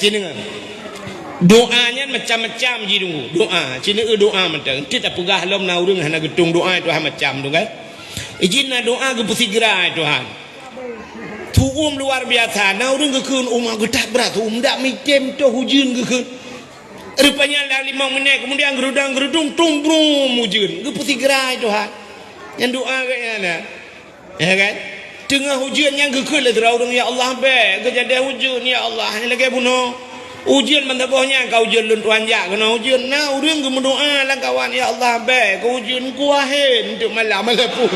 cina doanya macam-macam je dulu doa cina doa macam kita pegah lom na urang hana getung doa itu macam tu kan izin na doa ke segera Tuhan tu luar biasa na urang gekeun getak berat dak mikem tu hujun gekeun rupanya dah 5 minit kemudian gerudang-gerudung tumbrum hujun ke segera Tuhan yang doa kayaknya ya kan tengah hujan yang gekul orang ya Allah baik kejadian hujan ya Allah ni lagi bunuh hujan mentabahnya kau hujan lun tuan jak kena hujan nah orang ke mendoa lah kawan ya Allah baik kau hujan kuahin untuk malam pun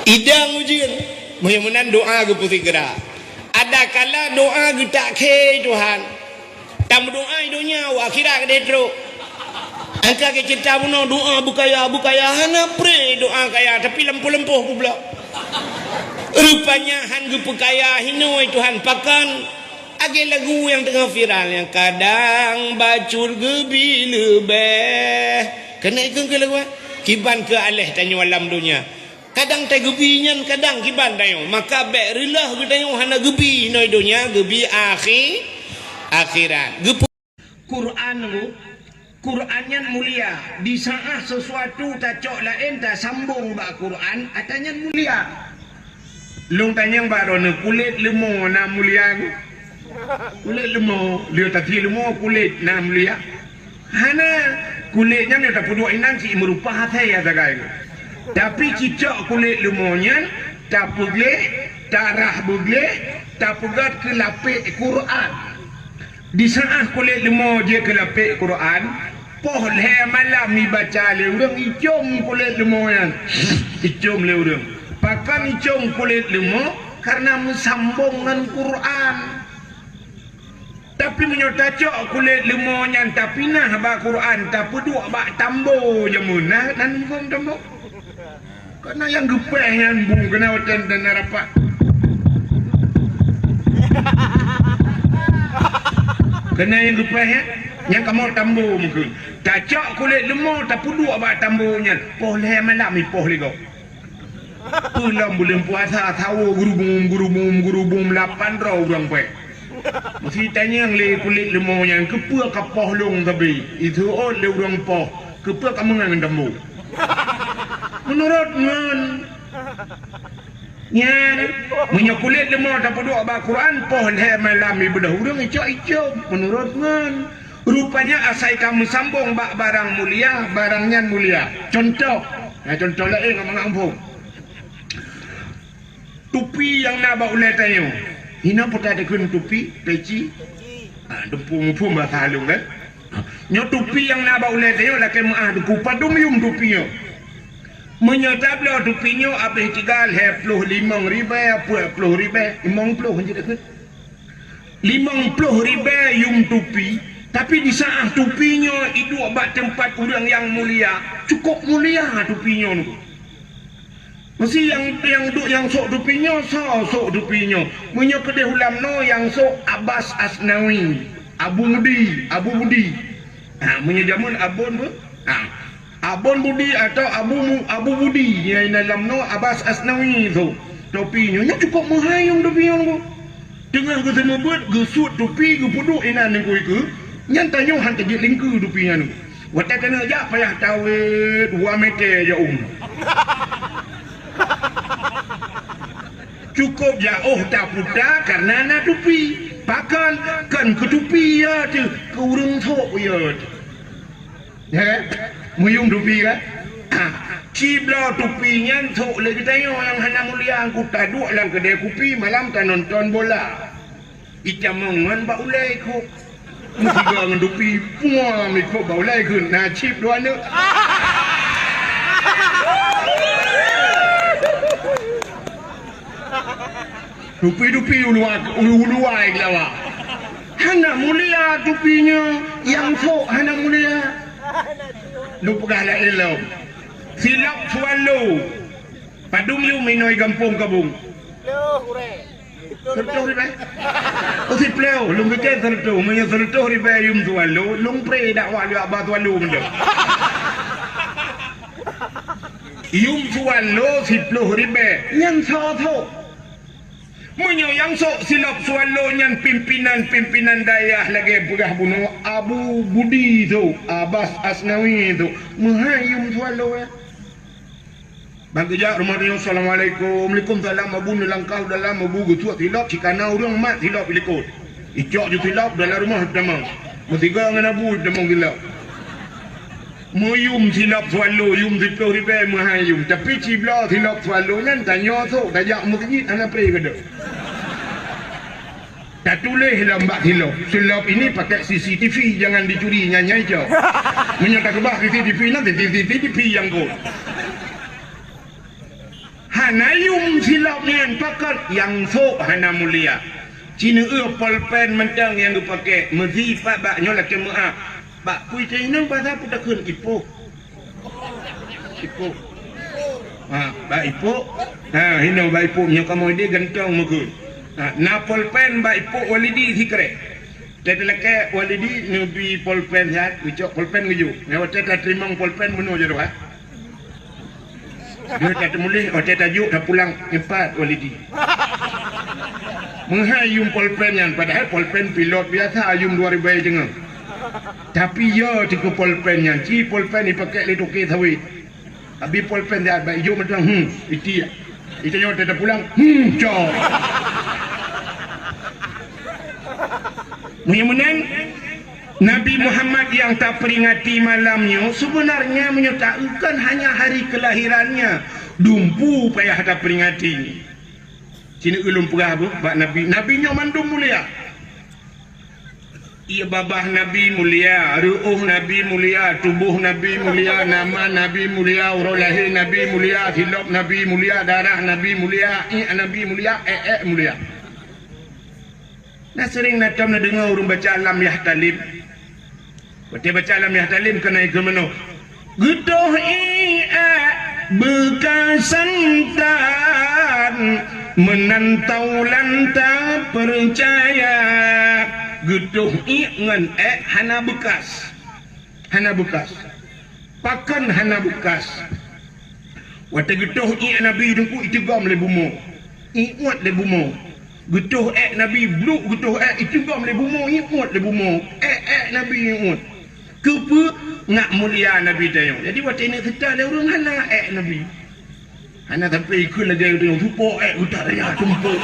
idang hujan mudah-mudahan doa ke putih gerak ada kala doa ke tak ke Tuhan tak berdoa hidupnya akhirat ke detro angka ke cerita bunuh doa bukaya hana pray doa kaya tapi lempuh-lempuh pula rupanya han gupu kaya hinoi Tuhan pakan age lagu yang tengah viral yang kadang bacur gebi lebeh kena ikut ke lagu kiban ke alih tanya alam dunia kadang tak gebinyan kadang kiban tayo maka baik rilah ke tayo hana gebi hinoi dunia gebi akhirat gupu Quran tu Qurannya mulia di saat sesuatu tak cok lain tak sambung ba Quran atanya mulia lung tanyang baru ne kulit lemau na mulia kulit lemau dia tak lemau kulit na mulia hana kulitnya ni tak pudu inang si merupa hati ya sagai tapi cicak kulit lemaunya tak pugle darah bugle tak pugat ke lapik Quran di saat kulit lemau je ke lapik Quran poh le malam ni baca le urang icom kulit lemau yang icom le urang pakan icom kulit lemau karena mesambung dengan Quran tapi menyota cok kulit lemau yang tapi nah ba Quran tapi dua ba tambo jamunah dan bung tambo karena yang gepeh yang bung kena hotel dan rapat kena yang gepeh yang kamu tambo mungkin cacak kulit lemau tapi dua bak tambonya boleh malam ni boleh kau pulang bulan puasa tahu guru-guru 8 raw orang pe mesti tanya yang le kulit lemau yang kepua kapoh long tapi itu le orang poh kepua kamu ngan tambo menurut ngan nyan punya kulit lemau tapi dua bak Quran boleh malam ni bedah orang icok menurut ngan rupanya asai kamu sambung bak barang mulia barangnya mulia contoh lain ngomong ampun tupi yang nak bawa ulai tayo hina putih ada kun tupi peci depung bahasa halus kan nyo tupi yang nak bawa ulai tayo laki maah duku padum yum tupi nyo menyata belah tupi nyo abih tigal 25 ribu apa 10 ribu 50 je dekat 50 ribu yum tupi tapi di saat tupinya itu buat tempat orang yang mulia cukup mulia tupinya tu mesti yang sok tupinya sok tupinya punya kedai ulam no yang sok Abbas Asnawi Abu Budi punya zaman Abon tu Abon Budi atau Abu Budi yang dalam no Abbas Asnawi tu topinya cukup menghayung tupinya tu tengah ketemu buat gesut tupi ke puduk inan ni ku yang tanya hantar je lingku dupinya tu watak kena aja payah tawet 2 meter je cukup jauh tak putar karena nak tupi pakan kan ke tupi ya tu ke urung thok ya muyung tupi kan cibla tupinya thok lagi tanya yang hana mulia aku tak duduk dalam kedai kopi malam tak nonton bola itamongan ba ulai ku mesti dengan dupi puang mikro bau lai kun na chip dua ne dupi ulu lawa hana mulia dupinya yang sok hana mulia lu pegala elo silap sualo padum lu minoi kampung kabung Sertuh riba. Si pleo, lung kecil sertuh, punya sertuh riba yum tuan lu, lung pre dak wali abah tuan lu benda. Yum tuan lu si pleo riba, yang satu. Munyo yang sok silap sualonyan pimpinan dayah lagi pegah bunuh Abu Budi tu, Abbas Asnawi tu, menghayum sualo ya. Bagja rumah dia assalamualaikum, waalaikumsalam abu nelangkau dalam abu gutu tilap cikana urang mat tilap likut. Icok je tilap dalam rumah demang. Mutiga dengan abu demang tilap. Muyum silap sualo yum zipo ribe menghayum, tapi cibla silap sualo nyan tanya tu tajak mukjid anak pre kada. Tak tulis lambat silap ini pakai CCTV jangan dicuri nyanyai je. Menyata kebah CCTV nanti CCTV yang kau. Hana yung silap niyan pakat yang sok hana mulia. Cina polpen mentang yang dipakai mezi pak baknya laki maaf. Pak pui Cina pasal pun tak kun ipo. Bak ipo. Hina bak ipo nya kamu dia gantong mukun. Na polpen bak ipo walidi sikre. Jadi laki walidi nubi polpen hat, ucap polpen guju. Nyawa tak terima polpen menu je doa. Dia kata mulih, dia tajuk dah pulang empat walidi. Menghayum polpen yang padahal polpen pilot biasa ayum 2000 jengah. Tapi ya tiga polpen yang ci polpen ni pakai le toke sawit. Habis polpen dia baik hijau macam itu ya. Itu yang dia dah pulang jauh. Mudah-mudahan Nabi Muhammad yang tak peringati malamnya sebenarnya menyatakan hanya hari kelahirannya. Dumpu payah tak peringati. Sini ulum perah apa? Bak Nabi. Nabi nya mandum mulia. Ia babah Nabi mulia, ruh Nabi mulia, tubuh Nabi mulia, nama Nabi mulia, urut lahir Nabi mulia, hilap Nabi mulia, darah Nabi mulia, Nabi mulia, mulia. Nah sering nak dengar orang baca alam yahtalim. Betul baca alam yahtalim kena ikut menu. Gedoh bekas santan menantau lanta percaya. Gedoh ngan hana bekas. Hana bekas. Pakan hana bekas. Wata gedoh Nabi dengku itu gam le bumo. Iwat le bumo. Gedoh Nabi bluk gedoh itu gam le bumo, iwat le bumo. Nabi iwat. Kepa ngak mulia Nabi tayo. Jadi wata ini kita ada orang hana Nabi. Hana sampai ikut lagi orang tupo utar ya tumpuk.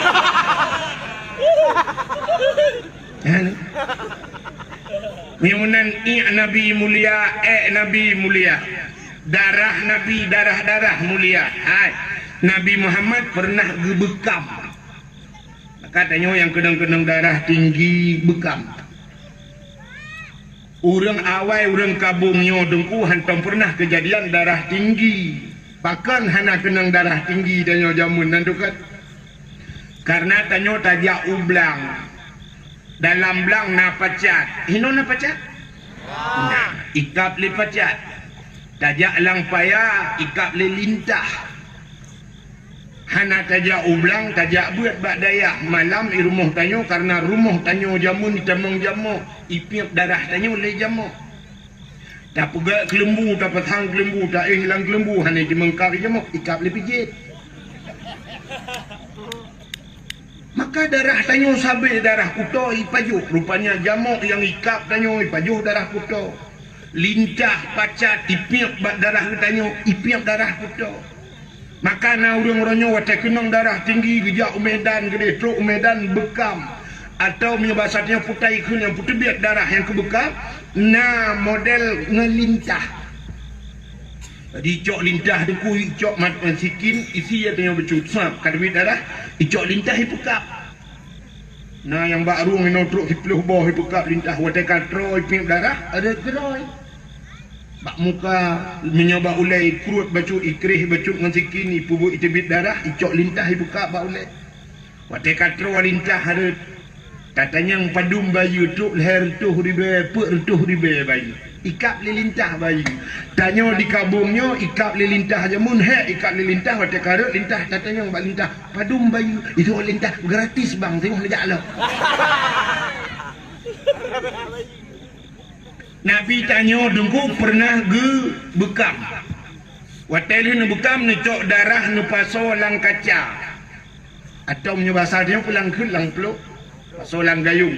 Miunan Nabi mulia, Nabi mulia, darah Nabi, darah mulia. Nabi Muhammad pernah gebekam. Katanya yang kedang-kedang darah tinggi bekam. Orang awai, orang kabungnya dengku hantam pernah kejadian darah tinggi. Bahkan hana kenang darah tinggi tanya jamun dan dukat. Karena tanya tajak ublang. Dalam belang na pacat. Hino na pacat? Nah, ikap le pacat. Tajak lang paya, ikap le lintah. Hana tajak ublang, tajak buat bak dayak. Malam i rumah tanyo karena rumah tanyo jamu ni tamang jamu. Ipiap darah tanyo le jamu. Tak pegak kelembu, tak petang kelembu, tak hilang kelembu. Hana dimengkar jamu, ikap le pijit. Maka darah tanyo sabit darah kuto ipajuh. Rupanya jamuk yang ikap tanyo ipajuh darah kuto. Lintah pacat ipiap darah tanyo ipiap darah kuto. Maka na urang-urangnya wate kenang darah tinggi gejak umedan gede truk umedan bekam. Atau menyebasatnya putai kun yang putih biak darah yang kebekam. Na model ngelintah. Jadi icok lintah deku icok mat sikin isi ya tanyo becut sap kadwi darah icok lintah ipukap. Nah yang baru ngino truk 10 bawah ipukap lintah wate katro ipip darah ada geroi. Bak muka menyoba ulai kurut bacut ikrih bacut ngan sikin ipubu itibit darah icok lintah ipukap bak ulai. Wate katro lintah ada katanya yang padum bayu truk leher tuh ribe pek tuh ribe bayi. Ikap lilintah bayi. Tanya di kabungnya ikap lilintah jamun ikap lilintah wate karut lintah katanya bak lintah padum bayu itu lintah gratis bang tengok lejak lah. Nabi tanya dengku pernah bekam. Wate lu bekam ni cok darah nu paso lang kaca. atau bahasa dia pulang kun lang peluk solang gayung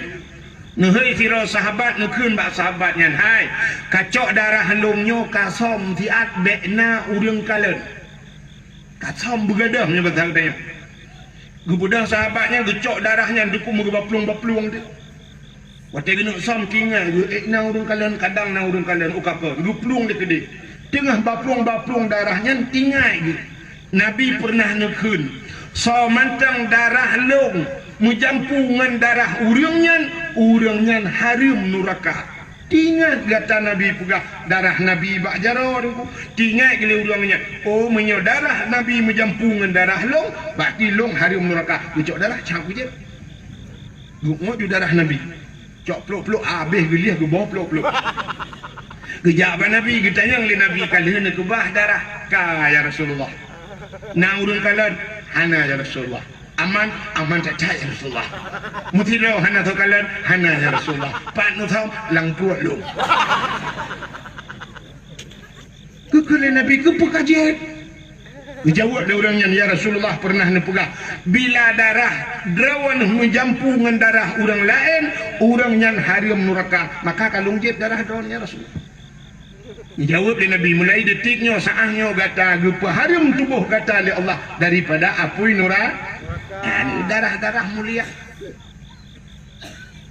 nuhai siro sahabat nukun bak sahabat nyan hai kacok darah longnya kasom tiat bekna urang kalen kasom begadah nya betul tanya gubudang sahabatnya gecok darahnya duku baplung-baplung dia wate genu som kinga na urang kalen kadang na urang kalen ukapa guplung dia gede tengah baplung-baplung darahnya tingai gitu Nabi pernah nukun so mantang darah long mujampungan darah urangnya harum neraka tingat kata Nabi pugah darah Nabi bak jaror tingat gile urangnya oh menyo darah Nabi mujampungan darah long berarti long harum neraka ucok darah capu je guk ju darah Nabi cok peluk-peluk habis gelih ke bawah peluk-peluk kejap Nabi ditanya oleh Nabi kalian ke bah darah ka ya Rasulullah na urang kalian hana ya Rasulullah aman tak ya Rasulullah mutilo hana to kalian hana ya Rasulullah pak nu thau lang puat lu kekele Nabi ke pekajian dijawab dia orangnya ya Rasulullah pernah nepegah bila darah drawan menjampungan darah orang lain orangnya harum neraka maka kalung jeb darah drawan ya Rasulullah jawab dia Nabi mulai detiknya saahnya kata gepa harum tubuh kata oleh Allah daripada apui neraka darah-darah mulia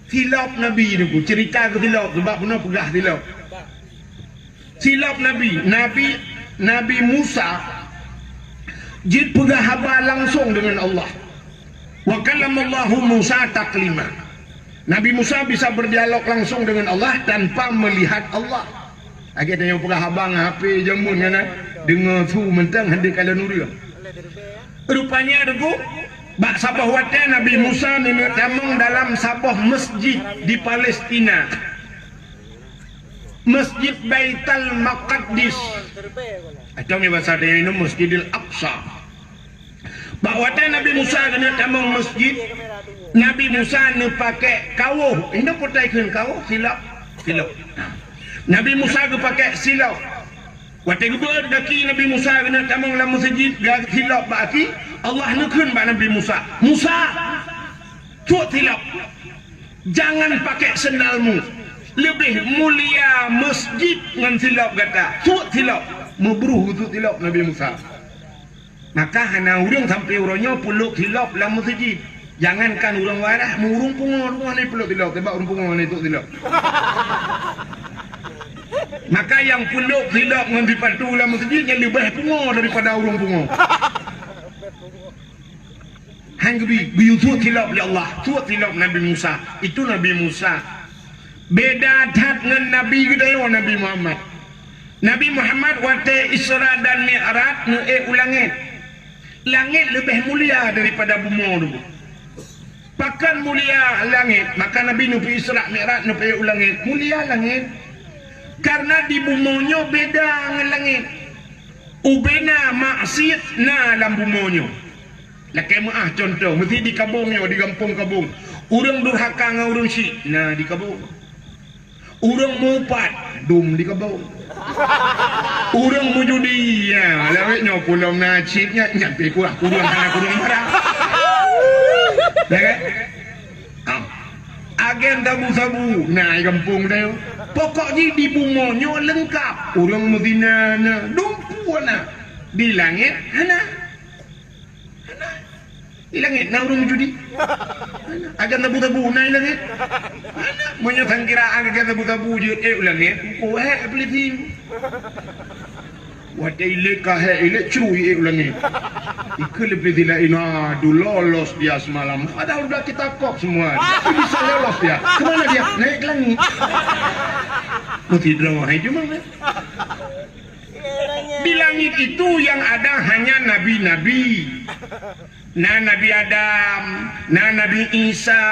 silap Nabi itu cerita ke silap sebab pernah pegah silap Nabi Musa jid pegah haba langsung dengan Allah wa kallamallahu Musa taklima Nabi Musa bisa berdialog langsung dengan Allah tanpa melihat Allah akhirnya yang pegah haba ngapi jamun kan dengar su mentang hendak kala nuria rupanya ada bak sabah wate Nabi Musa nenek tamang dalam sabah masjid di Palestina Masjid Baitul Maqdis atau bahasa dia ini Masjidil Aqsa bak wate Nabi Musa nenek tamang masjid Nabi Musa ne pakai kawuh ini potaikan kawuh silap Nabi Musa ke pakai silap wate gubur daki Nabi Musa kena tamang dalam masjid silap baki Allah nukun pak Nabi Musa tuak tilap jangan pakai sendalmu lebih mulia masjid dengan silap kata tuak tilap memburu tuak tilap Nabi Musa maka hana urang sampai urangnya peluk tilap dalam masjid jangankan urang warah murung pungon ni peluk tilap sebab urang pungon ni tuak tilap maka yang peluk tilap dengan dipatu dalam masjid yang lebih pungon daripada urang pungon hangbi biutu tilap ya Allah tu tilap Nabi Musa itu Nabi Musa beda dat dengan Nabi gede Nabi Muhammad wate Isra dan Mi'raj ulangit langit lebih mulia daripada bumi dulu pakan mulia langit maka Nabi nupi Isra Mi'raj nupi ulangit mulia langit karena di bumonyo beda dengan langit ubena maksiat na dalam bumonyo laki maah contoh mesti di kabungnya di kampung kabung urang durhaka dengan urang syik nah di kabung urang mupat dum di kabung urang mujudi ya lawetnya pulang najibnya nyampe kurang kurang marah ya kan agen tabu-tabu nah di kampung dia pokoknya di bumonyo lengkap urang mesti na dumpu na di langit hana di langit na urang judi agan tabu-tabu na langit monya sangkiraan agan tabu-tabu je langit ko peliti wate ile ka ile cuy langit ikut lebih tidak ina lolos dia semalam ada udah kita kok semua bisa lolos dia kemana dia naik langit mesti drama itu mana di langit itu yang ada hanya nabi-nabi na Nabi Adam, na Nabi Isa,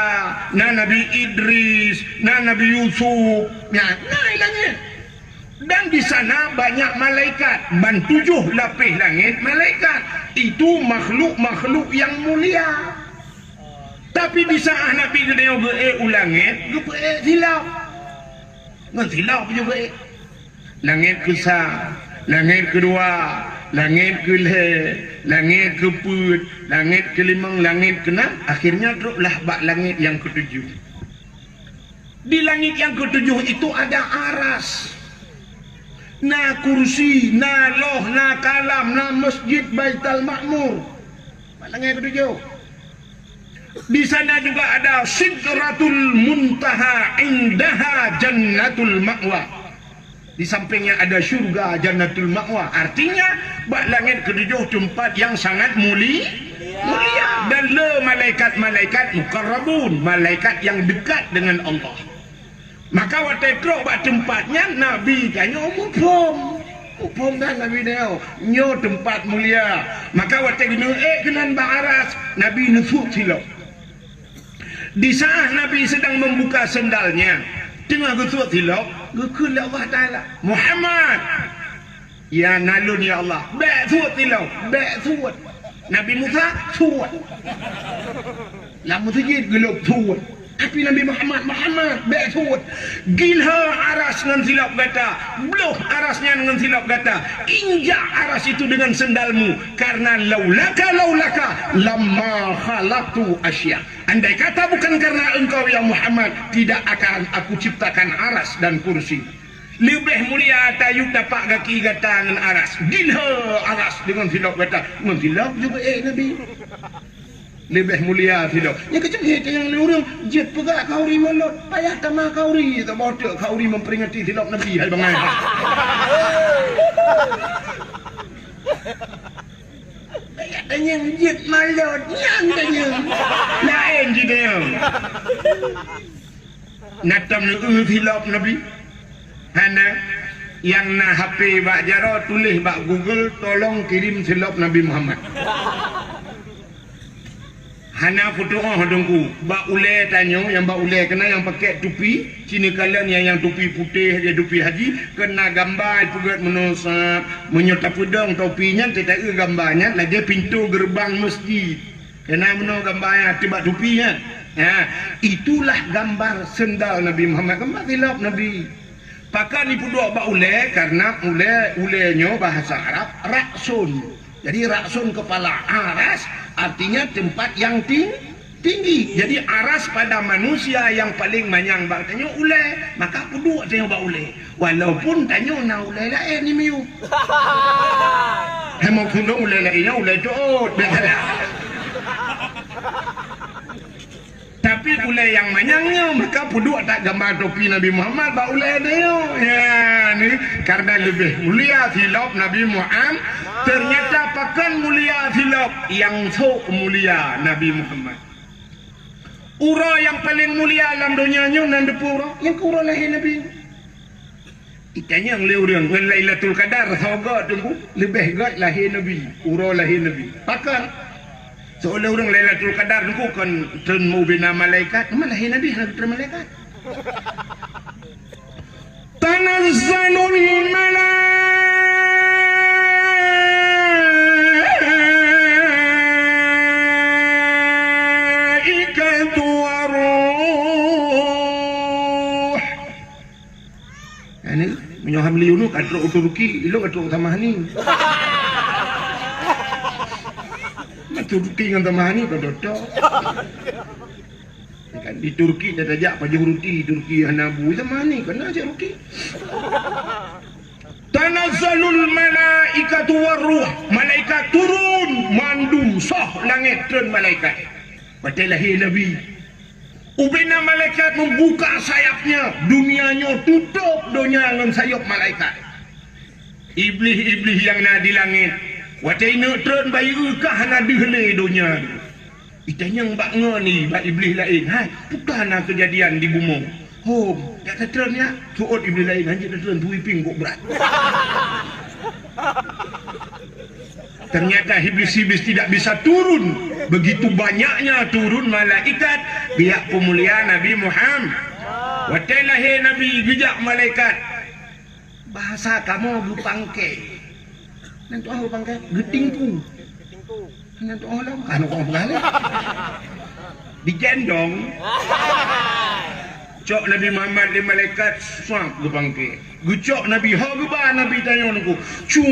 na Nabi Idris, na Nabi Yusuf. Nah, langit. Dan di sana banyak malaikat, 7 lapis langit malaikat. Itu makhluk-makhluk yang mulia. Tapi di saat Nabi dia ulangit, silap. Ngan silap juga. Langit kesal, langit kedua, langit ke le, langit ke put, langit ke limang, langit ke enam, akhirnya teruklah bak langit yang ketujuh. Di langit yang ketujuh itu ada aras, na kursi, na loh, na kalam, na masjid Baitul Ma'mur. Bak langit ketujuh. Di sana juga ada Sidratul Muntaha, indaha Jannatul Ma'wa. Di sampingnya ada syurga Jannatul Ma'wa. Artinya bak langit ketujuh tempat yang sangat mulia. Dan le malaikat-malaikat mukarrabun, malaikat yang dekat dengan Allah. Maka waktu kerok bak tempatnya Nabi tanya Upom kan Nabi dia nyo tempat mulia. Maka waktu kena kenan bak aras Nabi nusuk silap. Di saat Nabi sedang membuka sendalnya, tengah gesut silap, gekul Allah Ta'ala, Muhammad, ya nalun ya Allah, bek suat silap, bek suat. Nabi Musa suat, lama sejid gelap suat. Tapi Nabi Muhammad bek suat. Gilha aras dengan silap kata, bloh arasnya dengan silap kata, injak aras itu dengan sendalmu, karena laulaka lamma khalaqtu asya. Andai kata bukan karena engkau ya Muhammad, tidak akan aku ciptakan aras dan kursi. Lebih mulia tayuk tapak kaki kata dengan aras. Gilha aras dengan silap kata, dengan silap juga Nabi. Lebih mulia silap. Yang kecil yang orang jet pegak kauri walot, payah tamah kauri, tak bodoh kauri memperingati silap Nabi hai bangai. Tanya jet malot, yang tanya lain dia. Natam lu silap Nabi. Hana yang na HP bak jaro tulis bak Google, tolong kirim silap Nabi Muhammad. Hana foto dongku bak ule tanyo, yang bak ule kena yang pakai tupi sini kalian yang tupi putih dia tupi haji kena gambar pugat menosap menyerta pedang topinya tidak gambarnya lagi pintu gerbang masjid kena meno gambarnya tiba tupinya. Itulah gambar sendal Nabi Muhammad, gambar silap Nabi. Pakai ni puduk bak ule karena ulenya bahasa Arab raksun. Jadi raksun kepala aras artinya tempat yang tinggi. Jadi aras pada manusia yang paling manyang bak tanya ule, maka puduk tanya bak ule. Walaupun tanya na ule lain ni miu. Hemo kundung ule lainnya ule jod. Tapi ule yang manyangnya maka puduk tak gambar topi Nabi Muhammad bak ule dia. Ya ni karena lebih mulia silap Nabi Muhammad. Ternyata pakan mulia silap yang sok mulia Nabi Muhammad. Ura yang paling mulia dalam dunianya nan depura yang ura lahir Nabi. Itanya yang leurang Lailatul Qadar soga tunggu lebih gat lahir Nabi, ura lahir Nabi. Pakan seolah orang Lailatul Qadar tunggu kan temu bina malaikat, mana lahir Nabi nak malaikat. Tanazzalul malaikatu waruh. Ini menyoham liunu kadro Turki, ilo kadro sama ni. Turki dengan tamahani kadodok. Kan di Turki dah tajak pajak ruti Turki hanabu tamahani kena aja ruti. Tanazzalul malaikatu waruh, malaikat turun mandum sah langit turun malaikat. Pada lahir Nabi. Ubina malaikat membuka sayapnya, dunianya tutup dunia dengan sayap malaikat. Iblis-iblis yang ada di langit watai nak turun bayi kah nak dihelai dunia. Itanya bak ngani bak iblis lain. Hai, bukan kejadian di bumi. Hom, tak turun ya. Suot iblis lain hanya turun tu iping kok berat. Ternyata iblis-iblis tidak bisa turun. Begitu banyaknya turun malaikat pihak pemulia Nabi Muhammad. Watai lahir Nabi bijak malaikat. Bahasa kamu gupangke. Nanti orang pangkat getingku. Nanti orang kan orang pengalah. Digendong. Gucok Nabi Muhammad di malaikat suang ke bangke. Gucok Nabi ha geba Nabi tanya nunggu. Cung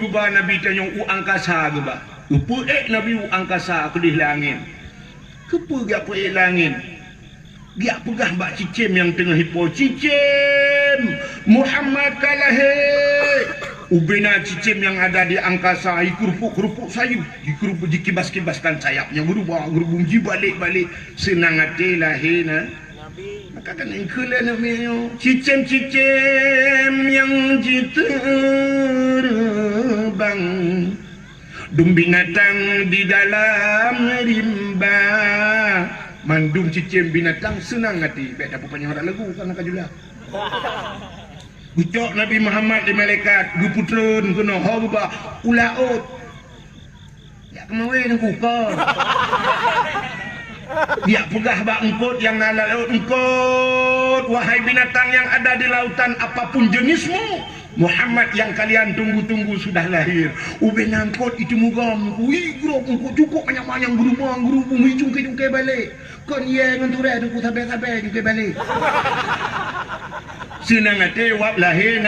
geba Nabi tanya u angkasa geba. Upu Nabi u angkasa ke di langit. Kepa gak pu langit. Dia pegah bak cicim yang tengah hipo. Cicim Muhammad kalah ubena cicim yang ada di angkasa kerupuk sayup dikibas-kibaskan sayapnya berubah balik senang hati lahina maka kan engkaulah namanya cicim yang terbang dum binatang di dalam rimba. Mandum cicim binatang senang hati. Baik dapat panjang orang lagu kan kajulah. Gucok Nabi Muhammad di malaikat guputreun kena haba ulaut. Ya kemawe nang kukor. Dia pegah bak engkot yang nala laut engkot. Wahai binatang yang ada di lautan apapun jenismu, Muhammad yang kalian tunggu-tunggu sudah lahir. Ube nangkot itu mugam. Wih grok engkot cukup banyak-banyak gerubung jungke balik. Kon ye nganture tu sabar jungke balik. Senang hati wap lahir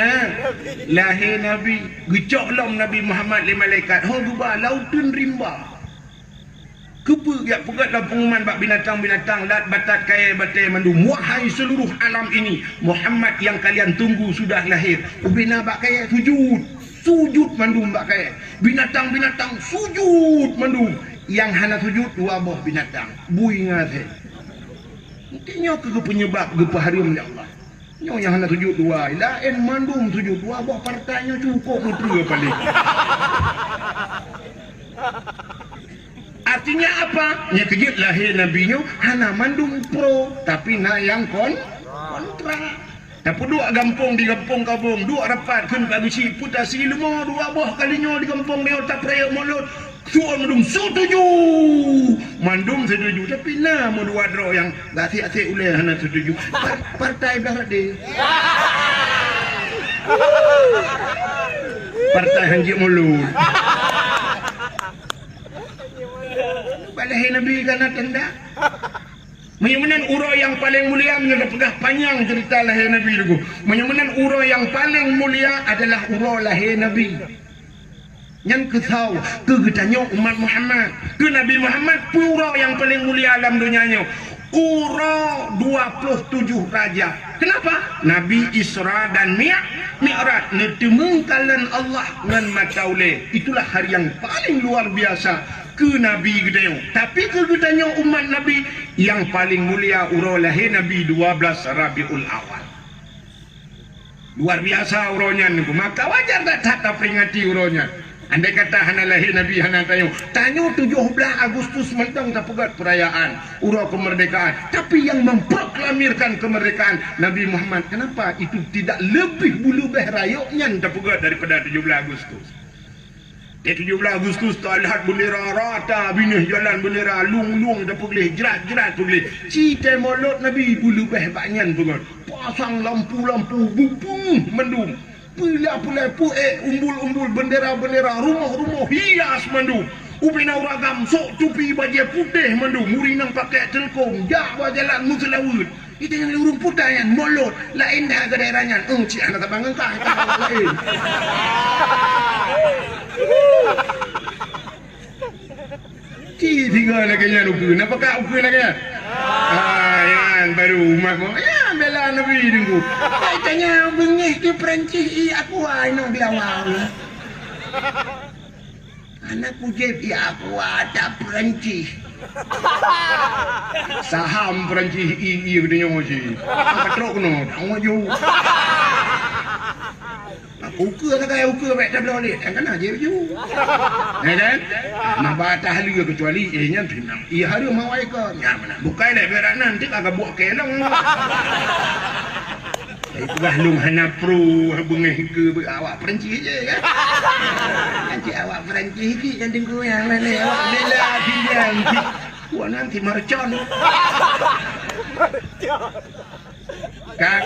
Nabi. Gecok lom Nabi Muhammad li malaikat. Ho gubah lautun rimba. Kepa giat pegatlah pengumuman bak binatang-binatang lat batat kaya batai mandum. Wahai seluruh alam ini, Muhammad yang kalian tunggu sudah lahir. Ubina bak kaya sujud mandum bak kaya. Binatang-binatang sujud mandum. Yang hana sujud dua buah binatang. Bui ngase. Mungkinnya ke penyebab gepa harum ya Allah. Nyo yang hana sujud dua. Lain mandum sujud dua buah partainya cukup mutu paling. Artinya apa? Nya kejut lahir Nabi nyo hana mandung pro tapi na yang kontra. Tapi dua gampung di kampung kabung, dua rapat kun kagusi putasi lemo dua buah kalinya di kampung dia tak prayok mulut. Suon mandung setuju. Mandung setuju tapi na mo dua dro yang gasi-asi uleh hana setuju. Partai belah de. Partai hanji mulut. Balahi Nabi kana tanda. Menyamanan uro yang paling mulia menjadi pegah panjang cerita lahir Nabi itu. Menyamanan uro yang paling mulia adalah uro lahir Nabi. Yang kesau kegetanya umat Muhammad. Ke Nabi Muhammad uro yang paling mulia dalam dunianya. Uro 27 raja. Kenapa? Nabi Isra dan Mi'raj netemengkalan Allah dengan mataule. Itulah hari yang paling luar biasa ke Nabi gedenya. Tapi ke gedenya umat Nabi yang paling mulia uro lahir Nabi 12 Rabiul Awal. Luar biasa uronya niku. Maka wajar tak peringati uronya. Andai kata hana lahir Nabi hana tanyo 17 Agustus mentang tak pegat perayaan uro kemerdekaan. Tapi yang memproklamirkan kemerdekaan Nabi Muhammad, kenapa itu tidak lebih bulu beh rayoknya tak pegat daripada 17 Agustus? 17 Agustus tak lihat bendera rata binih jalan bendera lung tak boleh jerat boleh. Cita molot Nabi bulu beh banyan pegat. Pasang lampu bupung mendung. Pula umbul bendera rumah hias mandu ubina uragam sok tupi baju putih mandu murinang pakai telkom jak jalan muselawut itu yang urung putayan molot lain dah ke daerahnya cik anak tabangan kah lain tinggal lagi nya ukun apakah ukun lagi yang baru umat ya bela Nabi dengku tanya bengih ke Perancis aku no biawal anak pujib aku ada Perancis saham Perancis dia ngoji patrok no ngoju ukur tak kaya ukur baik tak boleh kan aja ju kan nak batah hari kecuali nya pinang hari mau ai ke nya mana bukai dah berak nanti agak buat kelong itu dah lung hana pro bengih ke awak Perancis je kan nanti awak Perancis ki yang tengku yang mana awak bela pinjam nanti mercon Kan?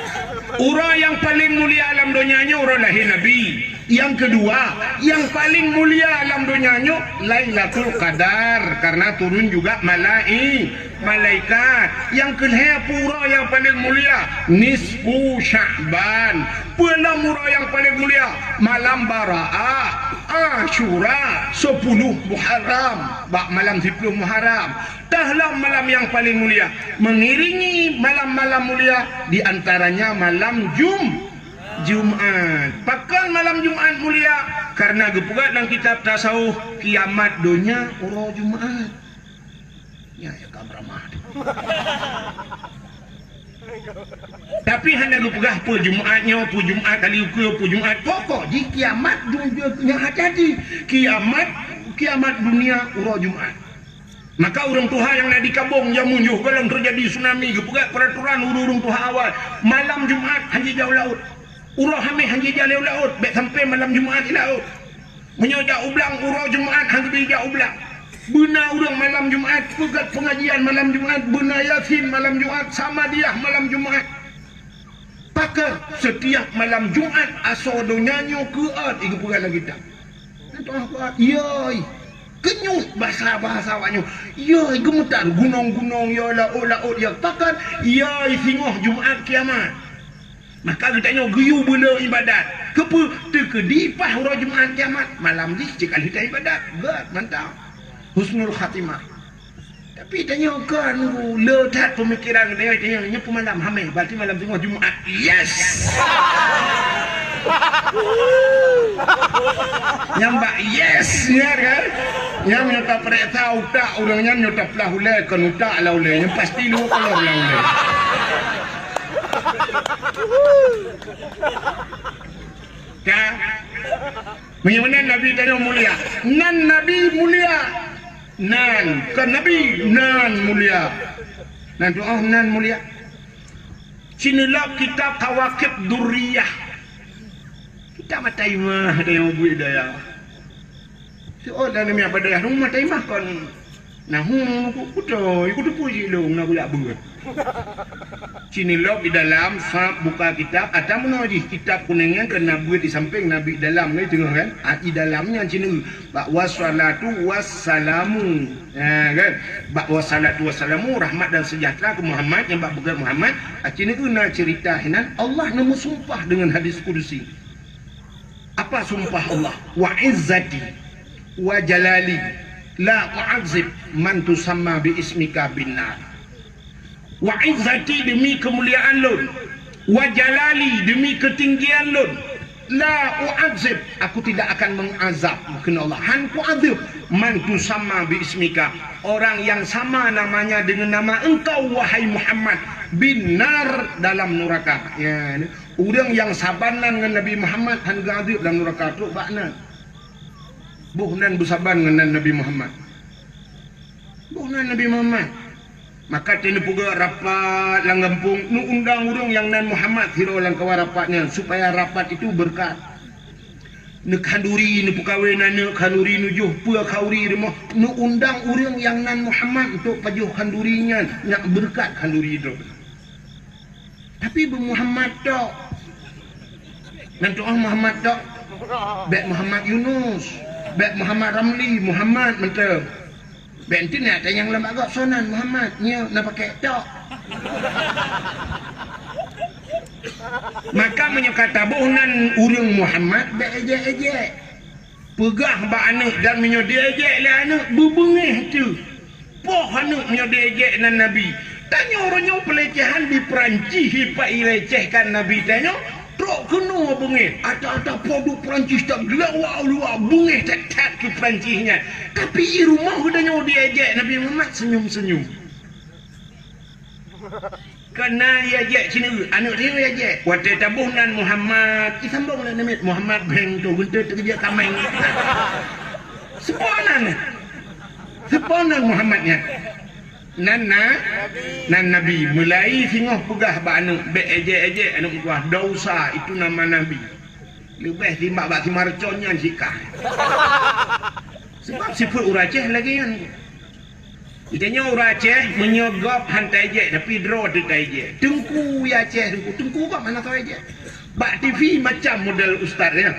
Orang yang paling mulia alam dunianya orang lahir Nabi. Yang kedua, yang paling mulia alam dunianya Lailatul Qadar, karena turun juga malaikat. Yang kedua pura yang paling mulia nisfu Sya'ban. Pula mura yang paling mulia malam Bara'ah, Asyura, 10 Muharram, malam 10 Muharram. Tahlah malam yang paling mulia, mengiringi malam-malam mulia, di antaranya malam Jumat. Pakan malam Jumat mulia karena gepugat dalam kitab tasawuf kiamat dunia uro Jumat. Ya kamramah. Tapi hendak gepegah pu Jumatnya, pu Jumat kali ukur, pu Jumat pokok di kiamat dunia hati-hati. Kiamat dunia uro Jumat. Maka orang Tuhan yang nak di kabung yang munjuh kalau terjadi tsunami gepegah peraturan urung Tuhan awal malam Jumat hanji jauh laut. Urah hamil hanji jauh laut, baik sampai malam Jumat di laut. Menyojak ublang urah Jumat hanji bijak ublang. Benar orang malam Jumat, pegat pengajian malam Jumat, benar Yasin malam Jumat, sama dia malam Jumat. Pakar setiap malam Jumat asal donyanya keat iku pegat lagi tak. Tuan kuat, yoi. Kenyut bahasa awaknya. Yoi gemetar gunung-gunung ya laut ya pakar, yoi singoh Jumat kiamat. Maka kita tanya geyu bela ibadat. Kepa terkedipah urah Jumat kiamat malam ni cekal kita ibadat. Gad mantap. Husnul khatimah. Tapi tanya kan letak pemikiran dia tanya nyepu malam hamil berarti malam tengah Jumat. Yes. Nyambak yes ya kan. Yang nyota pereta utak orangnya nyota pelah ulai kan utak lah ulai yang pasti lu kalau lah ulai. Kan? Bagaimana Nabi tanya mulia? Nan Nabi mulia. Nan kan Nabi nan mulia. Nan doa nan mulia. Sinilah kitab Kawakib Durriyah. Kita matai mah ada yang buat daya. Oh dan demi apa daya rumah matai mah kan. Nah kudo puji lu nak gula buat. Sinilah di dalam sab buka kitab ada menuju kitab kuningnya ke Nabi di samping Nabi dalam ni tengok kan di dalamnya sini wassalatu wassalamu kan wassalatu wassalamu rahmat dan sejahtera ke Muhammad yang bukan Muhammad sini guna cerita hinan Allah nama sumpah dengan hadis kudusi. Apa sumpah Allah? Wa izzati wa jalali la u'adzib man tusamma bi ismika binnar. Wa izzati demi kemuliaan lun, wa jalali demi ketinggian lun, la u'adzib aku tidak akan mengazab kena Allah. Han ku'adzib man tusamma bi ismika orang yang sama namanya dengan nama engkau wahai Muhammad binar dalam neraka. Ya, orang yang sabanan dengan Nabi Muhammad han gadzib dalam neraka tu bakna. Buhnan bersaban dengan Nabi Muhammad. Buhnan Nabi Muhammad. Maka tini puga rapat langgampung nu undang urang yang nan Muhammad hiro lang kawa rapatnya supaya rapat itu berkat. Nu kanduri nu pukawenan nu kanduri nu juh pua kauri rumah nu undang urang yang nan Muhammad untuk pajuh kandurinya nak berkat kanduri itu. Tapi bu Muhammad tok. Nanti Muhammad tok. Baik Muhammad Yunus, baik Muhammad Ramli, Muhammad mentang. Bentin nak yang lembak agak sonan Muhammad nya nak pakai tok. Maka menyokata bohnan urang Muhammad beejek-ejek. Pegah ba anak dan menyo diejek lah anak bebengeh tu. Poh anak menyo diejek nan Nabi. Tanya orangnya pelecehan di Perancis hipak ilecehkan Nabi tanya. Trok kena bengih. Ada produk Perancis tak gelawak-gelawak bengih tak ke Perancisnya. Tapi di rumah udahnya diajak Nabi Muhammad senyum-senyum. Kena diajak sini anak dia diajak. Waktu tabuhnan Muhammad disambung lah nama Muhammad beng tu guntur terjadi kameng. Seponan Muhammadnya. Nan Nabi mulai singoh pegah ba anak be ejek anak kuah dosa itu nama Nabi. Lebih timbak bak marconnya sikah. Sebab sifat uraceh lagi kan. Itanya orang Aceh menyogop hantai je tapi draw dekai je. Tengku ya Aceh tengku kok mana tahu aja. Bak TV macam model ustaz ya.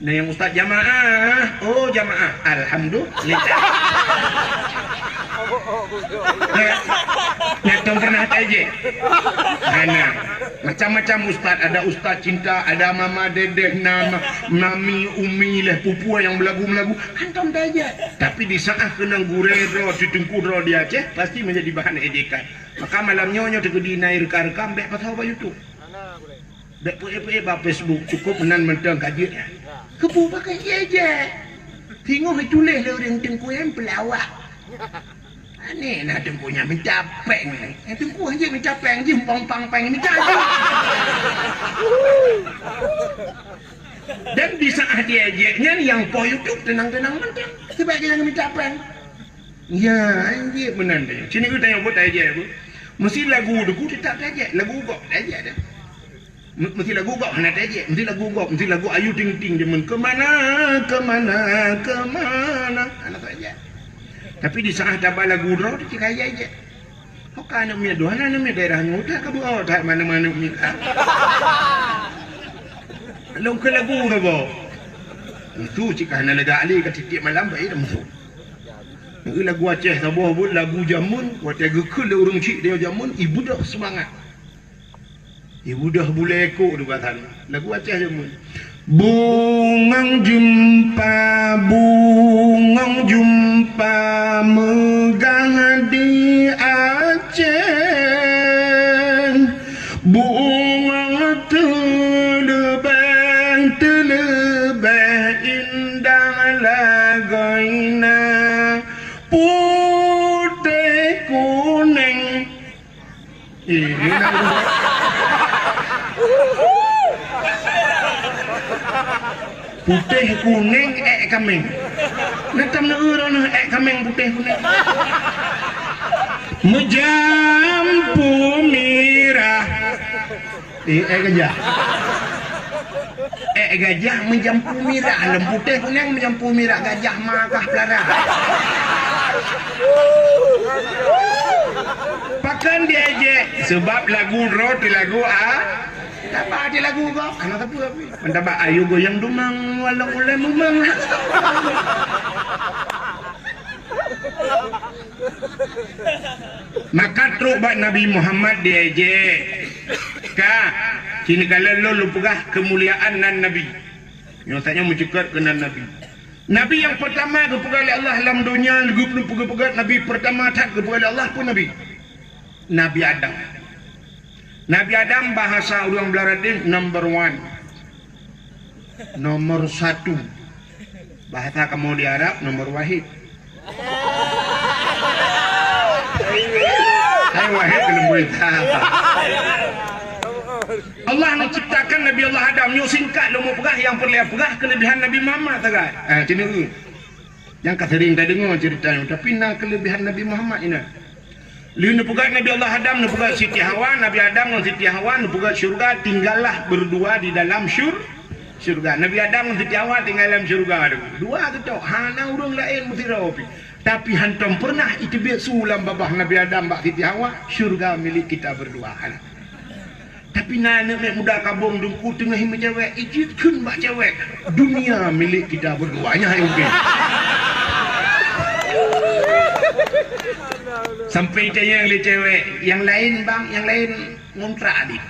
Nah yang ustaz jamaah, oh jamaah, alhamdulillah. Nyatong pernah aja. Mana macam-macam ustaz, ada ustaz cinta, ada mama dedeh, nama mami umi lah pupu yang belagu-belagu hantam aja. Tapi di saat kena gurero ditungku ro di Aceh pasti menjadi bahan ejekan. Maka malam nyonya tegedi naik rekam bek pasal apa YouTube. Bek pe ba Facebook cukup menan mentang kajian. Kepu pakai aja. Tengok tulis le orang tengku yang pelawak. Ni nak tengkunya mencapeng ni. Tengku aja mencapeng je pang-pang-pang ni aja. Dan di saat dia ajeknya yang po YouTube tenang-tenang mentang. Sebab dia yang mencapeng. Ya, dia benar dia. Sini aku tanya buat aja aku. Mesti lagu deku tetap aja. Lagu kok aja dah. Mesti lagu kok nak aja. Mesti lagu kok, mesti lagu Ayu Ting Ting dia men kemana. Anak aja. Tapi di saat dabal lagu roh dia kaya aja. Kok kan namanya doa namanya daerah muda ke buat tak mana-mana mika. Long ke lagu ke bo. Itu jika nak lega ali ke titik malam baik dah masuk. Ini lagu Aceh sabuh pun lagu jamun, waktu gekul orang cik dia jamun, ibu dah semangat. Ibu dah boleh ekor tu kata lagu Aceh jamun. Bungang jumpa megah di Aceh. Bungang telebeh indah lagoina. Putih kuning. Putih kuning kameng. Natam na urang kameng putih kuning. Menjampu mirah. Gajah. Gajah menjampu mirah. Lem putih kuning menjampu mirah. Gajah makah pelara. Pakan dia aja sebab lagu roti lagu apa ada lagu kok anak tapi mendapat ayu goyang dumang walau oleh mumang. Maka terubah Nabi Muhammad dia aja ka sini kalau lu pegah kemuliaan nan Nabi nyatanya mencekar kenan Nabi. Nabi yang pertama kepada Allah dalam dunia, pegat Nabi pertama tak kepada Allah pun Nabi Adam. Nabi Adam bahasa orang Belaradin number 1, nomor 1. Bahasa kamu di Arab nomor wahid. Hai wahid belum boleh tahu. Allah menciptakan Nabi Allah Adam nyo singkat lo mau pegah yang perlu pegah kelebihan Nabi Muhammad tagai. Cina yang kata sering dah dengar ceritanya tapi nak kelebihan Nabi Muhammad ini. Lu pegah Nabi Allah Adam nu pegah Siti Hawa, Nabi Adam dan Siti Hawa nu pegah syurga tinggallah berdua di dalam syurga. Nabi Adam dan Siti Hawa tinggal dalam syurga dua tu hana urang lain mesti rapi. Tapi hantam pernah itu biasa ulam babah Nabi Adam bak Siti Hawa syurga milik kita berdua. Tapi nana muda kabung dengku tengah hima cewek ijit kun bak cewek dunia milik kita berduanya hai okey. Sampai dia yang cewek yang lain bang yang lain ngontrak adik.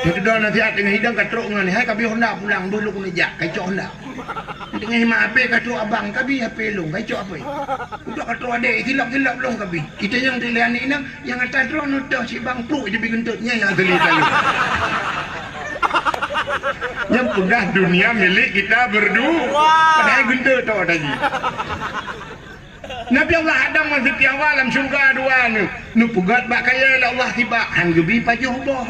Jadi dah nanti tengah hidang katruk ngani hai kabi Honda pulang dulu ku nejak kacau Honda. Tengah hima HP katruk abang kabi HP long kacau apa. Udah katruk adik tilap-tilap long kabi. Kita yang dilihat ni yang atas drone udah si bang pruk je bigentutnya yang teli tali. Yang pedah dunia milik kita berdua. Padahal gendut tau tadi. Nabi Allah Adam dan Siti Hawa dalam syurga dua nu pugat bak kaya Allah tiba hang gebi pajuh boh.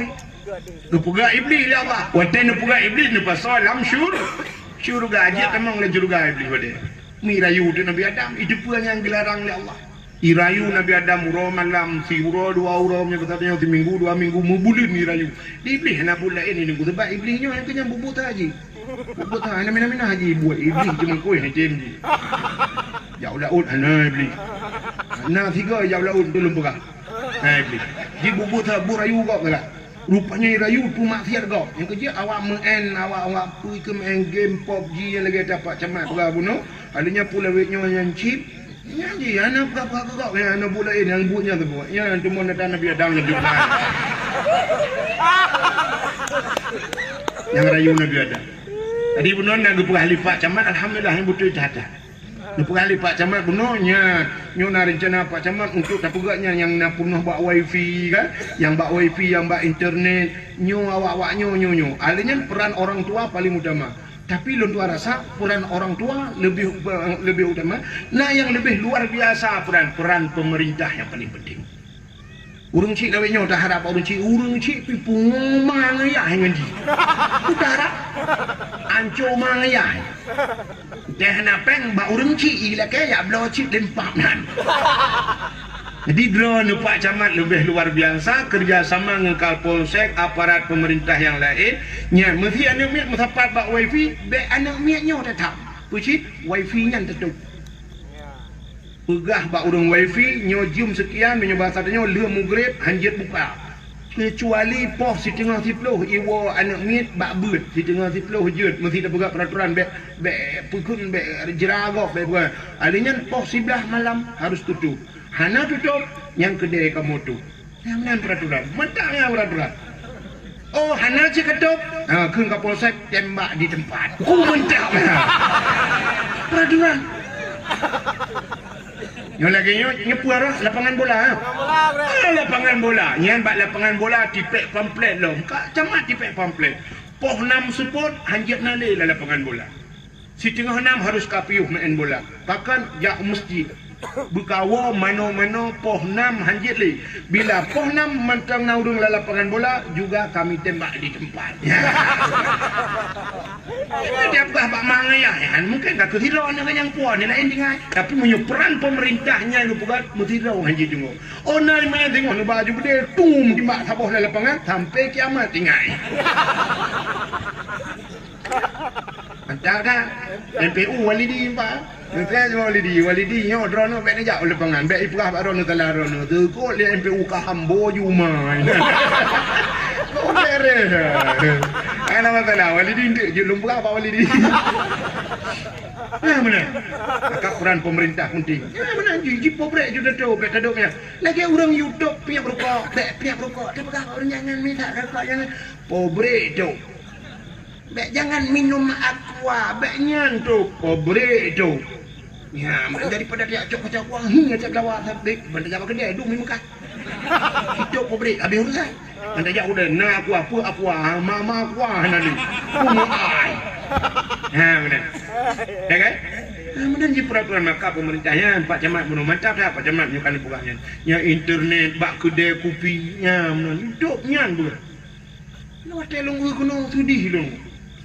Nu pugat iblis ya Allah. Wate nu pugat iblis nu pasal dalam syurga aja temang le syurga iblis wade. Mirayu tu Nabi Adam itu pun yang dilarang oleh Allah. Irayu Nabi Adam uro malam si uro dua uro nya katanya ti minggu 2 minggu mubulin mirayu. Iblis nak pula ini ni sebab iblisnya yang kenyang bubut haji. Bubut haji mina-mina haji buat iblis cuma kuih ni jenji. Jauh laut hana iblis. Hana tiga jauh laut tu lembah. Iblis. Di bubur tabu rayu kau kala. Rupanya rayu tu maksiat kau. Yang kerja awak main awak pergi ke main game PUBG yang lagi dapat camat pula bunuh. Adanya pula wetnya yang chip. Nyanyi anak apa kau yang anak pula ini yang buatnya tu buat. Yang tu mana tanah biar dang lebih mahal. Yang rayu nabi ada. Tadi bunuh nak pergi Pak Camat alhamdulillah yang betul ada. Pergi Pak Camat bunuhnya nak rencana Pak Camat untuk tak pegaknya yang nak punah bak wifi kan, yang bak wifi yang bak internet awak nyo. Alanya peran orang tua paling utama. Tapi lu tua rasa peran orang tua lebih utama. Nah yang lebih luar biasa peran pemerintah yang paling penting. Urang cik dah wenyo dah harap urang cik pipu mangaya dengan di. Udah harap anco mangaya. Dah napeng ba urang cik ila kaya blo cik lempak nan. Jadi drone Pak Camat lebih luar biasa kerjasama dengan Kapolsek aparat pemerintah yang lain. Nya mesti anak miat mutapat bak wifi, be anak miatnya tetap. Pucit wifi-nya tetap. Pegah bak urang wifi nyo jum sekian menyoba satanya le mugrib hanjit buka. Kecuali poh si tengah 10 iwo anak mit bak beut si tengah 10 jeut mesti dah pegah peraturan be pukun be jeragok be bukan. Alinya poh 11 malam harus tutup. Hana tutup yang kedai kamu tu. Yang peraturan. Mentangnya peraturan. Oh, hana cik ketup. Keun Kapolsek tembak di tempat. Ku mentang. Peraturan. Yang lagi nyepu arah lapangan bola. Lapangan bola. Yang bak lapangan bola tipek pamflet lo. Kak camat tipek pamflet. Poh 6 support hanjit nalai lah lapangan bola. Si tengah 6 harus kapiuh main bola. Bahkan jak masjid. Bukawa mano-mano poh 6 hanjit li. Bila poh 6 mantang naurung lah lapangan bola juga kami tembak di tempat. Dia bukan bak mangayan. Mungkin tak ketirau dengan yang puan ni lain dengan. Tapi peran pemerintahnya itu bukan ketirau hanjit juga. Oh nari main tengok ni baju gede tum timbak saboh lah lapangan sampai kiamat tinggal. Mantap dah. MPU walidi pak. Nukah walidi nyo drone bek ni jak lapangan bek iprah bak rono tala rono tu kok le MPU ka hambo jumai. Kok beres. Ana masalah walidi ndik je lumrah pak walidi. Mana? Akak peran pemerintah penting. Mana ji pobrek je tu bek taduknya. Lagi orang YouTube pihak rokok, bek pihak rokok. Tapi orang jangan minta rokok jangan pobrek tu. Bek jangan minum aqua, bek nyan tu pobrek tu. Ya, daripada dia cok kacau wangi acak lawak sabik, benda jaga kedai duk minum kan. Hidup pobrek habis urusan. Benda jak udah nak apa mama aqua nanti. Kumu ai. Ha, benar. Ya kan? Kemudian di peraturan maka pemerintahnya Pak Camat bunuh mantap dah Pak Camat nyo kali pugaknya. Nya internet bak kedai kopi nya hidup nyan bukan. Lu telung kuno sudih lu.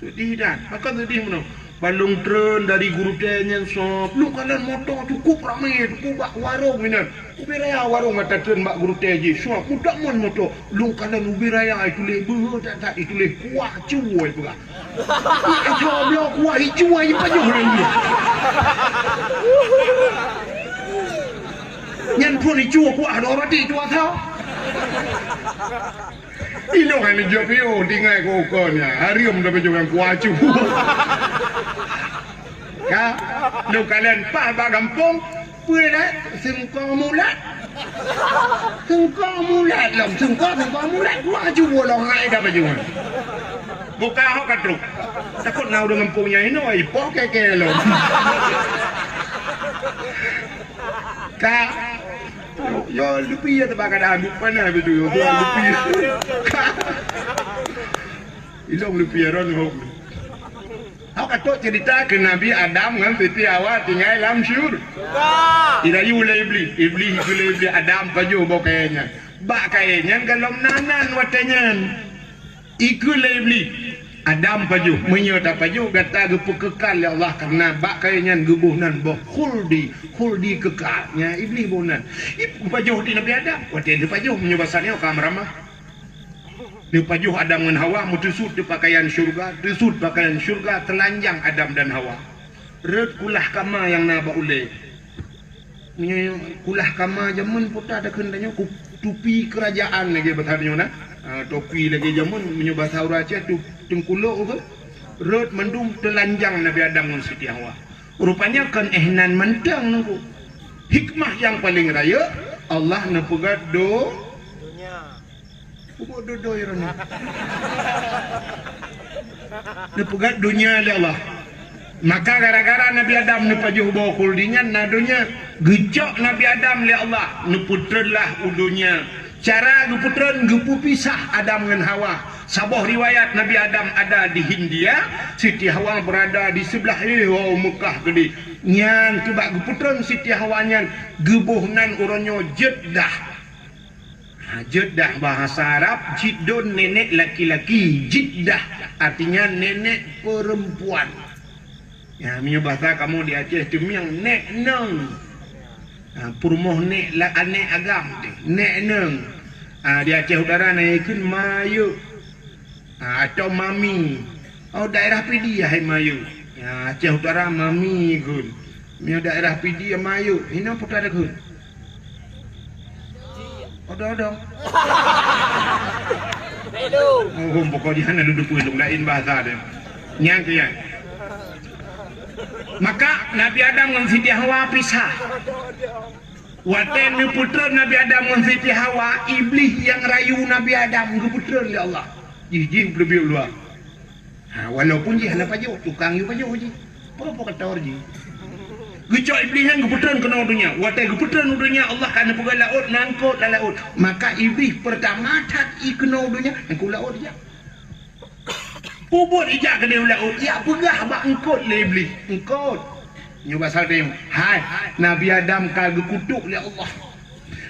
Sedih dah. Maka sedih mana? Balung tren dari guru tanya sop. Lu kanan motor cukup ramai, cukup bak warung minan. Ubi raya warung kata tren bak guru tanya. Sop mudah mon motor. Lu kanan ubi raya itu leh tak itu leh kuah cuai pula. Cuai blok kuah hijau aja pajuh lagi. Nyan pun hijau kuah ada orang di tua tahu. Ilo kan jopio tinggal kokonya. Harium dah pejuang kuacu. Ya, lu kalian pak kampung, pulang sengkau mulat. Sengkau mulat lom, sengkau mulat. Kuacu bolong ai dah pejuang. Buka hok katruk. Takut nau dengan kampungnya ini, ipoh keke lom. Kak. Yo lupi ya tebakan ambil panah betul yo lupi. Ilong lupi ron hok. Hok katok cerita ke Nabi Adam kan Siti Hawa tinggal dalam syur. Tidak iblis itu iblis Adam baju bokainya. Bak kainya kalau nanan watanya. Iku iblis. Adam paju menyota paju kata gepu kekal ya Allah karena bak kainya gebuhnan boh khuldi kekalnya iblis bonan ibu paju di Nabi Adam wate di paju menyobasannya kamramah di paju Adam dan Hawa mutusut di pakaian syurga telanjang Adam dan Hawa red kulah kama yang naba ule kulah kama jaman putar ada kendanya tupi kerajaan lagi bertanya topi lagi jaman menyubah saura Aceh tu tengkuluk ke rot mendung telanjang Nabi Adam dan Siti Hawa rupanya kan ehnan mentang nunggu hikmah yang paling raya Allah nepegat dunia pukul do irana nepegat dunia oleh Allah. Maka gara-gara Nabi Adam ni pajuh bawa kuldingan nadunya gejok Nabi Adam li Allah neputrelah udunya cara geputren gepu pisah Adam dengan Hawa sabah riwayat Nabi Adam ada di Hindia Siti Hawa berada di sebelah Mekah gede nyan coba geputren Siti Hawa nyan gebuhnan uronyo Jeddah Jeddah bahasa Arab Jiddun nenek laki-laki Jeddah artinya nenek perempuan. Ya, minyak bahasa kamu di Aceh tu yang nek neng, purmoh nek lah anek agam nek neng. Di Aceh Utara naikkan mayu, atau mami. Oh daerah Pidi ya mayu. Ya Aceh Utara mami gun. Minyak daerah Pidi ya mayu. Ini apa tak ada gun? Odo. Oh pokoknya nak duduk pun lain bahasa dia. Nyang kian. Maka Nabi Adam dan Siti Hawa pisah. Waten putra Nabi Adam dan Siti Hawa iblis yang rayu Nabi Adam ke putra oleh Allah. Jih lebih luar. Walaupun jih nak paju tukang you paju jih. Apa kata orang jih? Gecok iblis yang ke putra kena dunia. Waten ke putra dunia Allah kan pegang laut nangkut laut. Maka iblis pertama tak ikena dunia engkau laut dia. Pubut ijak ke dia laut ya pegah bak engkot le iblis engkot nyoba salting hai Nabi Adam kagak kutuk oleh Allah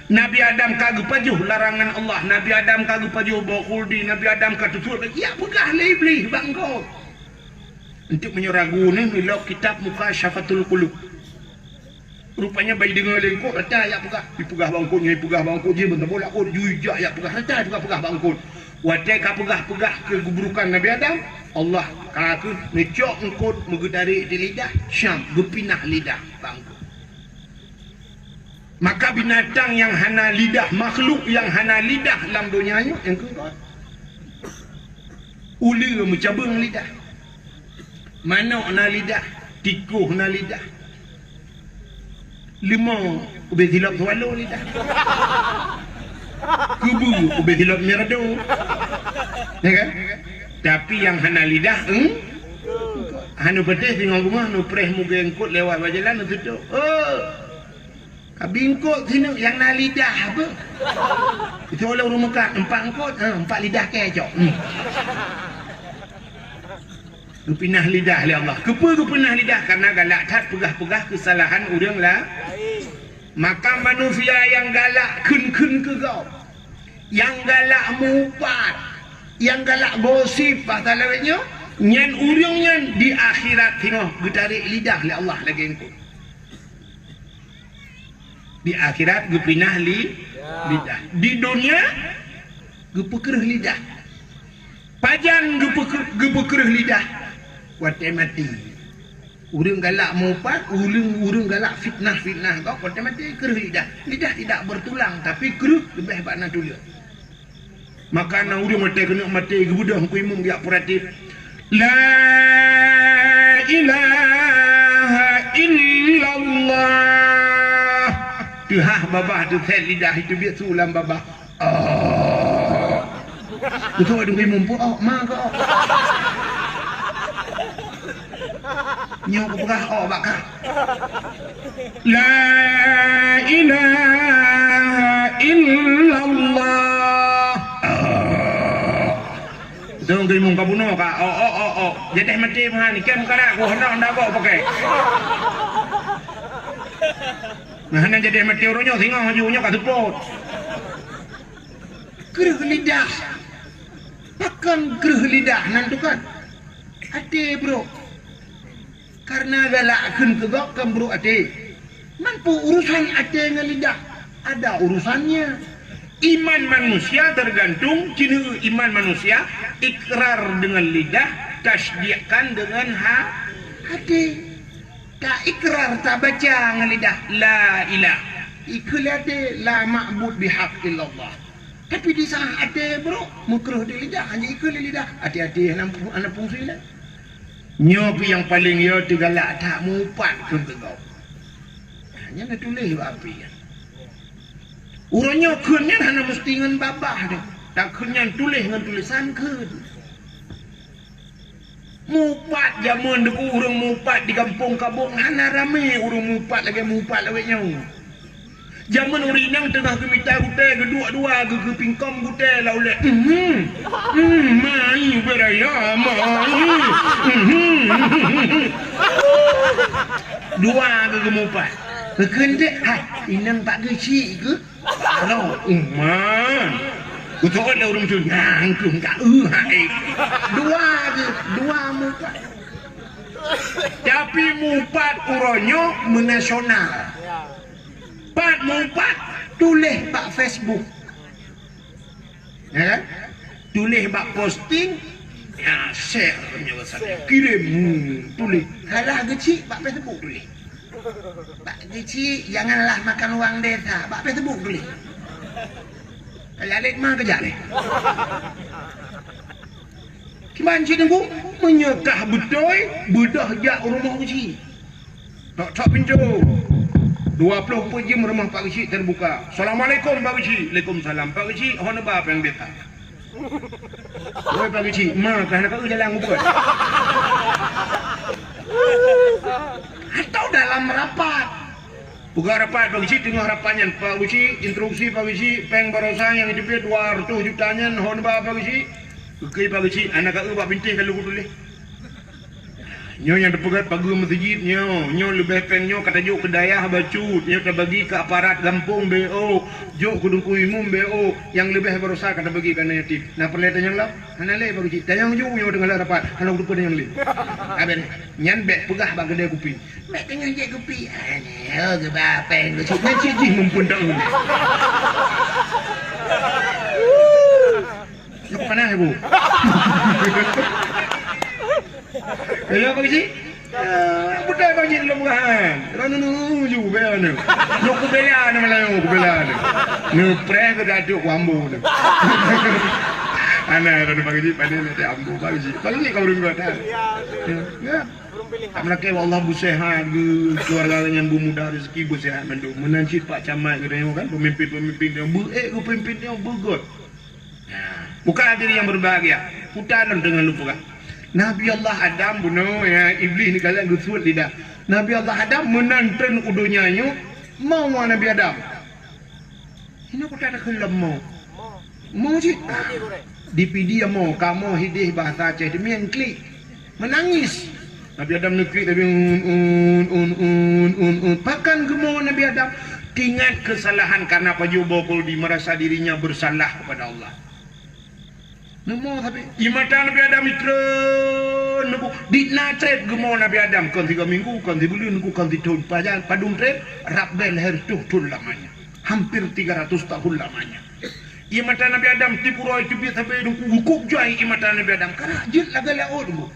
Nabi Adam kagak pajuh larangan Allah Nabi Adam kagak pajuh bakuldi Nabi Adam kata tutur ya pegah le iblis bak engkot untuk menyeragu ni milau kitab Mukasyafatul Qulub rupanya bayi dengar lengkot rata ya pegah bangkutnya pegah bangkut je bentar bola kot jujak ya pegah rata pegah bangkut wadai ka pegah-pegah keguburukan Nabi Adam Allah kata ngecok engkot megedari di lidah Syam gepinah lidah bangku maka binatang yang hana lidah makhluk yang hana lidah dalam dunianya yang keempat uli mencabung lidah manok na lidah tikuh na lidah limau ubeh hilap swallow lidah kubu ubeh hilap mirado ya kan tapi yang hana lidah hanu pedes tengok rumah nu preh muka engkot lewat berjalan tu tu kabingkot sini yang na lidah apa itu oleh rumah kat empat engkot empat lidah kecok pinah lidah oleh Allah kepa pinah lidah karena galak tat pegah-pegah kesalahan orang lah maka manusia yang galak kun ke kau yang galak mupat yang galak gosip pasal lawetnya nyan urang nyan di akhirat tengok getarik lidah oleh Allah lagi engkau di akhirat gepinah lidah di dunia gepekereh lidah pajan gepekereh lidah wate mati urang galak mupat urang galak fitnah kau wate mati kereh lidah tidak bertulang tapi kereh lebih hebat nak tulang maka na urang mati kena mati gebudah ku imam dia puratif la ilaha illallah tuhah babah tu set lidah itu biar sulam babah betul ada ku imam pun mak kau nyok pegah bakar la ilaha illallah Dong ke mung kabuno ka jadi mati mah ni kan kada ku hendak kau pakai nah hendak jadi mati uronyo singo hajunya ka tepot kereh lidah akan kereh lidah nanti kan ade bro karena galakkan kegok kan bro ade mampu urusan ade dengan lidah ada urusannya iman manusia tergantung cina iman manusia ikrar dengan lidah tasdiqkan dengan hati tak ikrar tak baca dengan lidah la ilah ikhlade la ma'bud bihaq illallah. Tapi di sana ada bro mukruh di lidah hanya ikhl di lidah. Hati-hati anak fungsi lah. Nyopi yang paling yo tigalak tak mupat pun tegau. Hanya nak tulis api kan. Urangnya keunnya hanya mesti ngan babah dah. Tak keunnya tulis dengan tulisan keun. Mupat zaman deku urang mupat di kampung-kampung hana rame urang mupat lagi nyau. Zaman urinang tengah kemita gute kedua-dua ke pingkom gute laule. Mai beraya mai. Dua ke mupat. Kekende ha inang tak geci ke? Alo, man. Kutu ada urang tu ngangkum tak hai. Dua mupat. Tapi mupat uronyo menasional. Pat mupat tulis pak Facebook, ya kan? Tulis pak posting, ya share kirim tulis. Kalah kecil pak Facebook tulis. Pak kecil janganlah makan uang desa, pak Facebook tulis. Kalau alik mah kerja leh. Gimana sih tunggu menyekah betul bedah jak rumah kecil. Tak pintu. 24 jam rumah Pak Kecik terbuka. Assalamualaikum Pak Kecik. Waalaikumsalam Pak Kecik. Hono apa yang beta? Oi Pak Kecik, mah kan kau jalan ngumpul. Atau dalam rapat. Buka rapat Pak Kecik tengah rapannya Pak Kecik instruksi Pak Kecik peng barosan yang itu 200 jutanya hono apa Pak Kecik? Oke Pak Kecik, anak kau Pak Bintih kalau boleh. Nyo yang terpegat pagi masjid nyo lebih peng nyo kata jok kedayah bacut nyo tak bagi ke aparat kampung BO jok kudungku imum BO yang lebih berusaha kata bagi kan native. Nah perlihat yang lap hana le baru cik tayang jok nyo dengan rapat hana lupa yang le aben nyan bek pegah bak kedai kopi bek tengah je kopi anyo ke bapeng lu cik nan cik mumpun dak lu lu panah ibu. Ya Pak Cik. Budak Pak Cik dalam bukan. Rana nuju beana. Nuk beana malah nuk beana. Nu preh ke daduk ambu tu. Ana rana Pak Cik pada nanti ambu Pak Cik. Kalau ni kau rumah dah. Ya. Amna ke Allah bu sehat ke keluarga yang bu muda rezeki bu sehat mendung. Menancit Pak Camat ke kan pemimpin yang bu pemimpin yang begot. Bukan diri yang berbahagia. Putaran dengan lupa kan. Nabi Allah Adam bunuh ya iblis ni kalian gusut lidah. Nabi Allah Adam menantang udunya nyu mau Nabi Adam. Ini aku tak ada kelam mau sih. DPD mau kamu hidih bahasa Aceh demikian klik menangis. Nabi Adam neklik tapi pakan gemau Nabi Adam ingat kesalahan karena pajubokul di merasa dirinya bersalah kepada Allah. Nemo tapi imatan Nabi Adam itu nemu di natret gemau Nabi Adam kan 3 minggu kan 3 bulan kan 3 tahun padung tret rabbel hertuh lamanya hampir 300 tahun lamanya. Imatan Nabi Adam tipuro itu biasa sampai hukum jai imatan Nabi Adam karena jil lagala dulu.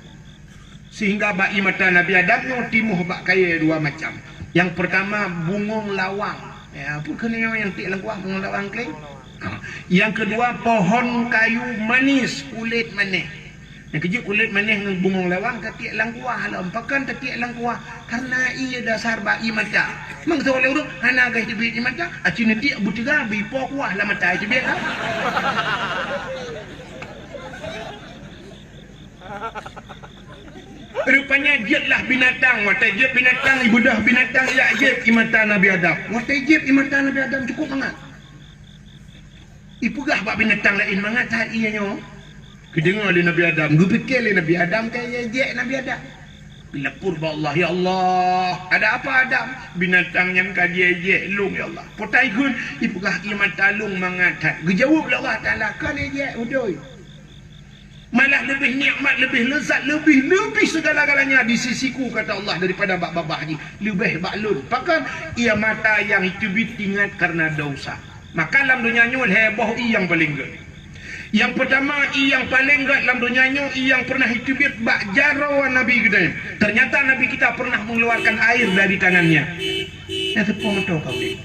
Sehingga bak imatan Nabi Adam yo timuh bak kaya 2 macam. Yang pertama bungong lawang. Ya apa kena yang tik lengkuah bungong lawang kleng. Yang kedua pohon kayu manis kulit manis. Yang kejut kulit manis dengan bungong lawang ketiak langkuah lampakan ketiak langkuah karena ia dasar bayi mata. Mang soleh urang hana guys dibit mata acin tiak butiga bi pokuah la mata je biar. Rupanya jetlah binatang, watai jet binatang ibu dah binatang ya jet imatan Nabi Adam. Watai jet imatan Nabi Adam cukup mangat. Ipugah bak binatang lain mangat hal ianya. Kedengar oleh Nabi Adam, gue fikir oleh Nabi Adam kayak je Nabi Adam. Bila purba Allah, ya Allah, ada apa Adam? Binatang yang kaji je lung ya Allah. Potai kun ipugah iman talung mangat. Gejawab Allah Taala kan je udoy. Malah lebih nikmat, lebih lezat, lebih segala-galanya di sisiku kata Allah daripada bak-babah ni. Lebih baklun. Bahkan ia mata yang itu bitingat karena dosa. Maka dalam dunia nyul heboh yang paling gede. Yang pertama, yang paling gat dalam dunianya, yang pernah hitubit bak jarawan Nabi kita. Ternyata Nabi kita pernah mengeluarkan air dari tangannya. Ya tepung itu kau ni.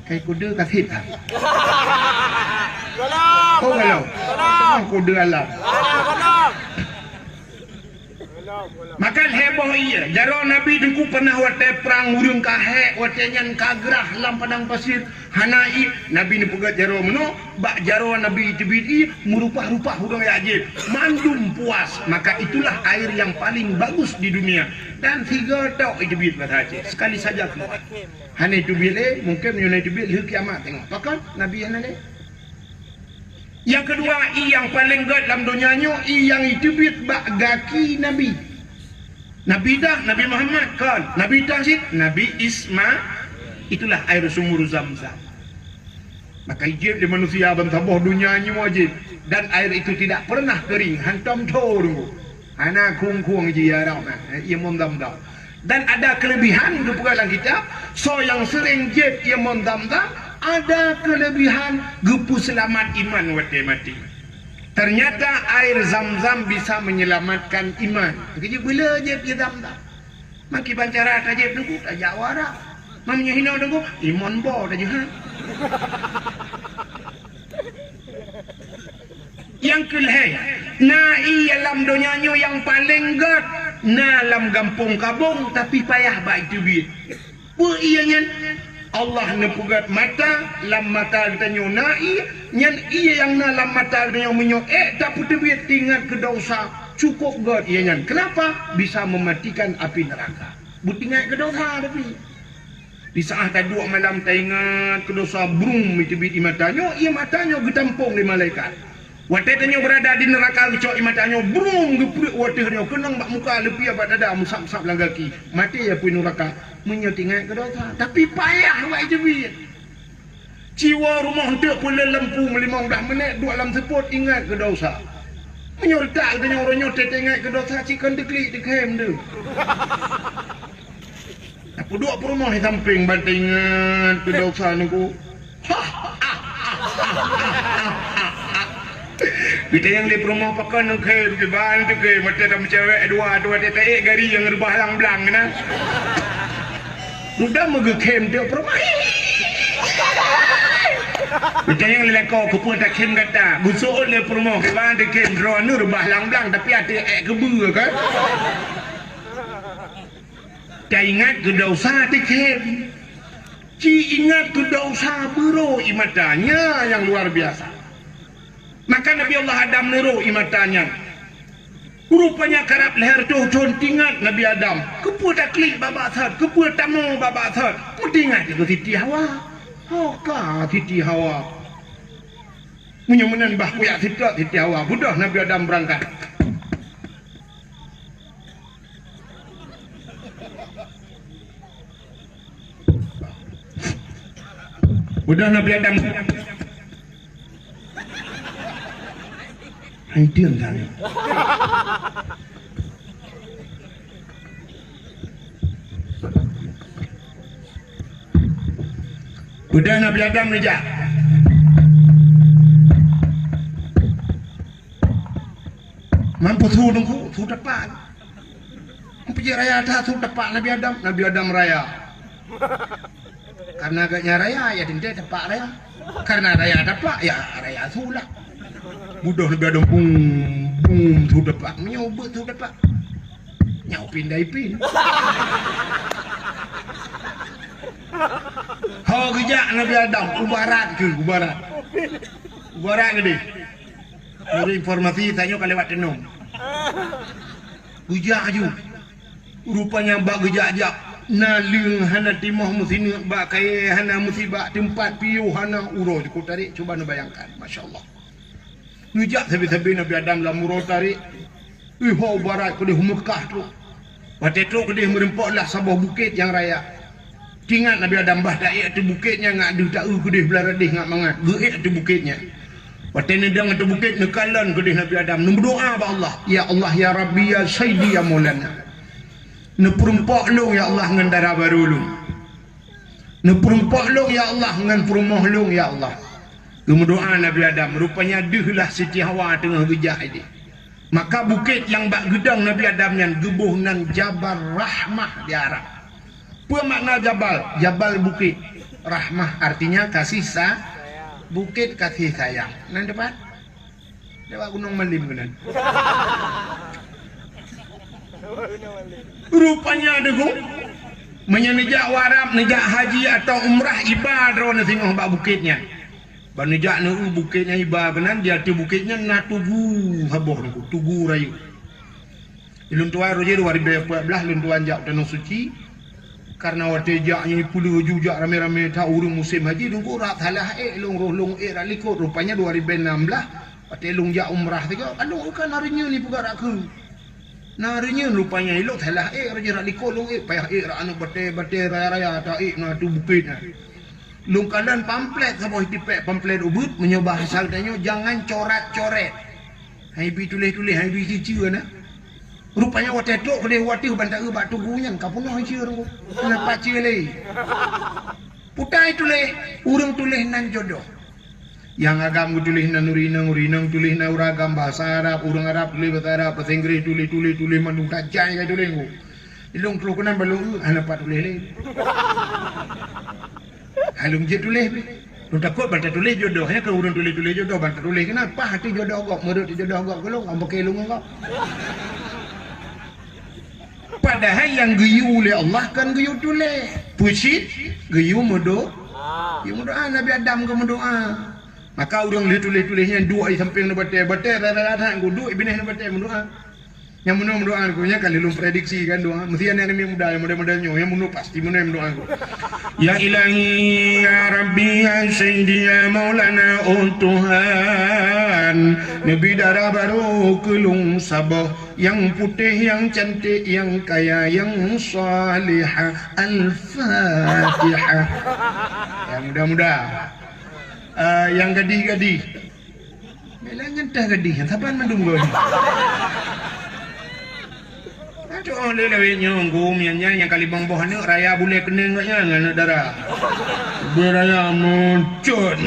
Kayak kuda kasih tak? Kau galau? Kuda alam. Makan heboh iya. Jaro Nabi dengku pernah wate perang urung kahek, wate nyan kagrah lam padang pasir. Hanai Nabi ni pegat jaro meno, bak jaro Nabi tibidi merupah-rupah hudang ajib. Mandum puas. Maka itulah air yang paling bagus di dunia. Dan 3 tok tibid kata Aceh. Sekali saja keluar. Hanai tibid mungkin nyunai tibid le kiamat tengok. Pakat Nabi yang ada. Yang kedua, yang paling gat dalam dunianya, yang itibit bak gaki Nabi. Nabi dah, Nabi Muhammad kan, Nabi Tazid, Nabi Isma, itulah air sumur Zam-Zam. Maka ijib di manusia bentambah dunianya wajib. Dan air itu tidak pernah kering, hantam tunggu. Anak kung-kung je ya rauh, ia mondam-dam. Dan ada kelebihan di pegalang kita, so yang sering jib ia mondam-dam, ada kelebihan gepu selamat iman wate mati. Ternyata air Zam-Zam bisa menyelamatkan iman. Kerja bila je dia Zam-Zam. Maki bancara tajib dengku tak jawara. Mamanya hina dengku iman bo dah je ha. Yang kelih, nai alam dunianya yang paling gat, na alam kampung kabung tapi payah baik tubit. Pu ianya Allah nepugat mata, lam mata ditanya nai, nyan iya yang na lam mata ditanya menyo, tak putubit tinggal ke dosa, cukup God iya nyan. Kenapa? Bisa mematikan api neraka. Butingat ke dosa tapi. Di saat tak 2 malam tak ingat ke dosa, brum itubit di matanya, iya matanya getampung di malaikat. Waktu tanya berada di neraka kecok matanya, brum geprik waktu dia kenang bak muka lebih abad dada musap-musap langgaki. Mati ya pun neraka. Menyotingat ke dosa. Tapi payah buat jebit. Ciwa rumah hendak pula lempu melimau dah menit 2 alam seput ingat ke dosa. Menyoltak tanya orang nyotet ingat ke dosa cikan deklik dekem tu. Aku duduk per rumah di samping bantai ingat ke dosa niku. Kita yang di rumah pakai nak ke bantu ke mata dah cewek dua tetek gari yang rebah lang-lang na. Mudah megekem dia permai. Kita yang lelako kupun tak kem kata, busuk oleh permai ke bantu kem drone rebah lang-lang tapi ada kebu kan. Tak ingat ke dosa kem. Ci ingat ke dosa bero imatanya yang luar biasa. Maka Nabi Allah Adam niru imatanya. Rupanya karap leher tu contingat Nabi Adam. Kepu tak klik babak thad, kepu tamu babak thad. Mutingat itu Siti Hawa. Hoka Siti Hawa. Menyumunan bah kuyak Siti Hawa. Budah Nabi Adam berangkat. Budah Nabi Adam. Itu yang tanya. Udah Nabi Adam aja. Mampu tu dengku, tu tepat. Mampu je raya dah tu tepat Nabi Adam. Nabi Adam raya. Karena agaknya raya, ya dinda tepat raya. Karena raya tepat, ya raya tu lah. Mudah Nabi Adam bum tu dapat menyoba tu dapat nyau pindai pin ha gejak Nabi Adam ubarat ke deh dari informasi tanya kalau lewat tenung gejak ju rupanya bak gejak naling hana timah musini bak kai hana musibah tempat piu hana uro ku tarik cuba nu bayangkan masyaallah. Ngejak sabi-sabi Nabi Adam lah murau tarik. Ihau barat kedih Mekah tu. Waktu tu kedih merempok lah sebuah bukit yang raya. Tingat Nabi Adam bah daik tu bukitnya ngak ada tak kedih belah radih ngak mangat. Geik tu bukitnya. Waktu ni dang tu bukit nekalan kedih Nabi Adam. Berdoa ba Allah. Ya Allah ya Rabbi ya Sayyidi ya Maulana. Neperempok lu ya Allah ngendara baru lu. Nu perempak long ya Allah ngan perumah long ya Allah. Kemudoa Nabi Adam rupanya dehlah Siti Hawa tengah gejah ini. Maka bukit yang bak gedang Nabi Adam yang gebuh nan Jabal Rahmah di Arab. Apa makna Jabal? Jabal bukit. Rahmah artinya kasih bukit kasih sayang. Nan depan? Depan Gunung Malim kan. Rupanya ada gong menyenejak warap, nejak haji atau umrah ibadah na tengok bak bukitnya. Banejak na bukitnya ibadah benan dia tu bukitnya na tugu haboh ni tugu rayu. Ilun tuan roje 2014 lun tuan jak tanah suci karena waktu jaknya 10 jujak rame-rame tak urung musim haji dungku rak salah long roh long ralikot rupanya 2016 waktu long jak umrah tiga aduh kan harinya ni pugak aku. Narinya rupanya elok salah raja ralikot long payah rak anu bate raya-raya tak na tu bukitnya. Lung kadan pamflet sabah tipek pamflet ubud menyoba asal tanya jangan coret-coret. Hai bi tulis-tulis hai bi cici na. Rupanya waktu tu kena wati bantak bak tugunya kapuno hai ciur ko. Kenapa cile? Putai tulis, urang tulis nan jodoh. Yang agam tulis nan urinang tulis nan uragam bahasa Arab, urang Arab tulis bahasa Arab, bahasa Inggeris tulis mandung kacai kai tulis ko. Ilung telu kenan balung hanapat tulis le. Halung je tulis. Lu takut bantak tulis jodoh ya ke urang tulis jodoh bantak tulis kenapa hati jodoh gok menurut jodoh gok kelong ambek kelung gok. Padahal yang geyu oleh Allah kan geyu tulis. Pusit geyu modo. Yang doa Nabi Adam ke doa. Maka orang tulis-tulisnya dua di samping bate rata-rata gudu ibneh bate mendoa. Yang mendoa aku nya kali lu prediksi kan doa. Mesti ada yang muda yang model-modelnya yang mendoa pasti mendoa doa aku. Ya Ilahi ya Rabbi ya Sayyidi ya Maulana Tuhan. Nabi darah baru kelung sabah yang putih yang cantik yang kaya yang salihah Al-Fatihah. Yang muda-muda. Yang gadih-gadih. Melangan dah gadih. Siapa mandung gua ni? Aduh, lelaki nyonggung yang kali bang boh ni raya boleh kena ngaknya dengan darah. Beraya muncul.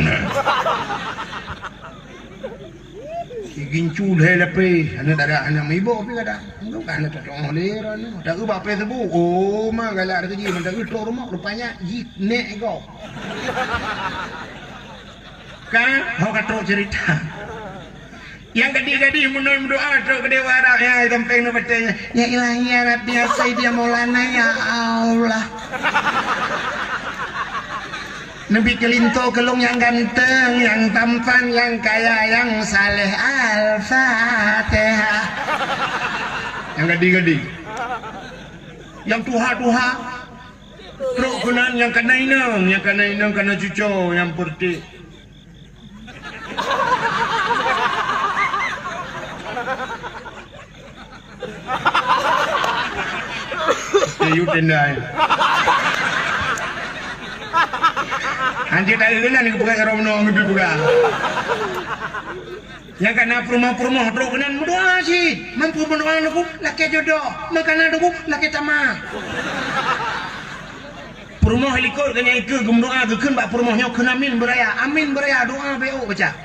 Gincu dah lepas, anak darah anak ibu apa kata? Enggak kan ada orang lera ni. Tak ubah apa sebut. Oh, mak galak ada kerja, mendak itu rumah rupanya nek kau. Kan, kau kata cerita. Yang gadis-gadis mendoa terus ke dewa Arab ya sampai nu bertanya ya Ilahi ya Rabbi ya Sayyidi ya Maulana ya Allah. Nabi kelinto kelung yang ganteng, yang tampan, yang kaya, yang saleh Al-Fatihah. Yang gadis-gadis. Yang tuha-tuha. Terus kunan yang kena inang kena cucu yang pertik. You tendai. Anjir tak kena ni buka romno ngebi buka. Yang kena perumah-perumah teruk kena berdoa sih. Mampu berdoa aku laki jodoh, makanan aku laki tamah. Perumah helikopter kena ikut berdoa keun bak perumahnya kena amin beraya doa beo baca.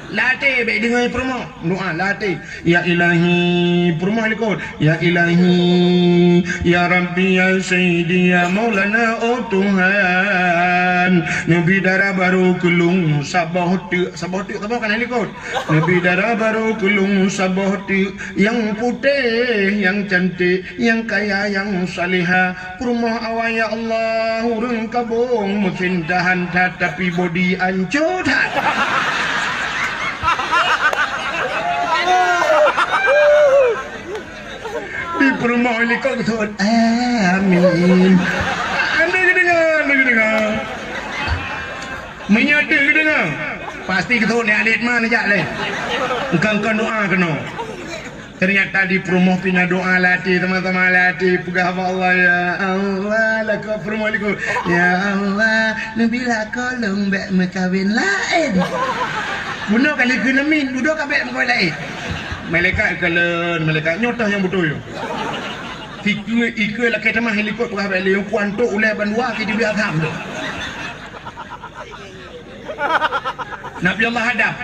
Latih baik dengan perumah doa latih ya Ilahi perumah likut ya Ilahi ya Rabbi ya Sayyidi ya Maulana Tuhan Nabi darah baru kelung sabah tu kan likut Nabi darah baru kelung sabah tu yang putih yang cantik yang kaya yang salihah perumah awal ya Allah urang kabung mungkin tahan tapi body ancur di perumah ini kau betul. Amin. Anda dengar. Menyata dengar. Pasti betul ni alit mana jak le. Engkau doa kena. Ternyata di perumah pina doa latih teman-teman latih pegah Allah ya Allah laka perumah liku ya Allah nabila kolong bek mekawin lain. Bunuh kali kena min duduk kabek mekawin lain. Malaikat kalen, malaikat nyotah yang betul. fikir ikut lah kita mah helikopter berapa leh kuanto oleh bandua kita biar tham tu. Nabi Allah hadap.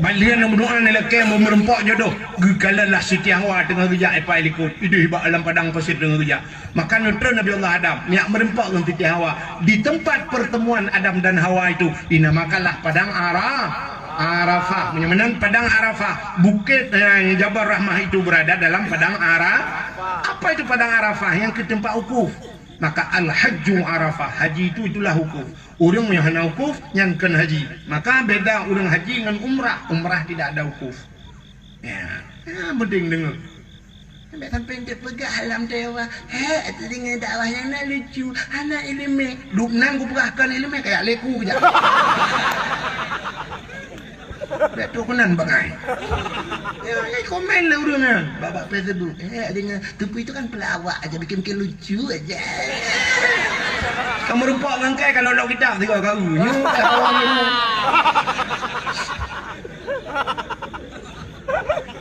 Balian yang berdoa ni lelaki mau merempak jodoh. Gekalalah Siti Hawa tengah kerja apa helikopter. Itu hibak alam padang pasir tengah kerja. Maka neutral Nabi Allah Adam yang merempak dengan Siti Hawa di tempat pertemuan Adam dan Hawa itu dinamakanlah padang Arafah. Menyamakan padang Arafah. Bukit Jabal Rahmah itu berada dalam padang Arafah. Apa itu padang Arafah? Yang ke tempat wukuf. Maka al-hajju Arafah. Haji itu itulah wukuf. Orang yang hanya wukuf yang kena haji. Maka beda orang haji dengan umrah. Umrah tidak ada wukuf. Ya, penting dengar. Sampai sampai dia pegang alam dewa. Dengan dakwah yang nak lucu. Anak ilmu. Duk nang ku pegahkan ilmu kayak leku je. Tak tahu kenan bagai. Ya, komen lah orangnya. Babak Facebook. Dengan tepi itu kan pelawak aja, bikin lucu aja. Kamu rupak bangkai kalau lauk kita tiga kau.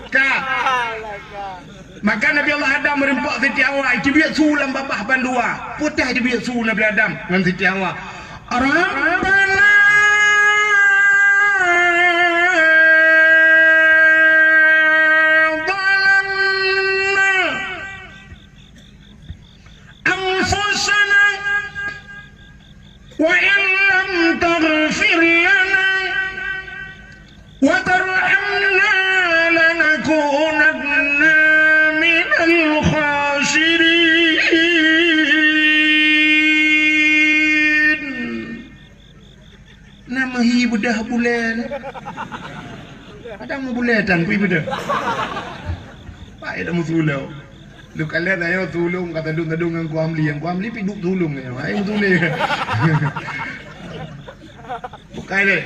Kak. Maka Nabi Allah Adam merempak Siti Hawa. Itu biar sulam babah bandua. Putih dia biar sulam Nabi Adam dengan Siti Hawa. Rabbana وإن لم تغفر لنا وترحمنا لنكونن من الخاسرين. Nama hi bedah bulan. Ada mau bulatan pi bedah. Pak ada mau sulau. Lu kalian ayo tulung kata dung dengan Kuamli yang Kuamli piduk tulung ya. Ayo tulung. Bukan deh.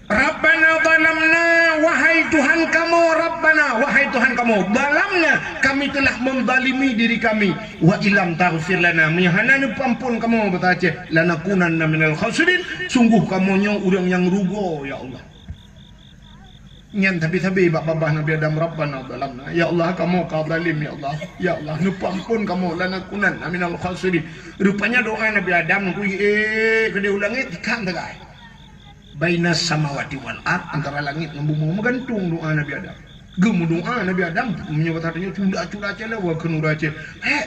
Rabbana zalamna wahai Tuhan kamu Rabbana wahai Tuhan kamu zalamna kami telah menzalimi diri kami wa ilam taghfir lana mihanana pampun kamu betace lanakunanna minal khasirin sungguh kamunya orang yang rugo ya Allah. Nyan tapi babah Nabi Adam Rabbana zalamna ya Allah kamu kau zalim ya Allah nu pampun kamu lanakunan minal khasirin. Rupanya doa Nabi Adam ku kede ulangi kan tegai bainas samawati wal ard antara langit dan bumi menggantung doa Nabi Adam. Gemu doa Nabi Adam menyebut artinya cula cela wa kenurace.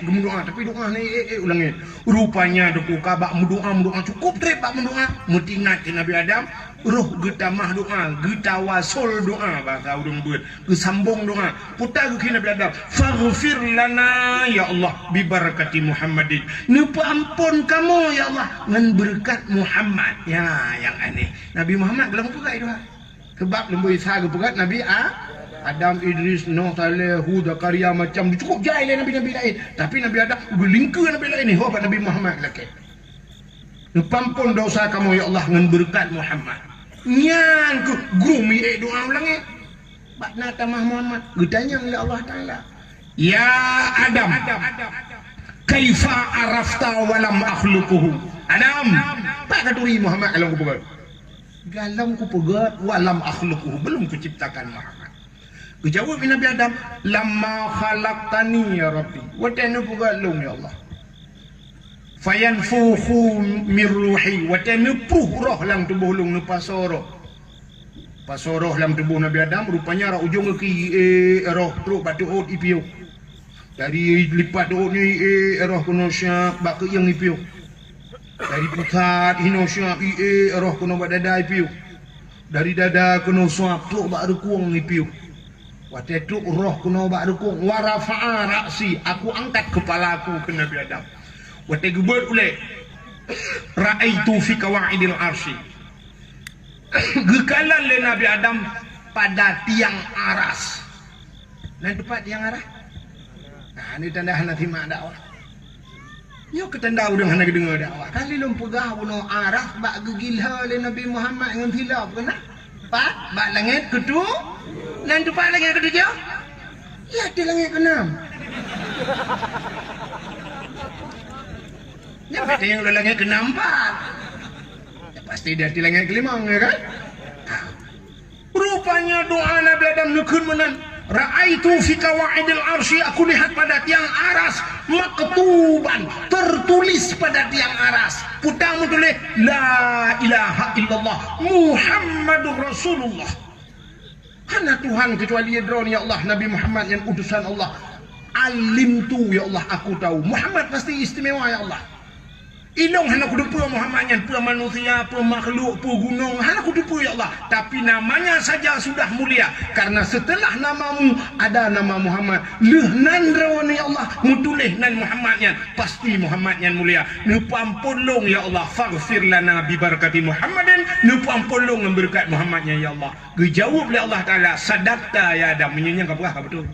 Gemu doa tapi doa ni ulangi. Rupanya doku kabak doa cukup trep bak doa mutingat Nabi Adam. Roh kita mah doa, kita wasul doa bahasa urang beut, gesambung doa. Putar ke Nabi Adam, faghfir lana ya Allah bi barakati Muhammadin. Nupa ampun kamu ya Allah ngan berkat Muhammad. Ya, yang aneh. Nabi Muhammad belum pegai doa. Sebab lembu Isa pegat Nabi Adam, Idris, Nuh, Saleh, Hud, Zakaria macam cukup jahil nabi-nabi lain. Tapi Nabi Adam berlingkar Nabi lain ni. Hobat Nabi Muhammad lagi. Nupa ampun dosa kamu ya Allah ngan berkat Muhammad. Nyan ku gumi doa ulangi. Bak nata Muhammad gedanya oleh Allah Taala. Ya Adam. Kaifa arafta walam akhluquhu. Adam. Pak katuri Muhammad kalau ku pegat. Galam ku pegat walam akhluquhu belum ku ciptakan Muhammad. Ku jawab Nabi Adam, lamma khalaqtani ya Rabbi. Wa tanu pegat long ya Allah. Fayanfukhu min ruhi wa tanpuh roh dalam tubuh lung pasoroh dalam tubuh Nabi Adam rupanya ra ujung ke roh teruk batu hot ipiu dari lipat hot ni roh kuno syak bak yang ipiu dari pusat hino syak roh kuno bak dada ipiu dari dada kuno syak tu bak rekuang ipiu wate tu roh kuno bak rekuang wa rafa'a ra'si aku angkat kepala aku ke Nabi Adam. Wate gebut ule ra'aitu fi qawaidil arsy. Gekalan le Nabi Adam pada tiang aras. Nah tempat tiang aras. Nah ini tanda hana terima dakwah. Yo ketanda urang hana dengar dakwah. Kali lum pegah buno aras bak gegilha le Nabi Muhammad dengan hilaf kena. Pak bak langit ketu. Nan tempat langit ketujuh. Ya di langit keenam. Ya pasti yang langit ke-4. Ya pasti dia di langit ke-5 ya kan? Rupanya doa Nabi Adam nukun menan. Ra'aitu fi qawaidil arsy, aku lihat pada tiang aras maktuban, tertulis pada tiang aras. Putamu tulis la ilaha illallah Muhammadur Rasulullah. Hana Tuhan kecuali Yadron ya Allah, Nabi Muhammad yang utusan Allah. Alim tu ya Allah, aku tahu Muhammad pasti istimewa ya Allah. Ilong hana ku depa Muhammad yang pua manusia, pua makhluk, pua gunung, hana ku depa ya Allah. Tapi namanya saja sudah mulia, karena setelah namamu ada nama Muhammad. Leh nan rawan ya Allah, mutulih nan Muhammadnya, pasti Muhammadnya mulia. Nu pampolong ya Allah, faghfir lana bi barakati Muhammadin. Nu pampolong berkat Muhammadnya ya Allah. Dijawab oleh Allah Taala, sadaqta ya Adam, menyenyang ka betul.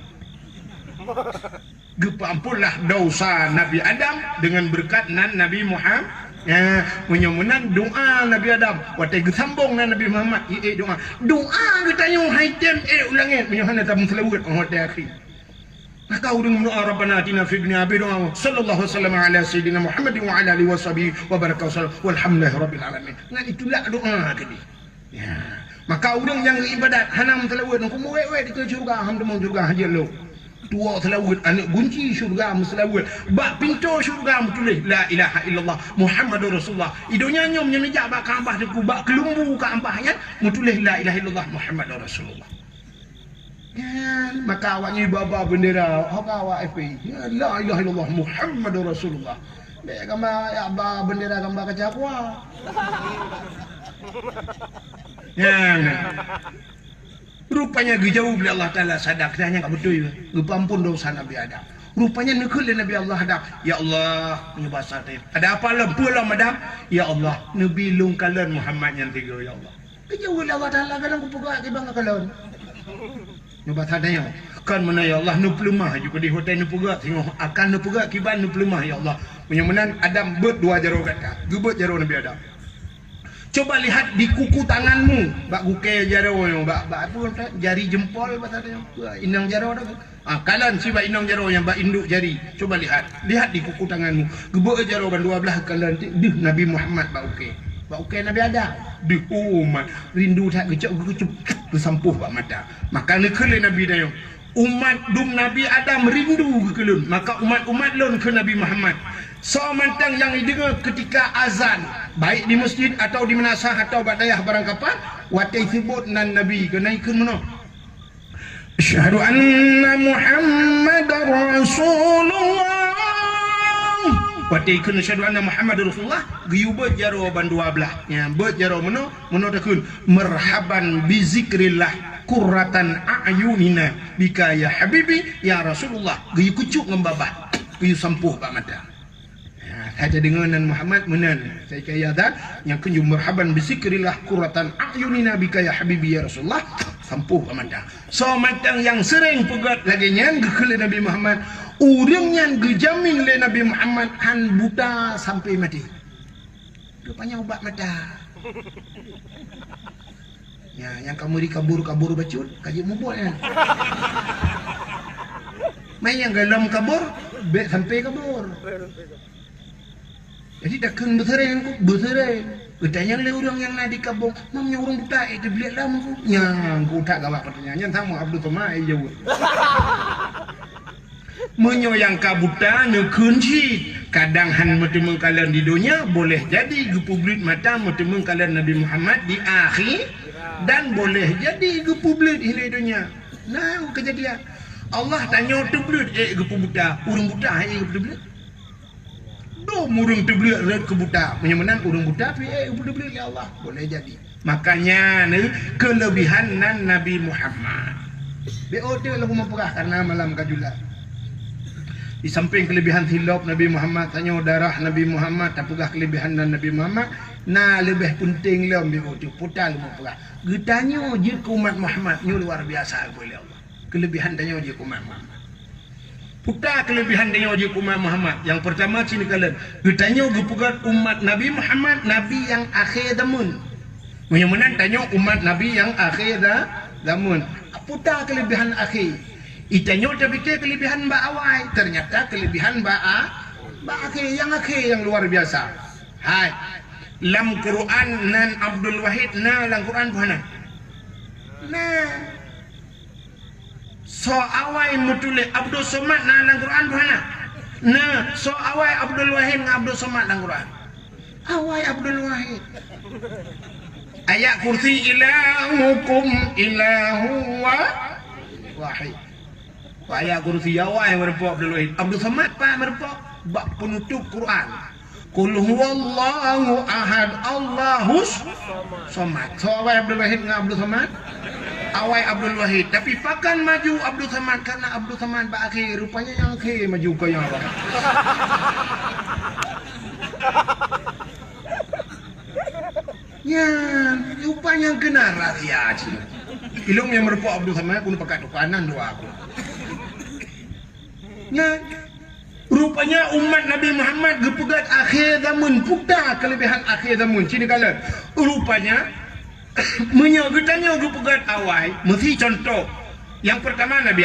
Gepampunlah dosa Nabi Adam dengan berkat nan Nabi Muhammad. Ya, menyomenan doa Nabi Adam. Watai gesambung nan Nabi Muhammad. Doa. Doa getanya haitem ulangin. Menyohana tabung selawat hotel akhir. Maka urang doa Rabbana atina fid dunya hasanah. Sallallahu wasallam ala sayyidina Muhammad wa ala alihi washabihi wa baraka walhamdulillahi rabbil alamin. Nah itulah doa tadi. Ya. Maka urang yang ibadat hanam selawat ku wewe di surga, ham demong surga haji lo. Tua selawat anak kunci syurga selawat bak pintu syurga tulis la ilaha illallah Muhammadur Rasulullah. Idonya nyom nyejak bak Kaabah deku bak kelumbu ka ampahnya tulis la ilaha illallah Muhammadur Rasulullah. Ya, maka awaknya baba bendera hak awak FPI ya, la ilaha illallah Muhammadur Rasulullah. Dek gambar ya ba bendera gambar kacakwa. Ya. Rupanya dijauh oleh Allah Ta'ala sadaq tanya tak betul ya. Gepampun dosa Nabi Adam. Rupanya nekul Nabi Allah Adam. Ya Allah, ini bahasa dia. Ada apa lah, pula madam? Ya Allah, Nabi lung kalian Muhammad yang tiga ya Allah. Dijauh oleh Allah Ta'ala kadang kupugak ke bangga kalian. Ini bahasa dia. Kan mana ya Allah, nu pelemah juga di hotel nu pugak. Tengok akan nu pugak kiban nu pelemah ya Allah. Menyamanan Adam bet dua jaro kata. Gebet jaro Nabi Adam. Coba lihat di kuku tanganmu, bak guke jaro yo, bak apa jari jempol bahasa dia. Inang jaro dah. Kalan si bak inang jaro yang bak induk jari. Coba lihat di kuku tanganmu. Gebek jaro ban dua belah kalan dih Nabi Muhammad bak uke. Bak uke Nabi Adam. Dih umat rindu tak gecok kesampuh bak mata. Maka nekele Nabi dah yo. Umat dum Nabi Adam rindu ke kelun. Maka umat-umat lon ke Nabi Muhammad. So mantang yang didengar ketika azan, baik di masjid atau di menasah atau badayah barang kapan, watai sebut nan Nabi kena ikut mana? Asyhadu anna Muhammadar Rasulullah. Watai ikut asyhadu anna Muhammadar Rasulullah, giyubet jaro ban dua belah. Ya, bet jaro mana? Mana takun marhaban bi zikrillah qurratan a'yunina bika ya habibi ya Rasulullah. Giyu kucuk ngembabat, giyu sampuh bak mata. Ada dengan Muhammad menan saya kaya dah yang kunjung marhaban bizikrillah qurratan a'yunina bika ya habibi ya Rasulullah sampuh amanda. So matang yang sering pegat lagi nyang gekele Nabi Muhammad urang yang gejamin le Nabi Muhammad han buta sampai mati. Rupanya ubat mata. Ya, yang kamu dikabur bacut kaji mubuk ya. Main yang galam kabur sampai kabur. Jadi dah kena berserai. Bertanya oleh orang yang nak dikabung, mamnya orang buta itu beli lama ku. Yang ku tak gawat pertanyaannya sama Abdul Somad jauh. Menyoyang kabuta kunci. Kadang han bertemu kalian di dunia boleh jadi gepublik mata bertemu kalian Nabi Muhammad di akhir dan boleh jadi gepublik di dunia. Nah, kejadian. Allah tanya tu bulut gepubuta, urang buta gepublik. Murung terbeli red ke buta menyemenang urung buta tapi terbeli ya Allah boleh jadi. Makanya ni kelebihan nan Nabi Muhammad BOT lagu memperah karena malam kajulah. Di samping kelebihan hilap Nabi Muhammad tanya darah Nabi Muhammad tak pegah kelebihan nan Nabi Muhammad nah lebih penting lah BOT putal memperah getanya je ke umat Muhammad ni luar biasa boleh Allah kelebihan tanya je ke umat Muhammad. Putar kelebihan dia wajib umat Muhammad. Yang pertama sini kalian. Ditanya gepugat umat Nabi Muhammad, Nabi yang akhir zaman. Menyemenan tanya umat Nabi yang akhir zaman. Putar kelebihan akhir. Itanya tapi kelebihan mbak awal. Ternyata kelebihan mbak akhir yang luar biasa. Hai. Lam Quran nan Abdul Wahid na lam Quran buhana. Nah. so awai mutule Abdul Somad na dalam Quran mana na so awai Abdul Wahid dengan Abdul Somad dalam Quran awai Abdul Wahid ayat kursi ilahukum ilahu wahid ayat kursi awai merepok Abdul Wahid Abdul Somad pa merepok bab penutup Quran Qul huwallahu ahad Allahus somad so awai Abdul Wahid dengan Abdul Somad awai Abdul Wahid tapi pakan maju Abdul Somad karena Abdul Somad berakhir rupanya yang akhir maju ke yang awal ya rupanya kena rahsia cik ilmu yang merupuk Abdul Somad pun pakai tukanan doa aku ya rupanya umat Nabi Muhammad gepegat akhir zaman putar kelebihan akhir zaman cini kala rupanya menyogetanya gepegat awal mesti contoh yang pertama Nabi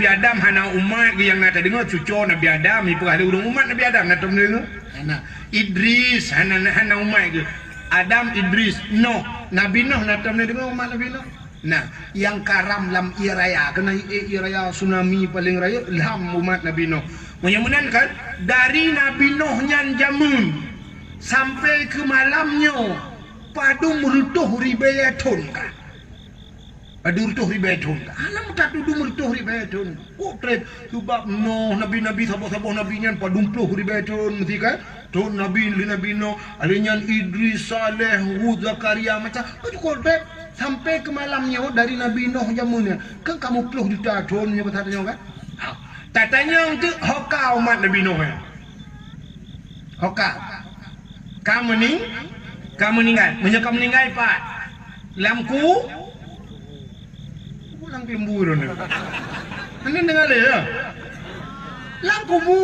Adam hana umat yang nata dengar cucu Nabi Adam ipu ahli urung umat Nabi Adam nata dengar hana Idris hana umat ke Adam Idris Nuh Nabi Nuh nata dengar umat Nabi Nuh nah yang karam lam iraya kena iraya tsunami paling raya lam umat Nabi Nuh menyamanan kan dari Nabi Nuh nyan jamun sampai ke malamnya padu merutuh ribayatun kan padu merutuh ribayatun kan alam tak tuduh merutuh ribayatun oh trek sebab Nuh Nabi-Nabi sabah-sabah Nabi nyan padu merutuh ribayatun mesti kan tu Nabi Nuh alinyan Idris Saleh Hud Zakaria macam tu kok trek sampai ke malamnya dari Nabi Nuh jamunnya kan kamu peluh juta ton nya katanya kan tatanya untuk hoka umat Nabi Nuh hoka kamu meninggal menyokap meninggal pak lamku pulang lembur anda dengar ya lamku bu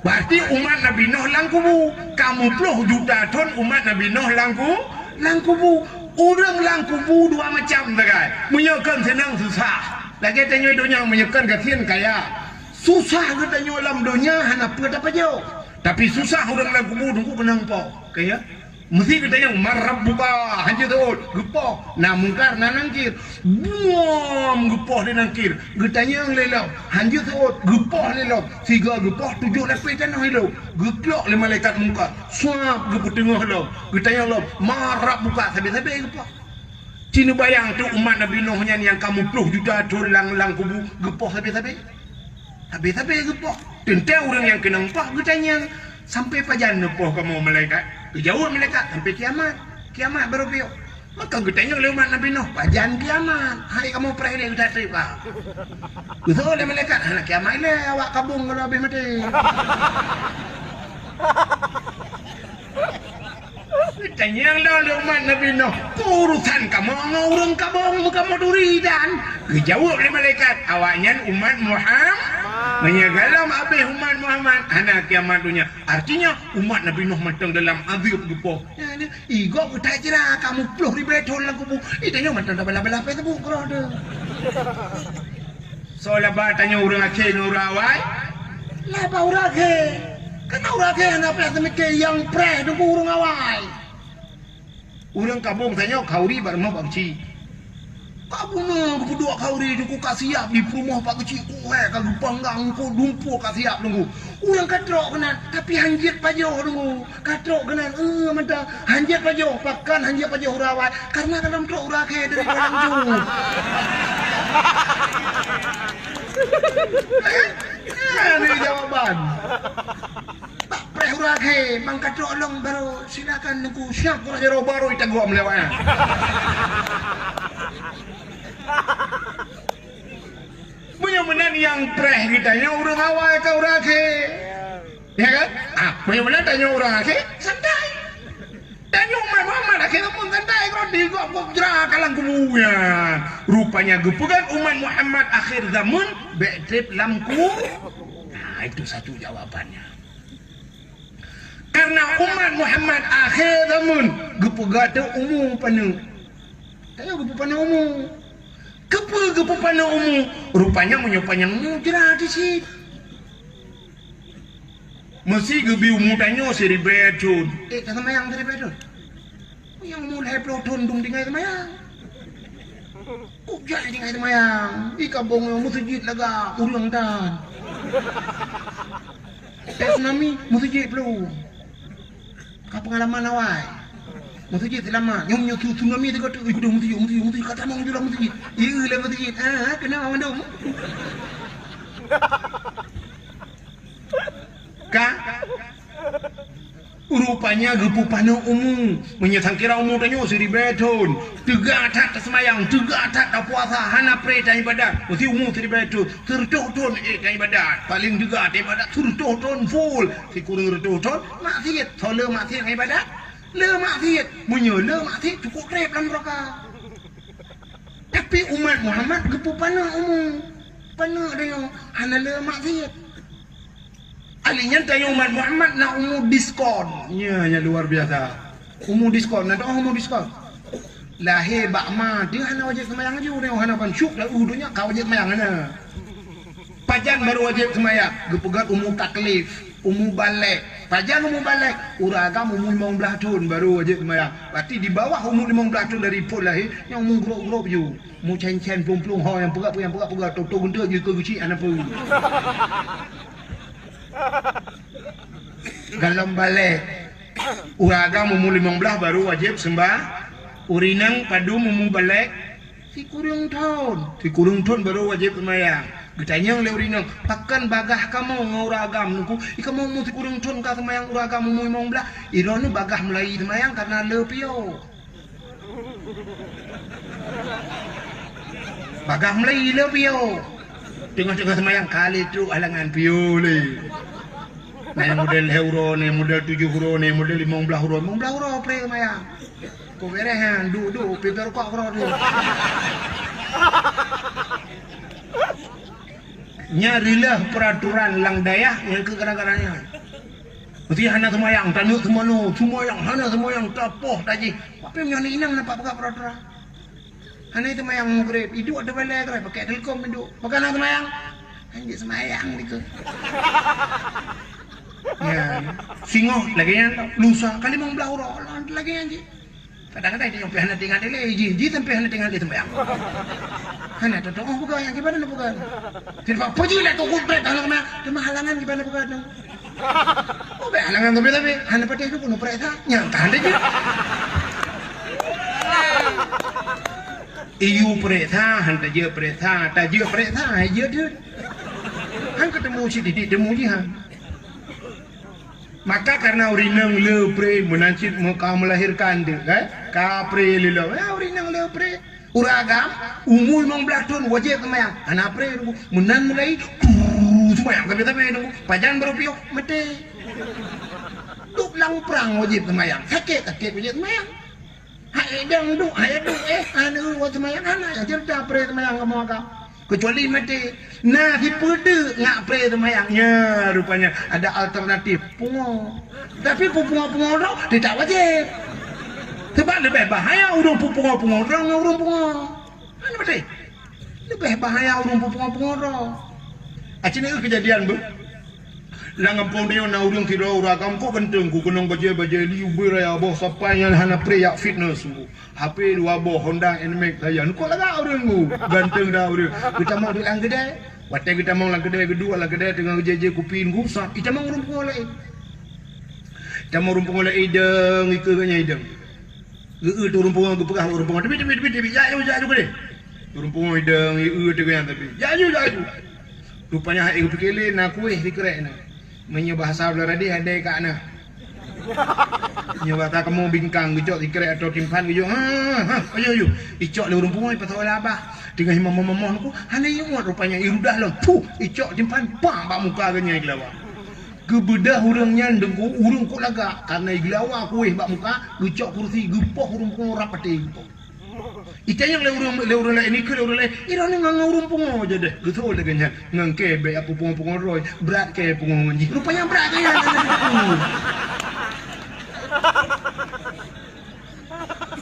berarti umat Nabi Nuh lamku bu kamu puluh juta ton umat Nabi Nuh lamku bu orang lamku bu dua macam bagai menyokap senang susah lagi tanya dunia menyokap kasihan kaya susah katanya dalam dunia hana apa jauh tapi susah orang lamku bu tunggu kenang po kaya mesti katanya marab buka hanya tu gepoh na mungkar na nangkir buam gepoh dia nangkir katanya yang lelau hanya tu gepoh lelau tiga gepoh 7 lepet tanah lelau geplok le malaikat muka suap gepoh tengah lelau katanya lelau marab buka sampai gepoh cina bayang tu umat Nabi Nuh yang kamu 10 juta tu lang kubu gepoh sampai gepoh tentu orang yang kena empah katanya sampai pajan gepoh kamu malaikat jauh malaikat sampai kiamat baru piuk maka getanya oleh umat Nabi Nuh pajan kiamat hari kamu perah dia kita terima betul oleh malaikat anak kiamat ini awak kabung kalau habis mati getanya yang oleh umat Nabi Nuh urusan kamu ngurung kabung kamu duri dan jauh oleh malaikat awaknya umat Muhammad menyagalam abih umat Muhammad anak kiamat dunia artinya umat Nabi Nuh matang dalam azab gepoh igo kita jira kamu 10,000 ton lagu bu itanya matang dah bala-bala apa tu kerana soalnya batanya orang akhir orang awal lapa orang akhir kena orang akhir apa yang preh tu orang awal orang kabung tanya kauri barma bakci kabuna kedua kauri aku kasih siap di rumah pak kecil kagak panggang ko dumpo kasih siap nunggu urang katrok kenan tapi hanjit pajo nunggu katrok kenan mantap hanjit pajo pakan hanjit pajo urawat karena dalam trok urake dari dalam tu ini jawaban tak preh urake mang katrok long baru silakan nunggu siap urang baru ita gua melewatnya benar-benar yang preh kitanya orang awal ke orang akhir ya kan? Benar-benar tanya orang akhir santai tanya umat Muhammad akhirnya pun santai kalau digok jerah kalang kubunya rupanya gepegan umat Muhammad akhir zaman betrip lamku nah itu satu jawabannya karena umat Muhammad akhir zaman gepegan umum penuh tanya gepegan penuh umum Gepu panah umum rupanya menyopanya mujarah di sini mesti gebi umutanya seri becun kata mayang seri becun yang mulai pelotun dung tinggal mayang Kok jadi ngai semayang? Ika bong yang masjid laga ulang dan. Tsunami masjid belum. Kau pengalaman awal. Masjid lama. Yang tsunami tu kata ikut masjid kata mau jual masjid. Iya lah masjid. Kenapa mandum? Kak, rupanya gepu panau umum menyetang kira umum tanya siri beton tiga atak semayang tiga atak tak puasa hana pre tanya ibadat mesti umum siri beton tertoton tanya ibadat paling juga tanya ibadat tertoton full si kurang tertoton maksiat soal maksiat tanya ibadat le maksiat munyo le maksiat cukup rep dalam neraka tapi umat Muhammad gepu panau umum panau dia hana le maksiat. Alinya tanya umat Muhammad nak umum diskon. Ya, luar biasa. Umum diskon, nak umum diskon. Lahir bakma, dia hana wajib semayang aja. Dia hana kan syuk dah udunya kau wajib semayang hana. Pajan baru wajib semayang. Gepegat umum taklif, umum balik. Pajan umum balik. Uragam umum 15 tahun baru wajib semayang. Berarti di bawah umum 15 tahun dari pun lahir yang umum grop-grop je. Mu cen-cen plung-plung ho yang pegat tok guntur je ke kecil anak pun. Dalam balik uraga umur 15 baru wajib sembah urinang padu umur balik si kurang tahun baru wajib semayang getanya oleh urinang pakan bagah kamu nguragam nuku ikamu mu si kurang tahun ka semayang uragam umur 15 ironu bagah mulai semayang karena lepio bagah mulai lepio tengah-tengah semayang kali itu alangan pio le. Nah model euro ni, model 7 euro ni, model 15 euro pre semayang. Kau berehan, du, paper kok euro tu. Nyarilah peraturan lang dayah yang kegara-garanya. Mesti hana semayang, tanya semayang, hana semayang, tapoh taji. Apa yang ni inang nampak pakai peraturan? Hana itu semayang maghrib, hidup ada balik kerana pakai telkom hidup. Pakai hana semayang, anjir semayang gitu. Ya, singoh lagi yang lusa kali mau belau roh lagi anjir. Kadang-kadang dia nyampe hana tinggal dia ji sampai hana tinggal dia semayang. Hana tu oh bukan yang gimana nak bukan. Tidak apa je lah tu kumpret halang nak. Cuma halangan gimana bukan. Oh be halangan tapi hana patih tu pun pereta nyata anda je. Iu pereta hanta je pereta, tak je pereta aja tu. Han ketemu si didik demu je han. Maka karena urinang lepre menancit muka melahirkan dia kan kapre lilo urinang lepre uragam umur 15 tahun wajib semayang anak pre menan mulai semayang tapi nunggu pajan baru piok mati duk lang perang wajib semayang sakit wajib semayang hai dang duk anu wajib semayang anak yang cerita pre semayang kamu agak kecuali mati nah si pede ngak pre semayangnya rupanya ada alternatif pungo tapi pungo tu tidak wajib sebab lebih bahaya urung pungo orang urung pungo mana mati lebih bahaya urung pungo acini kejadian bu langampong dia na urung kira uragam ko ganteng ku kunong baje liu beraya boh sampai yang hana pre yak fitness HP 2 boh Honda NMAX saya ko laga urang ku ganteng dah urang kita mau bilang gede wate kita mau lang gede kedua lang gede dengan jeje kupin gusa kita mau rumpung oleh kita mau rumpung oleh ideng ikeunya ideng geu tu rumpung gepegah rumpung tapi ya gede rumpung ideng tu yang tapi ya rupanya hai pikirle na kuih dikerek na menyo bahasa belaradi ada kak na nyo kata kamu bingkang gejok dikerek atau timpan gejok ayo icok le rumpung ai pasal abah dengan imam-imam aku hana yang rupanya irudah lah icok timpan pang bak muka genya iglawa kebedah urangnya dengku urung kok laga karena iglawa kuih bak muka gejok kursi gepoh rumpung rapati gepoh itanya le urang ini ke urang le irone ngurung pungo aja deh betul dengan ngangke be apa pungo roy berat ke pungo nji rupanya berat kaya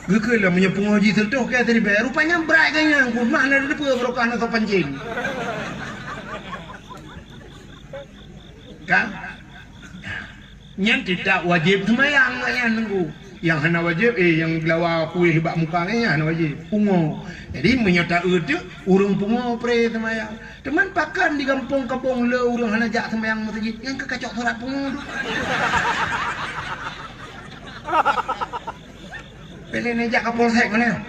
geke lah punya pungo ji tertuh kaya tadi be rupanya berat kaya ku mana ada pe berokah na pancing kan yang tidak wajib semayang kaya nunggu yang hana wajib yang lawa kuih bak muka ni hana wajib pungo. Jadi menyata itu urang pungo pre semayang. Teman pakan di kampung-kampung le urang hana jak semayang masjid yang kekacok solat pungo. Pele ni jak kapol sek mana?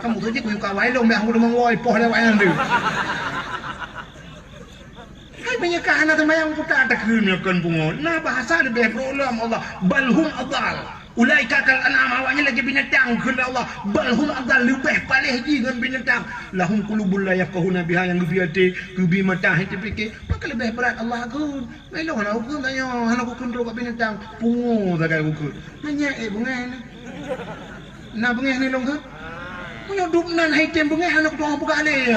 Kamu tu je kuih kawai long dah udah mengoi poh lewat yang tu. Hai menyakah hana semayang putar tak kena kan pungo. Nah bahasa lebih problem Allah. Balhum adal. Ulaika kal an'am awaknya lagi binatang kena Allah. Balhum adal lebih palih lagi dengan binatang. Lahum qulubul la yafqahuna biha yang lebih hati lebih mata hati fikir. Maka lebih berat Allah akun. Melo hana hukum tanya hana hukum kat binatang pungo tak hukum. Menyak bungai ni. Nah bungai ni long ke? Punya duk nan hai tem bungai hana ku buka alih.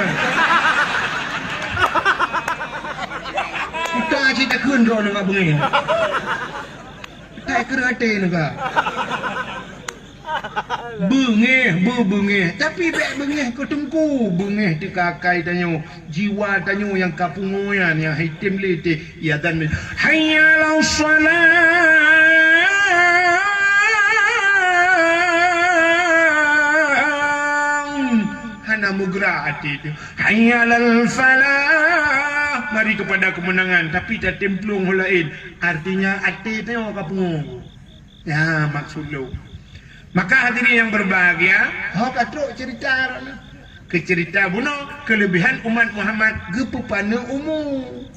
Kita cerita kun ro nak bungai. Tak kena ate naga. Bengeh, tapi bek bengeh ke tengku, bengeh di kakai tanyo, jiwa tanyo yang kapungoyan yang hitam lete, ya dan hayya lau salat. Hana mugra hati itu. Hayya lal falah. Mari kepada kemenangan, tapi tak templung lain. Artinya hati tanyo kapungo. Ya maksud lo. Maka hadirin yang berbahagia, hok atrok cerita ke cerita buno kelebihan umat Muhammad gepupana umur.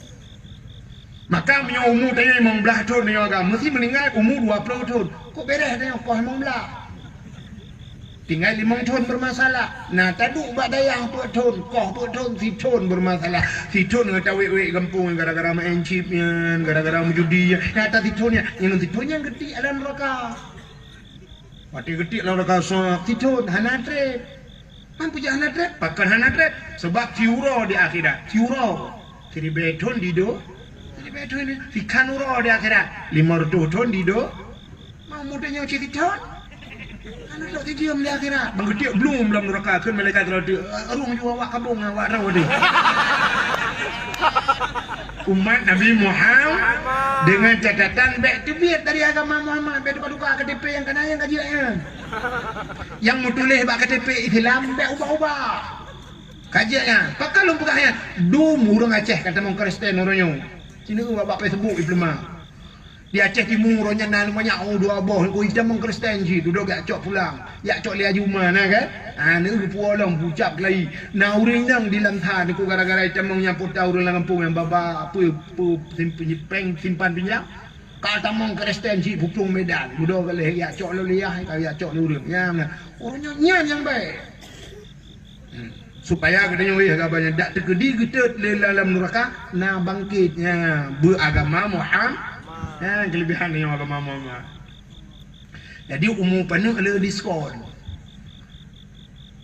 Maka punya umur tanya 15 tahun ni agak mesti meninggal umur 20 tahun. Kok beres tanya kau 15. Tinggal 5 tahun bermasalah. Nah taduk bak dayang 4 tahun, kau 4 tahun 10 tahun bermasalah. 10 tahun ngata wek-wek kampung gara-gara main chipnya, gara-gara menjudi. Nah tak 10 tahunnya, yang 10 tahunnya gede alam neraka. Mati getik lah orang kasar, titun, hanatret. Mampu je hanatret, pakan hanatret. Sebab tiura di akhirat, tiura. Jadi beton di do, jadi beton ni, ikan ura di akhirat. 500 ton di do, mau mudanya ciri ton. Anak tak diam di akhirat. Bang getik belum dalam neraka, kan malaikat kalau dia, arung juga awak kabung, awak rawa dia. Umat Nabi Muhammad dengan catatan baik tu biar dari agama Muhammad baik duka-duka KTP yang kena yang kajian yang mutulih bak KTP Islam baik ubah-ubah kajian pakal lumpukahnya dum urang Aceh kata mong Kristen orangnya sini ku bak Facebook diploma di Aceh Timur orangnya nan banyak dua boh ku hitam mong Kristen ji duduk gak cok pulang yak cok lia juma nah kan ni ku pulang pucap lagi nah urang nang di lantah ku gara-gara hitam mong nyamput tahu orang kampung yang baba apa simpan pinjam kata mong Kristen ji pupung Medan duduk gale yak cok lu liah yak cok lu urang ya orangnya nyan yang baik supaya katanya weh agaknya dak terkedi getet dalam neraka nah bangkitnya beragama Muhammad. Ya, kelebihan yang agama Muhammad. Jadi umur penuh ada diskon.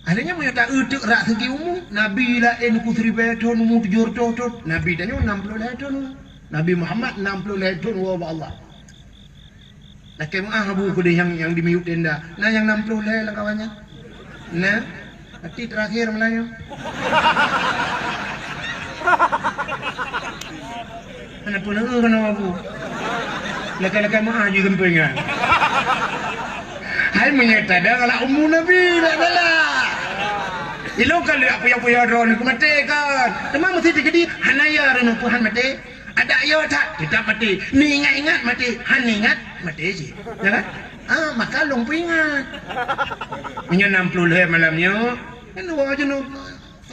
Akhirnya menyata utuk rak segi umur. Nabi lain ku 1000 tahun umur 700 tahun. Nabi tanya 60 tahun. Nabi Muhammad 60 tahun wa Allah. Nak kemah abu ku yang di miut tenda. Nah yang 60 lah kawannya. Nah, nanti terakhir Melayu. Mana pun kena abu. Lekai-lekai maaf je gempingan. Hai menyata dah kalau umur Nabi tak adalah. Ilo kalau apa-apa ron ku mati kan. Memang mesti digedi hanaya ron Tuhan mati. Ada yo tak kita mati. Ni ingat-ingat mati. Han ingat mati je. Ya kan? Maka long ingat. Punya 60 malamnya. Kan orang aja no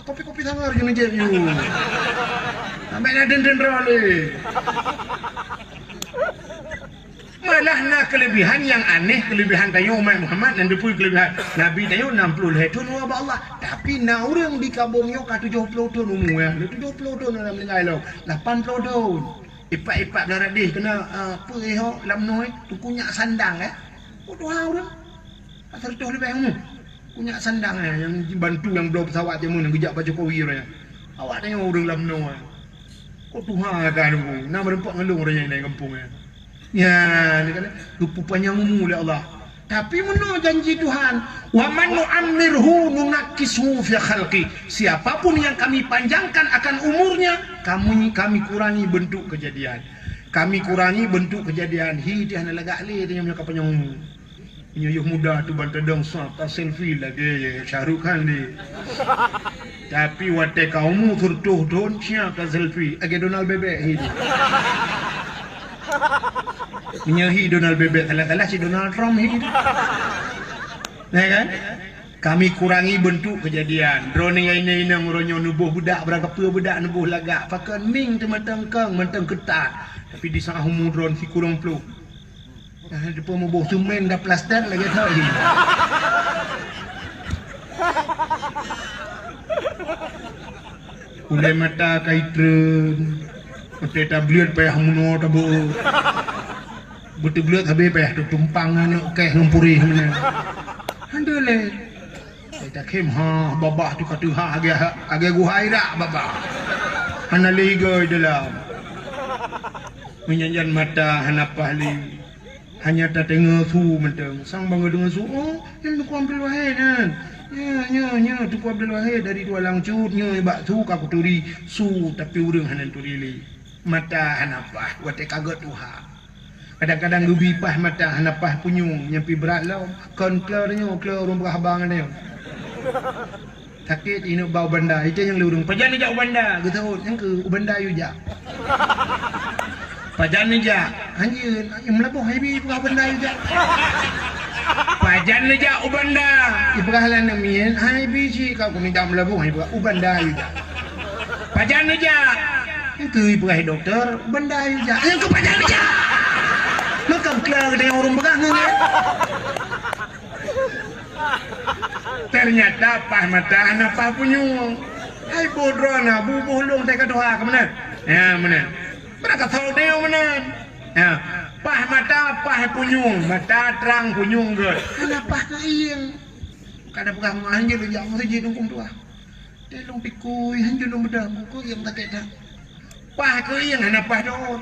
kopi-kopi sangar je je you. Sampai nak den-den ron le. Malah nak kelebihan yang aneh, kelebihan tayo umat Muhammad dan depui kelebihan Nabi tayo 60 tahun wa Allah. Tapi na orang di kabungnya ka 70 tahun umur ya. 70 tahun dalam meninggal 80 tahun. Ipak-ipak darah deh kena apa ho lam noi tu punya sandang Bodoh orang. Asal tu lebih umur. Punya sandang yang bantu yang belum pesawat je mun gejak baju Jokowi orangnya. Awak tayo orang lam noi. Kok Tuhan kan tu. Nak merempak ngelung orang yang dari kampung Ya, dia kata, lupa panjang umur oleh Allah. Tapi menurut janji Tuhan, wa man nu'ammirhu nunakishu fi khalqi. Siapapun yang kami panjangkan akan umurnya, kami kurangi bentuk kejadian. Kami kurangi bentuk kejadian. Hi dia nak lagak le dia punya panjang umur. Nyuyuh muda tu bantadang swap tak selfie lagi Syahrukh Khan ni. Tapi wate kaumu surtuh don cia ka selfie age Donald Bebek hidup. Menyahi Donald Bebek salah-salah si Donald Trump hidup. Ya kan? Kami kurangi bentuk kejadian. Drone yang ini nguronyo nubuh budak berapa budak nubuh lagak pakan ming tematang kang mantang ketat. Tapi di sana humu drone si kurang flu. Depa mau bawa semen dah plaster lagi tak lagi. Ulai mata kaitren. Mata tablet payah muno tabu. Betul belut habis payah tu tumpangan keh ngumpuri mana. Handole. Kita kem ha babah tu kata ha age guhai dak babah. Hana liga dalam. Menyanyian mata hanapah li. Hanya tak tengok su mentang sang bangga dengan su oh yang tu ambil wahid kan nya tu ambil wahid dari dua langcut nya bak su ka kuturi su tapi urang hanan tu dili mata hanapah wate kaget tuha kadang-kadang lubi pah mata hanapah punyung nyampi berat lah kon klernya kler urang berhabang dia sakit ini bau banda itu yang lurung pajan ni jauh banda gitu yang ke banda yu jak pajan ni jak anjir yang melabuh hibi pegah benda yu jak pajan ni jak ubanda ipegah lan namien hibi si kau ni jak melabuh hibi ubanda yu jak pajan ni jak yang ke ipegah doktor benda yu jak yang ke pajan ni jak makam kelar dengan orang begah ni ternyata pah mata anak pah punyung hai bodrona bubuh long tak doa ke mana ya mana mereka tahu dia mana ya pah mata pah punyung mata terang punyung ke anak pah kaing kada pegang anjir yang mesti jadi dungkung tua dia long pikui anjir long bedang ku yang tak ada pah kaing anak pah doa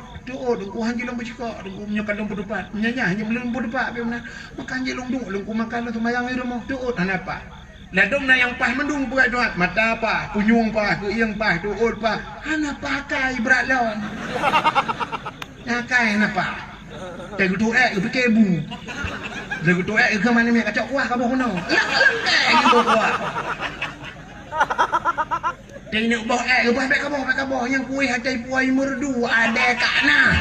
dungku anjir long bercakap dungku menyakan long berdepat menyanya hanya belum berdepat biar mana makan anjir long dungku makan long semayang di rumah doa anak pah ladom na yang pah mendung berat doat mata pah punyung pah keiang pah doot pah hana pakai berat lawan nakai hana pah tegu tu ke kebu tegu tu ke mana mi kacau kuah ka boh no lang ke boh kuah tengok boh ke boh yang kuih hatai puai merdu ade kana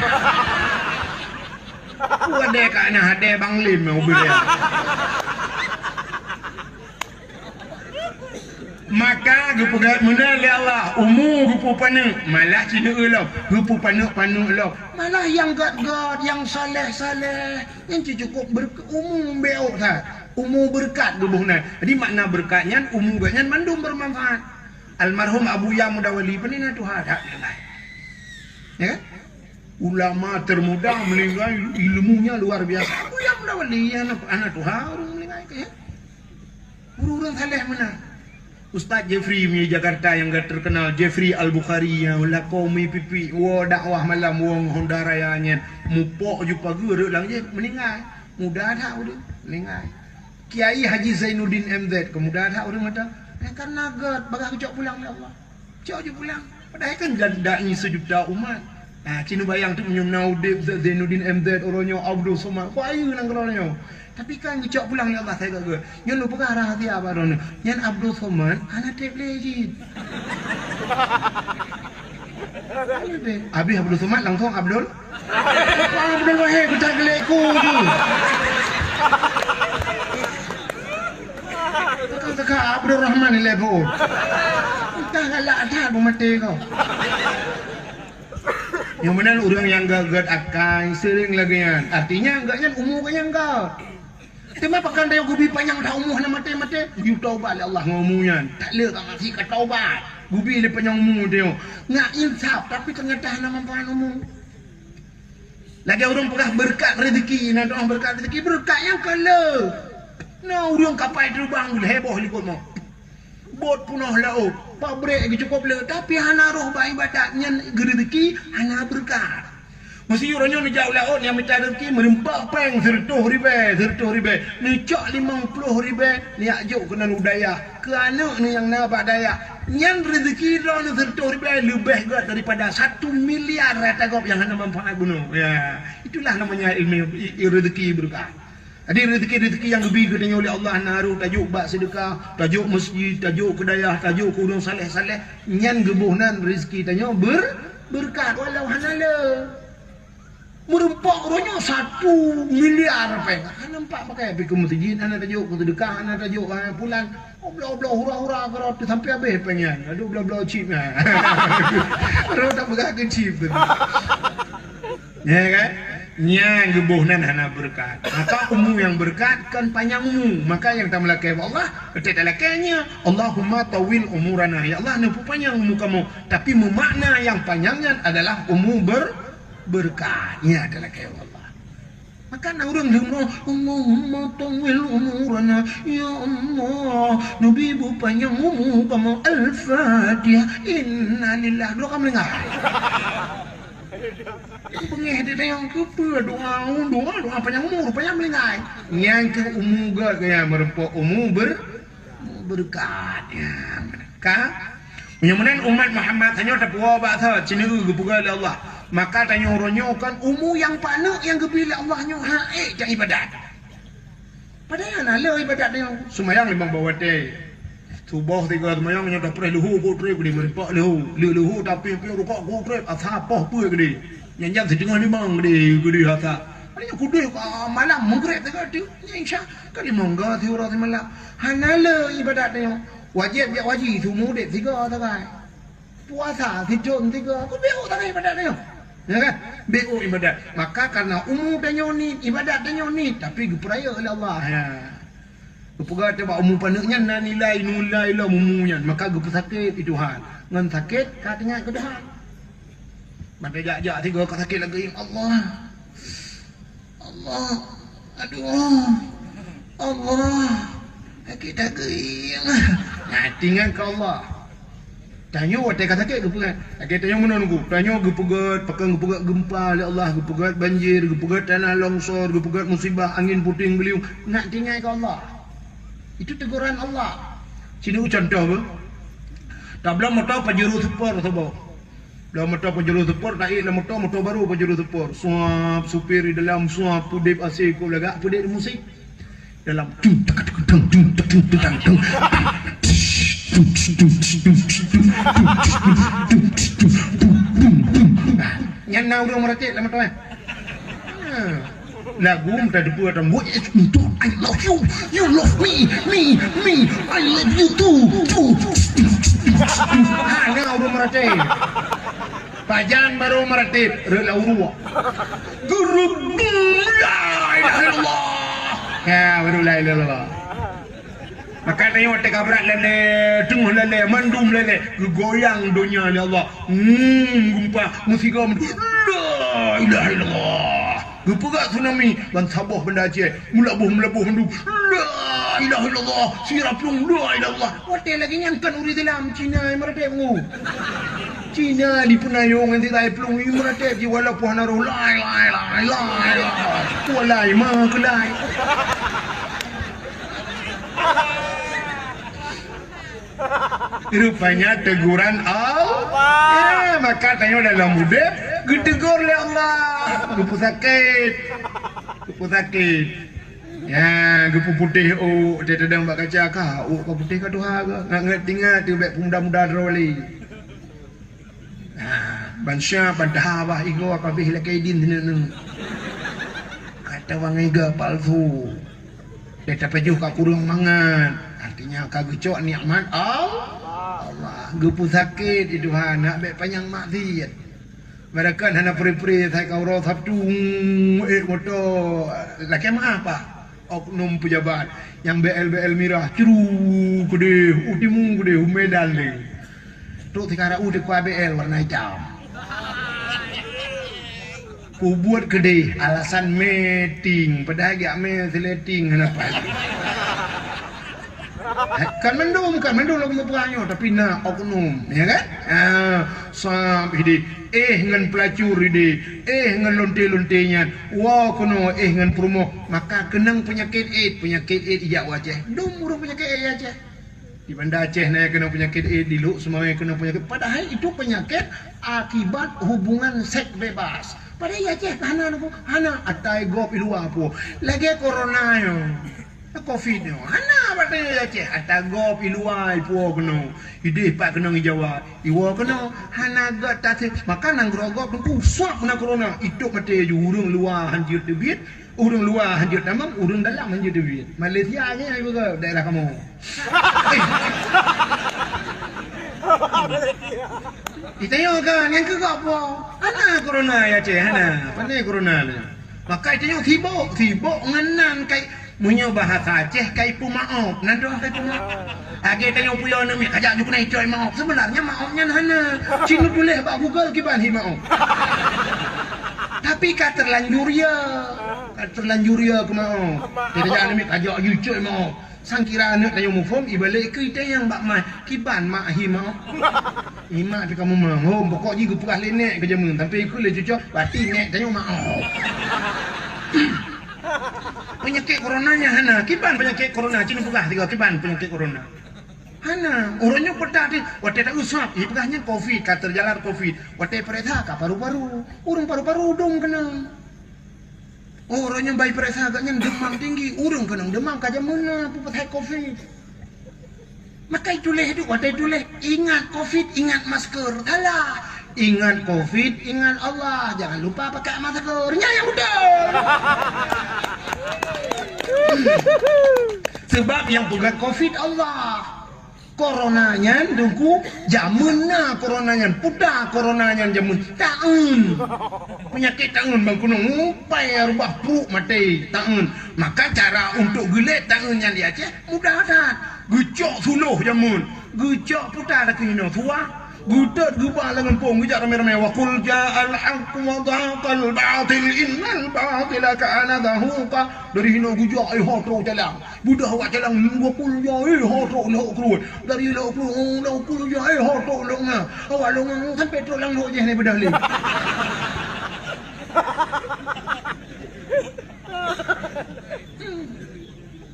ade kana ade bang lim mobil dia maka gupegat menal ya Allah gupu panu malah cina elau gupu panu elau malah yang gad yang saleh yang cukup beumur beok umur berkat gubuhna jadi makna berkatnya umur berkatnya mandum bermanfaat almarhum Abu Ya Mudawali penina Tuhan ya kan ulama termuda meninggal ilmunya luar biasa Abu Ya Mudawali anak Tuhan orang meninggal ya urang saleh mana Ustaz Jeffrey di Jakarta yang gak terkenal Jeffrey Al-Bukhari yang lakomi pipi dakwah malam wong Honda rayanya mupok jumpa guru lang je meninggal muda dah udah meninggal Kiai Haji Zainuddin MZ kemudian dah udah mata karena gad bagah cok pulang ya Allah cok je pulang padahal kan gandanya sejuta umat cina bayang tu menyum Naudib Zainuddin MZ orangnya Abdul Somad bayu nang kerana tapi kan ngecok pulang ya Allah saya kata yang lupa kan rahasia apa orang yang Abdul Somad anak tape legit habis Abdul Somad langsung Abdul wahai kita gelekku tu kata Abdul Rahman ni lepo kita galak dah mati kau yang benar orang yang gagat akan sering lagi kan artinya enggaknya umur kaya enggak tema pakan dia gubi panjang dah umur nak mati you taubat Allah ngomongnya tak le tak masih ke taubat gubi dia panjang umur dia ngak insaf tapi ternyata nak manfaat umur lagi orang pegah berkat rezeki nak doa berkat rezeki berkat yang kala nah orang kapal terbang heboh likut mau bot punah lau pabrik lagi cukup le tapi hana roh baik badatnya rezeki hana berkat mesti orangnya ni jauh laut yang minta rezeki merempak peng sertuh ribe ni cok 50 ribe ni ajuk kena udaya ke anak ni yang nabak daya yang rezeki dah ni sertuh ribe lebih gad daripada 1 miliar ratagop yang hana manfaat gunung ya itulah namanya ilmu rezeki berkat Ada rezeki-rezeki yang lebih katanya oleh Allah naruh tajuk bak sedekah, tajuk masjid, tajuk kedayah, tajuk kudung saleh-saleh. Nyan gebuhnan rezeki tanya berkat walau hanala. Merempak ronya 1 miliar peng. Nampak pakai pergi ke masjid, ana tajuk ke sedekah, ana tajuk pulang. Oh bla-bla hura-hura kerot sampai habis pengen. Aduh bla-bla chip nah. Ro tak begak ke chip tu. Ya kan? Yang gebuhnan hana berkat. Maka umum yang berkat kan panjang umum. Maka yang tak melakai Allah, ketika lakainya Allahumma tawil umurana. Ya Allah nampu panjang umur kamu. Tapi memakna yang panjangnya adalah umum berkatnya adalah kaya Allah. Maka orang lumrah Allahumma tawil umurana. Ya Allah Nabi bu panjang umur kamu. Al-Fatihah. Inna lillah. Doa kamu dengar. Pengeh dia yang kepa doa panjang umur panjang melingai yang ke umur gaya merempok umur berkat ya mereka menyamanan umat Muhammad hanya tak puas bahasa cina gepuga Allah maka tanya orangnya kan umur yang panak yang gebila Allahnya jak ibadat padahal nala ibadat dia semayang limang bawa teh subuh 3 semayang nya tak perlu luhu ko trip di merempok luhu tapi rukuk ko trip asapah apa gede yang setengah 5 gede hata. Ada kudu malam maghrib dekat tu. Insya kali mangga ti ora malam. Hanala ibadat dia. Wajib semua dek 3 takai. Puasa sejun 3. Ku beu takai ibadat dia. Ya kan? Beu ibadat. Maka karena umur dia ni ibadat dia ni tapi geperaya oleh Allah. Ya. Kepuga coba umur pandaknya nilai lah umurnya. Maka gepesakit itu Tuhan. Ngan sakit katanya ke Tuhan. Maka jak 3 kali sakit lagi Allah sakit lagi nah tinggal ke Allah tanya waktu kata sakit gepegat sakit tanya mana nunggu tanya gepegat pakai gepegat gempa oleh Allah gepegat banjir gepegat tanah longsor gepegat musibah angin puting beliung nak tinggal ke Allah itu teguran Allah sini contoh apa tak belum mau tahu pajuru super atau dah motor penjuru sepor naik lah motor baru penjuru sepor suap supir di dalam suap pudip asik ko lagak pudip musik dalam yang nak urang meratik lah motor lagu minta debu atau what is untuk I love you you love me I love you too nak urang meratik Pajan baru meratib rela urua guru la ilaha illallah ya baru la ilaha illallah maka tanya waktu kabrat lele tengah lele mandum lele goyang dunia ya Allah gumpa musika la ilaha illallah gepuga tsunami ban sabah benda Aceh melabuh hendu la ilaha illallah siraplung la ilaha illallah waktu lagi nyangkan uri dalam Cina meratibmu Cina di penayung nanti tai pelung ini meratip je walaupun naruh lai walai mah kelai rupanya teguran Allah maka tanya dalam muda ditegur oleh Allah gepu sakit ya gepu putih dia tedang bak kaca kau kau putih kau tuha ke ngat ingat tu baik muda-muda droli Bansya bandahawah igo kabeh lakaidin dineng kata wang iga palsu dia tak pejuh ka kurung mangan artinya kagecok nikmat Allah gepu sakit itu nak baik panjang maksiat barakan hana peri-peri sai kau ro sabtu moto laki apa oknum pejabat yang BL mirah ceru gede utimu gede Medan ni tu sekarang udah ku BL warna hitam ku buat gede alasan meeting padahal gak meeting kenapa kan mendung lagu peranyo tapi nak oknum ya kan sampai di ngan pelacur di ngan lonte-lontenya wah kuno ngan promo maka kenang penyakit AIDS ijak wajah dum urang penyakit AIDS aja di Banda Aceh na kena penyakit AIDS di Luk semuanya kena penyakit padahal itu penyakit akibat hubungan seks bebas pada ya ceh hana aku hana atai gop luar po lagi corona yo covid yo hana pada ya ceh atai gop luar po keno ide pak keno Jawa iwo keno hana gat tase maka nang grogop ku swab na corona itu mate ju urang luar hanjir debit urang luar hanjir tamam urang dalam hanjir debit Malaysia nya juga daerah kamu Itayo kan yang ke apa? Ana corona ya ceh ana. Pandai corona ni. Maka itayo sibuk ngenan kai munyo bahasa Aceh kai pu maaf. Nando kai pu maaf. Age tayo puyo ni kajak juk nai coy maaf. Sebenarnya maafnya hana. Cina boleh bak Google kiban hi maaf. Tapi ka terlanjur ya. Ka terlanjur ya ke maaf. Tidak jangan ni kajak juk coy maaf. Sang kira anak tayo mufom ibalik ke ite yang bak mai kiban mak hi maaf. Imak tu kamu mah, oh pokok je gepurah lenek kerja mun, tapi ikut le cucuk, bati nek tanya maaf. Penyakit coronanya hana, kiban penyakit corona, cina pegah tiga kiban penyakit corona. Hana, orangnya pedah di, wate tak usap, pegahnya covid, kata jalan covid, wate pereta ka paru-paru, urang paru-paru dong kena. Orangnya bayi pereta agaknya demam tinggi, urang kena demam kaja mana, pupet covid. Maka itulah itu, wadah itulah ingat COVID, ingat masker. Alah, ingat COVID, ingat Allah. Jangan lupa pakai maskernya yang betul. Sebab yang pegang COVID Allah. Coronanya dengku jamunna coronanya, pudah coronanya jamun taun. Penyakit taun bang kunung ngupai rubah perut mati taun. Maka cara untuk gelet taunnya di Aceh mudah dah. Gucok suluh jamun, gucok putar dah kena tua, gudat gubah lengan pung, gujak ramai-ramai. Wa qul ja'al haqq wa dhaqal batil innal batila kana dhahuqa. Dari hino gujak ai hotro jalang, budah awak jalang wa qul ya ai hotro lo keluar. Dari lo qul ya ai hotro lo ngah. Awak lo ngah sampai petrol lang lo je ni bedah le.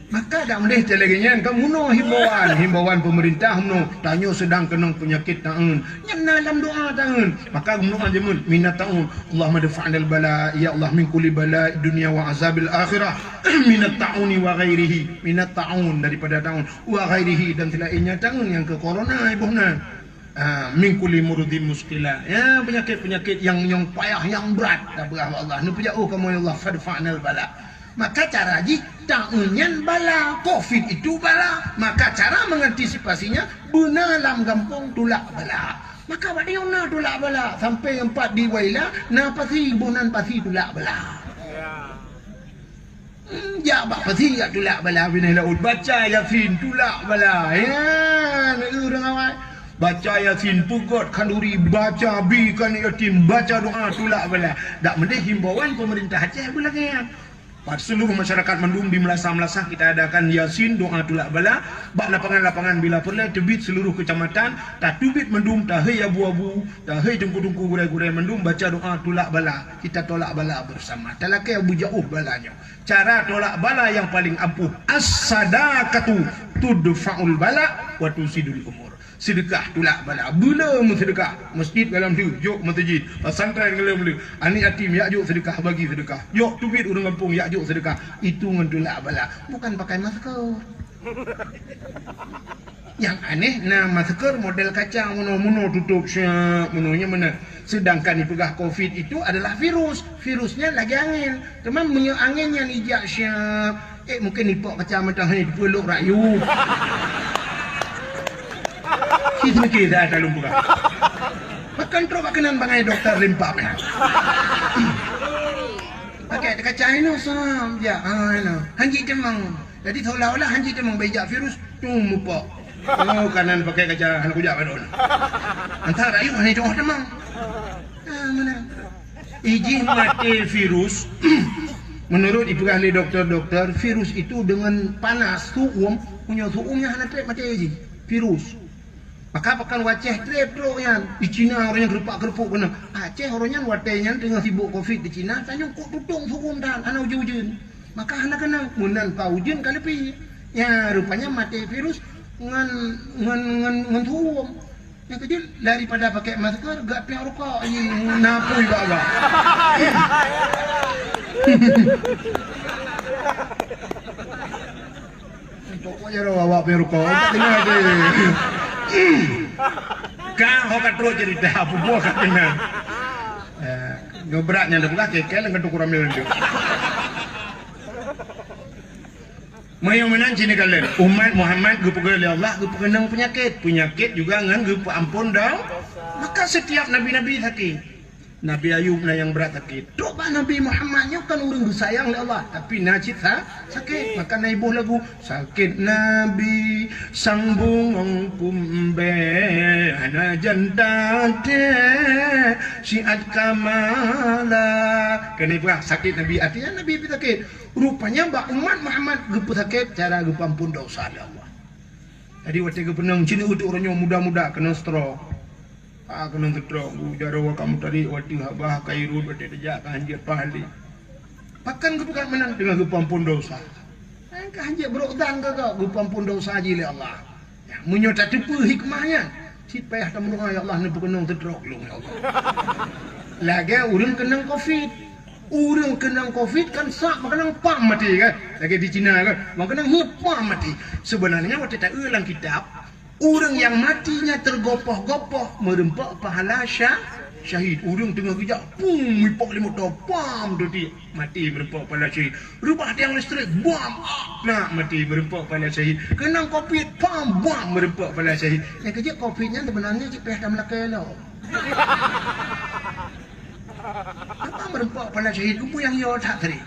Maka dak boleh telegenyan kamu no himbauan pemerintah no tanyo sedang kena penyakit taun nyana dalam doa taun maka doa jemun minat taun Allahumma dafa'nal bala ya Allah min kulli bala dunia wa azabil akhirah minat tauni wa ghairihi minat taun daripada taun wa ghairihi dan selainnya taun yang ke corona ibuhna min kulli murudin muskila ya penyakit-penyakit yang payah yang berat tabah Allah nu puja kamu ya Allah fadfa'nal bala. Maka cara ji taunyan bala covid itu bala maka cara mengantisipasinya benalam gampung tulak bala maka badiona tulak bala sampai empat diwaila na pasi bonan pasi tulak bala ya bak pasi ya tulak bala bina laut baca yasin tulak bala ya urang awak baca yasin pugot kanduri baca bi kan yatim baca doa tulak bala dak mendeh himbauan pemerintah Aceh bulangnya. Pada seluruh masyarakat Mendung di Melasah-Melasah kita adakan Yasin doa tulak bala bak lapangan-lapangan bila perlu tebit seluruh kecamatan tak tubit Mendung tahai abu-abu tahai tungku-tungku gurai-gurai Mendung baca doa tulak bala kita tolak bala bersama talakai abu jauh balanya cara tolak bala yang paling ampuh as-sadaqatu tudfa'ul bala wa tusidul umur sedekah tulak bala belum sedekah masjid dalam tu jok masjid pesantren dalam tu ani yatim ya jok sedekah bagi sedekah jok tubit urang kampung ya jok sedekah itu ngentulak bala bukan pakai masker yang aneh nah masker model kacang mono tutup syak mononya mana sedangkan dipegah covid itu adalah virusnya lagi angin teman punya angin yang ijak syak mungkin nipok kacang mentah ni dipeluk rayu kita dah ada lumpuh. Makan terus makanan bangai dokter limpah ya. Pakai kacang ini sam ya, hanji temang. Jadi seolah-olah hanji temang bejak virus tu mupa. Oh kanan pakai kacang han kujak badon. Antara ayu hanji tengah temang. Mana? Izin mati virus. Menurut ibu ahli dokter-dokter, virus itu dengan panas suum punya suumnya hana mati izin virus. Maka pakan waceh trepro yan di Cina orangnya gerpak-gerpuk kena Aceh orangnya watenya dengan sibuk covid di Cina tanya kok tutung sukum dan ana ujun maka anak kena munan kau ujun kali pi ya rupanya mati virus ngan suum Yang kecil daripada pakai masker, gak piang rokok ini napui baga. Pokoknya awak piang rokok, tak dengar deh. Kang, hokat terus cerita apa buah kat dengar. Ngebraknya dah bukan kekel, nggak tuh kurang melendu. Mayang menan sini kalian umat Muhammad gue pegang Allah gue pengenang penyakit juga ngan gue ampun dah maka setiap nabi-nabi sakit Nabi Ayub na yang berat sakit doa Nabi Muhammadnya kan orang disayang oleh Allah tapi najib sakit maka naibuh lagu sakit Nabi sambung kumbe ana jantate syiat kamala kenapa sakit Nabi artinya Nabi sakit rupanya mbak umat Muhammad gepu sakit cara gepu ampun dosa Allah jadi waktu gepu nang cini udah orangnya muda-muda kena stroke kena stroke jarawa kamu tadi waktu habah kairun waktu dejak kanjir pahali bahkan gepu kan menang dengan gepu ampun dosa kanjir berodan kagak gepu ampun dosa aja oleh Allah ya menyota tipu hikmahnya si payah tamu ya Allah ni bukan stroke lu ya Allah lagi urang kena covid orang kena covid kan sak makan pam mati kan lagi di Cina kan makan pam mati sebenarnya waktu tak ulang kitab orang yang matinya tergopoh-gopoh merempak pahala syahid orang tengah kejap pum mipok lima tau pam tu dia mati merempak pahala syahid rubah tiang listrik bam nak mati merempak pahala syahid kena covid pam bam merempak pahala syahid yang kejap covidnya sebenarnya cik payah dah melakai lah apa merempak pada syahid kupu yang yo tak tadi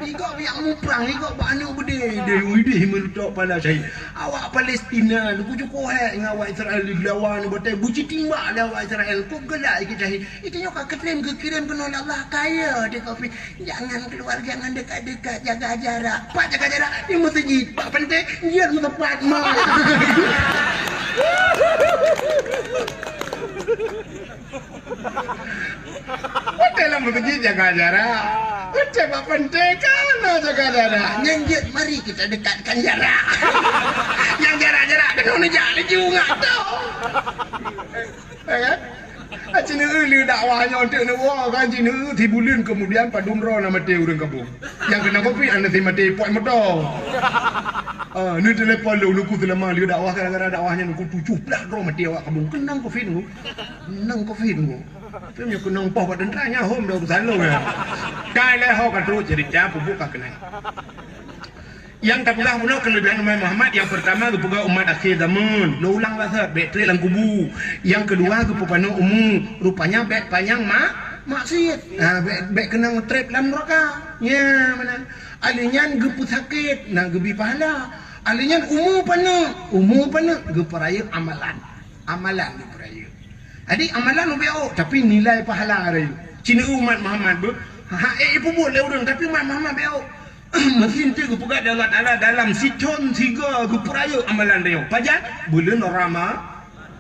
ikut yang muprang ikut banyak berde dia menutup pada syahid awak Palestina ku cukup ngawak Israel lawan botai buci timbak lawan Israel ku gelak ikut syahid itu nyok keklaim kekirim kena Allah kaya dia kopi jangan keluar jangan dekat-dekat jaga jarak pak jaga jarak di masjid pak penting dia tempat mah dalam masjid jaga jarak. Coba penting kan jaga jarak. Nyanjit mari kita dekatkan jarak. Yang jarak-jarak kena jalan juga tau. Ya. Cina uli dakwahnya untuk nak kan Cina ti bulan kemudian padumrah nama mati orang kampung. Yang kena kopi anda ti mati puak motor. Ni telefon lu ku selama dia dakwah kadang-kadang dakwahnya ku 17 roh mati awak kampung. Kenang covid nu. Kenang covid nu. Tapi kenang poh pada tanya home dah bersalung ya. Kale ho ka terus cerita pupuk ka kena. Yang tak pula kelebihan umat Muhammad yang pertama kepada umat akhir zaman lo ulang bahasa bateri dalam kubu yang kedua kepada umum rupanya bet panjang maksiat bet kena ngetrap dalam neraka ya mana alinyan gepu sakit nah gebi pahala alinyan umum pana geperaya amalan geperaya jadi amalan lebih tapi nilai pahala rayu cina umat Muhammad ibu boleh orang tapi umat Muhammad beau mesin tu gupugak dalam siton tiga gupuraya amalan dia. Pajan bulan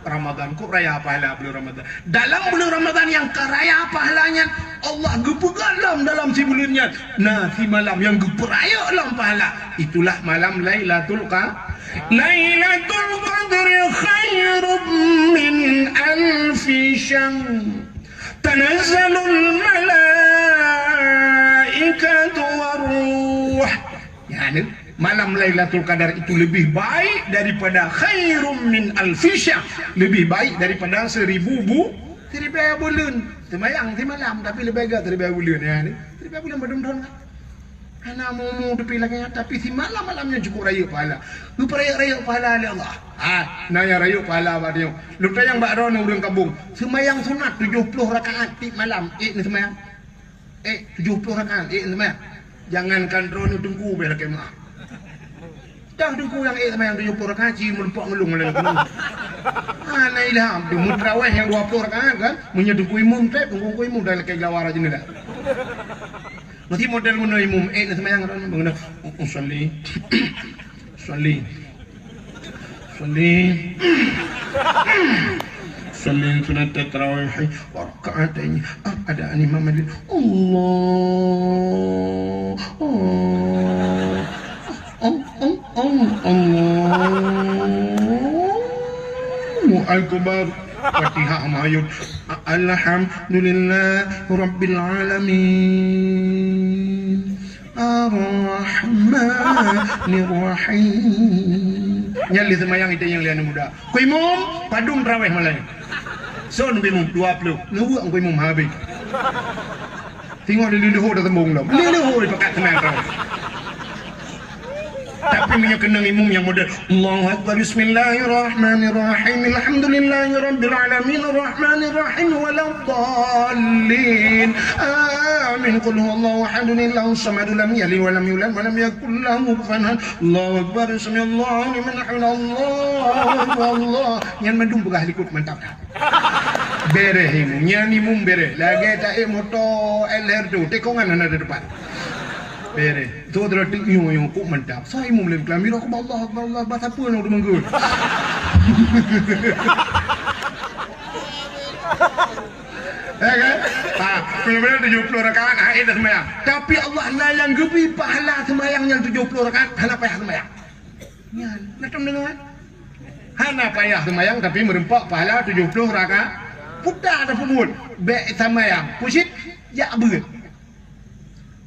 Ramadan ku raya pahala bulan Ramadan. Dalam bulan Ramadan yang karaya pahalanya Allah gupugak dalam si bulannya. Nah si malam yang gupuraya dalam pahala itulah malam Lailatul Qadri khairum min alfi syahr. Tanazzalul malaikatu waruh. Yani malam Lailatul Qadar itu lebih baik daripada khairum min alfi syahr, lebih baik daripada 1000 bulan. Semayang di malam tapi lebih baik daripada bulan ya ni. 1000 bulan betul-betul kan. Ana mau tepi lagi tapi si malam-malamnya cukup raya pahala. Lu raya pahala oleh Allah. Naya raya pahala badio. Lu tayang bak ron urang kampung. Semayang sunat 70 rakaat di malam. Ni semayang. 70 rakaat ni semayang. Jangankan ron dengku bela kemah. Dah dengku yang semayang 70 rakaat ci melempok ngelung oleh gunung. Ana ilham di mutraweh yang 20 rakaat kan. Menyedengku imum tep dengku imum dah lekek lawar aja ni dah. Nanti model guna imum ni semayang orang guna usalli sunat tarawih rakaatnya ada imam ada Allahu akbar. Fatihah mayut. Alhamdulillah rabbil alamin. Ar-Rahmanir-Rahim. Nyali semayang itu yang lian muda. Kui mum padung raweh malai. So nunggu mum 20. Nunggu ang kui mum habis. Tengok dia leluhur dah tembung dah. Leluhur pakat semayang raweh. Tapi punya kena imam yang model Allahu Akbar Bismillahirrahmanirrahim Alhamdulillahirabbil alamin Arrahmanirrahim waladdallin Amin Qul huwallahu ahad Allahu samad lam yalid wa lam yulad wa lam yakul lahu kufuwan ahad Allahu Akbar Bismillah liman hamid Allah yang mendung begah likut mantap dah bere himu nyani mum bere lagi tak moto LR tu tekongan ada depan bere tu adalah tik yung kok mantap saya mau beli kelamir aku Allah bahasa apa nak udah menggut kan benar-benar 70 rakaat dah semayang tapi Allah layan gebi pahala semayang yang 70 rakaat hana payah semayang ya nak dengar hana payah semayang tapi merempak pahala 70 rakaat putar ada pemul baik semayang pusit ya berat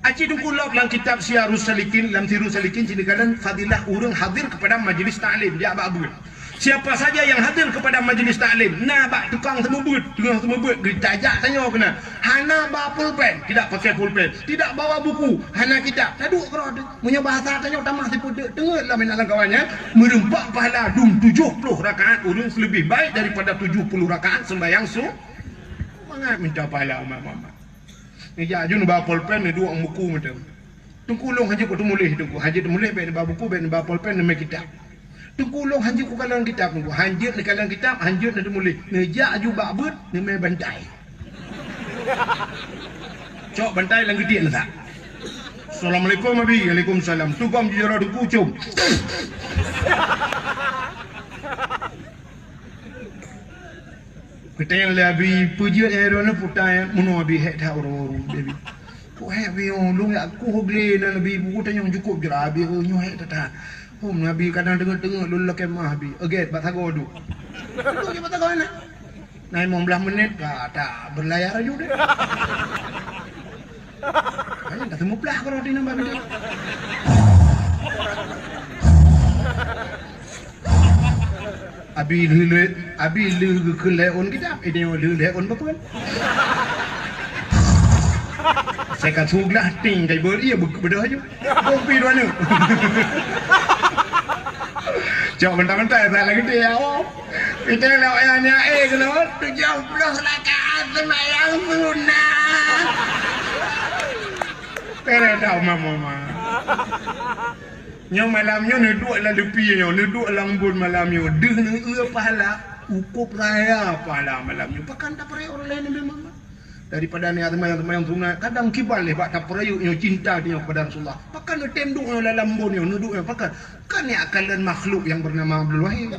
Aci dungkulok dalam kitab Syiarus Salikin, dalam Syiarus Salikin ceritakan fadilah orang hadir kepada majlis ta'lim dia abad. Siapa saja yang hadir kepada majlis ta'lim, nah bak tukang semubut, ditajak tanya kena. Hana bawa pulpen, tidak pakai pulpen, tidak bawa buku, hana kitab. Taduk kerana punya bahasa tanya utama si pudak, dengarlah menalang kawannya, merempak pahala 70 rakaat orang lebih baik daripada 70 rakaat sembahyang Mangat minta pahala umat-umat. Ni jaju nu bawa pulpen ni dua buku macam. Tungkulong haji ku tumulih tungku. Haji tumulih baik bawa buku baik bawa pulpen ni kitab. Tungkulong haji ku kalang kitab tungku. Hanjut ni kalang kitab, hanjut ni tumulih. Ni jaju babut ni mai bantai. Cok bantai lang gede tak. Assalamualaikum abi. Waalaikumsalam. Tugam jero tungku cum. Kita yang lebih pujian yang ada putai munu abi hek dah orang baby. Kau hek biong lu ya aku hogle dan lebih buku tanya cukup jerabi aku nyu hek tata. Hom nabi kadang tengok lu lek mah abi. Aget batago du. Tu je batago na. Nai 15 menit tak berlayar aja deh. Kayaknya tak semua pelah kalau di nama dia. Abi lu ke leon kita, ini lu leon apa kan? Saya kan suglah ting kai beri ya bedah aja. Kopi dua ni. Jauh bentar-bentar tak lagi dia. Kita lewatnya kenapa? 70 rakaat sembahyang sunnah. Tereda mama. Yang malamnya neduk lah lepinya, neduk lambun malamnya. Deh ni pahala, ukup raya pahala malamnya. Pakan tak peraya orang lain memang. Daripada ni teman-teman sunat, kadang kibal lebat tak peraya yang cinta dia kepada Rasulullah. Pakan tenduk dalam lambunnya, neduknya pakan. Kan ni akalan makhluk yang bernama Abdul Wahid.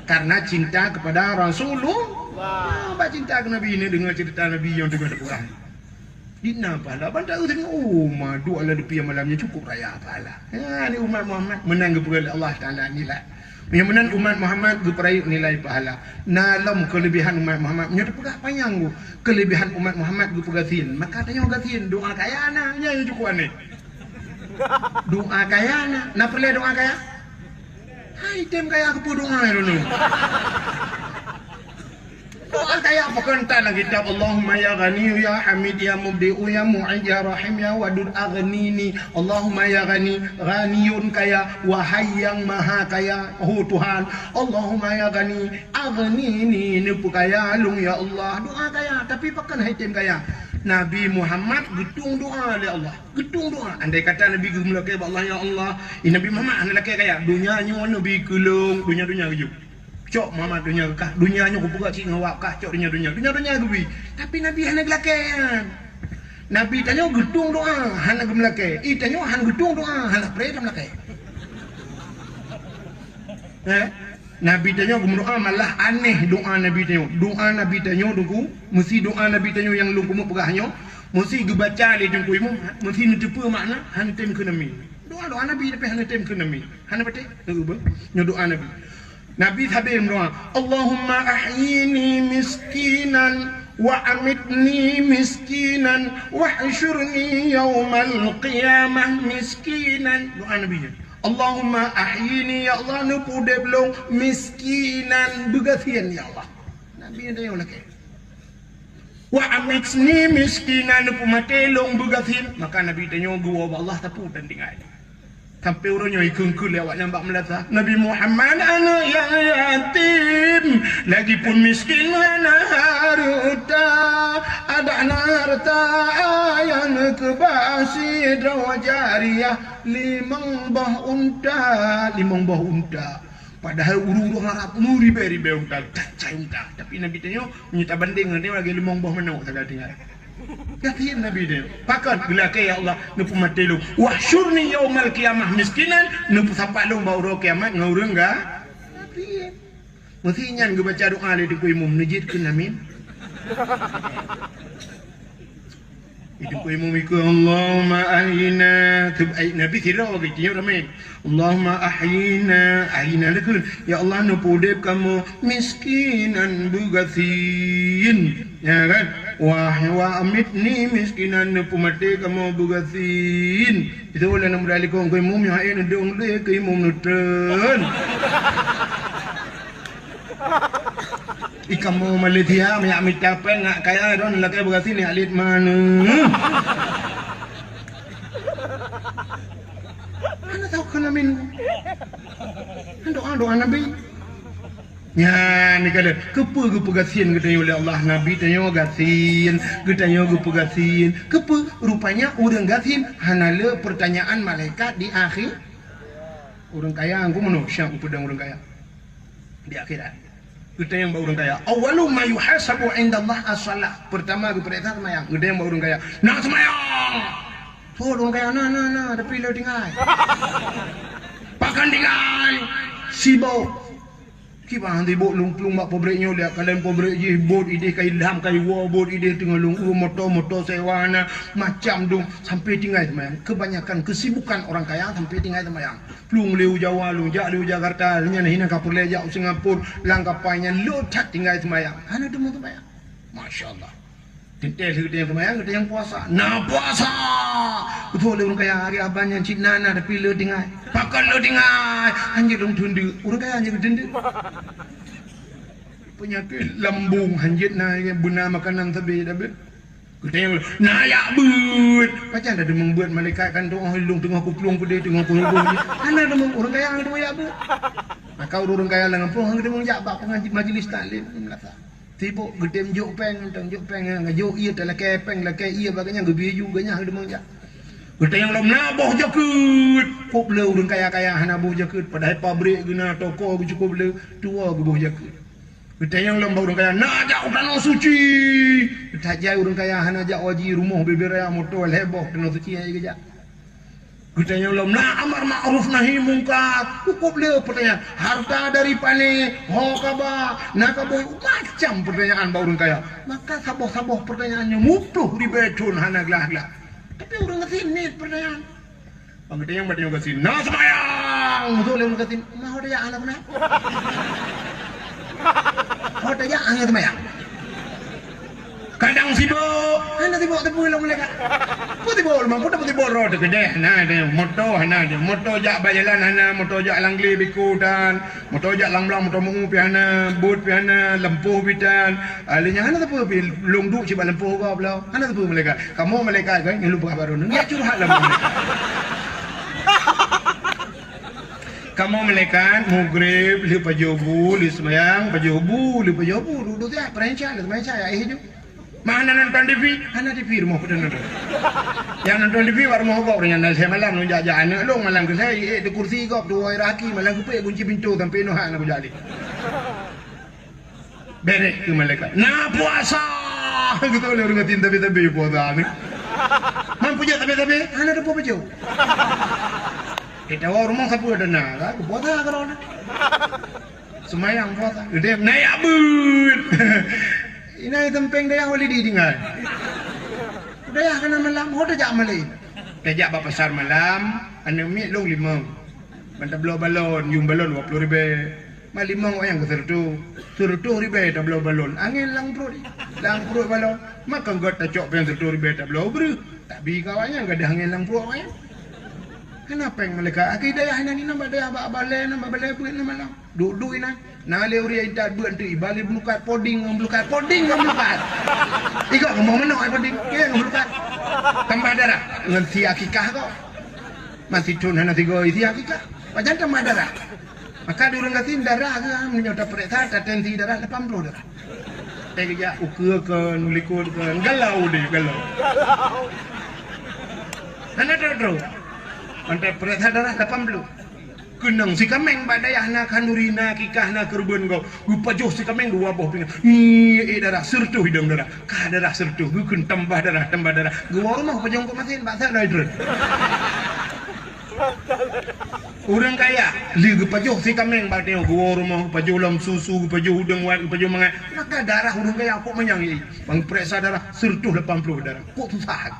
Karena cinta kepada Rasulullah. Apa cinta ke Nabi ini dengar cerita Nabi yang dengar Al-Quran. Dina pahala bandar tengok dua lah depi malamnya cukup raya pahala. Ya ni umat Muhammad menang kepada Allah Taala nilai. Yang menang umat Muhammad kepada nilai pahala. Nalam kelebihan umat Muhammad nya pegah panjang ku. Kelebihan umat Muhammad kepada sin. Maka tanya gatin doa kaya na nya cukup ni. Doa kaya na. Na perlu doa kaya? Hai tem kaya aku doa dulu. Doa kaya pekenta lagi kitab Allahumma ya ghani ya hamid ya mubdi'u ya mu'id ya rahim ya wadud aghnini Allahumma ya ghani ghaniyun kaya wahai yang maha kaya Tuhan Allahumma ya ghani aghnini ni kaya lung ya Allah doa kaya tapi pakan haitim kaya Nabi Muhammad getung doa oleh Allah getung doa andai kata Nabi gemelakai Allah ya Allah Nabi Muhammad andai kaya dunia nyu Nabi kelung dunia keju cok Muhammad dunia kah dunianya ku pegak cik ngawak kah cok dunia gebi tapi Nabi hana gelakean Nabi tanya gedung doa hana gemelakai tanya hana gedung doa hana pray dalam lakai Nabi tanya berdoa malah aneh doa Nabi tanya dulu mesti doa Nabi tanya yang lu kumu pegahnya mesti gebaca le jengku imu mesti netepa makna hana tem ke Nabi doa Nabi tapi hana tem ke Nabi hana betul nyodoa Nabi Nabi sambil berdoa, Allahumma ahyini miskinan wa amitni miskinan wa hsyurni yaumal qiyamah miskinan. Doa Nabi. Allahumma ahyini, ya Allah nupu deblong miskinan begatian ya Allah. Nabi ada yang lagi. Wa amitni miskinan nupu matelong begatin. Maka Nabi tanya gua Allah tapu dan tinggal. Sampai orangnya ikut lewat nampak melata. Nabi Muhammad anak yang yatim, lagi pun miskin mana harta, ada harta yang kebasi drawajariah limang bah unta. Padahal urung Arab ribe unta, cacai unta. Tapi Nabi tanya, nyita banding dia lagi limang bah menau tak tinggal. Kasihan Nabi dia. Pakat bila ke ya Allah nupu mati lu. Wahsyurni yaumal qiyamah miskinan, nupu sapa lu bau kiamat ngurung enggak? Nabi. Mesti nyan gue baca doa di ku imam najid kun amin. Itu ku imam iku Allahumma ahyina tubai Nabi sira bagi dia ramai. Allahumma ahyina lakun ya Allah nupu dep kamu miskinan bugasin. Ya kan? Wa amitni miskinan nupu mati kamu bugasin. Itu boleh nak beralih kau imam yang ain dong le ke imam nutun. Ikam mau Malaysia banyak mitapen nak kaya don lakai bugasin ni alit mana? Anda tahu kan amin? Doa Nabi. Ya, ni kata, kepa gasian katanya oleh Allah Nabi tanya gasin, katanya gasin. Kepa rupanya orang gasin hanala pertanyaan malaikat di akhir. Orang kaya aku manusia aku pedang orang kaya. Di akhirat. Kita yang orang kaya. Awalu ma yuhasabu indallah as-salah. Pertama ke perintah semayang. Kita yang orang kaya. Nak semayang. Oh, orang kaya nah tapi lo tinggal. Pakan tinggal. Sibuk. Kiba nanti bot lung mak pobreknya lihat kalian pobrek je bot ide kai dam kai wo bot ide tengah lung motor sewana macam dong sampai tinggal semayang. Kebanyakan kesibukan orang kaya sampai tinggal semayang. Plung leu Jawa lung jak leu Jakarta nya hina kapur le jak Singapura langkapanya lo tak tinggal semayang. Hana demo semayang. Masya-Allah. Tintel kita yang semayang kita yang puasa. Nah puasa. Betul orang kaya hari abang yang Cina na tapi lo tinggal. Pakan lo tinggal. Hanya dong tundu. Orang kaya hanya tundu. Penyakit lambung hanjit na benar makanan tabi dah bet. Kita yang nayak but. Macam ada demang buat malaikat kan doa hilung tengah kuplung pede tengah kuplung. Ana demang orang kaya ada yak but. Maka orang kaya lang pulang hang demang jak bak pengaji majlis taklim melata. Tiba gedem juk peng ngajuk ia dalam kepeng lakai ia baganya gebi juga nya hang demang jak. Kita yang lom naboh jakut. Kop le orang kaya hana boh jakut padahal pabrik guna toko cukup le tua boh jakut. Kita yang lom orang kaya nak jak tanah suci. Kita jai orang kaya hana jak waji rumah beberaya motor heboh tanah suci aja gejak. Kita yang lom nak amar ma'ruf nahi mungkar. Cukup le pertanyaan harta dari pane ho kaba nak boy macam pertanyaan orang kaya. Maka saboh pertanyaannya mutuh di becun hana gelah. Tapi orang kesini pertanyaan. Bang kita yang bertanya kesini. Nah semayang. Betul orang kesini. Mau dia anak mana? Mau dia anak semayang. Kadang sibuk. Anak sibuk tapi belum mereka. Putih bol, mampu tak putih bol roh terkedeh. Nah dia motor jak bajalan hana, motor jak langli bikutan, motor jak langlang, motor mungu piana, boot piana, lempuh pitan. Alinya hana tak apa, long duk ciba lempuh kau belau. Hana tak apa mereka. Kamu mereka kan yang lupa kabar orang. Ya curhat lah mereka. Kamu melekat mugrib li pajobu li semayang pajobu li pajobu duduk dia perencah li semayang saya hidup. Mana nonton TV? Mana TV rumah kita nonton. Yang nonton TV baru mau kau dengan nasi malam nunjuk anak lu malam ke saya di kursi kau tu orang raki malam ke kunci pintu sampai nuhak nak berjali. Berek ke malaikat. Nah puasa. Gitu oleh orang ngatin tapi puasa ni. Mampu je tapi mana ada apa jauh. Kita orang rumah sapu ada nak. Puasa kalau nak. Semayang puasa. Dia naik abut. Ini tempeng dia boleh ditinggal. Udah kena malam, udah jak malam. Kejak bapa pasar malam, anu mi long 5. Mantap balon, yung balon 20,000. malimong yang sertu ribe tablo balon angin lang pro balon maka got ta cok pen sertu ribe tablo bru tapi kawannya enggak ada angin lang pro ya kenapa yang mereka akidayah ini nambah daya bale buat nama duduk ina nale uri idat buat tu ibali blukat poding blukat iko ngomong menok poding ke blukat tambah darah dengan si akikah kok masih tun hana tigo isi akikah wajan tambah darah maka durung katin darah ke menyota periksa tensi darah 80 darah ya ukur ke nulikut ke galau hana terus pantai periksa darah 80 kenang si kameng badayah na kanurina kikah na kerbun kau gupa jauh si kameng dua boh pingat darah sertu hidung darah kah darah sertu gukun tambah darah gua rumah pajong kau masin bahasa lain orang kaya liga pajuh si kameng bateo gua rumah pajuh lam susu pajuh udang wan pajuh mangai maka darah orang kaya kok menyangi bang periksa darah sertu 80 darah kok susah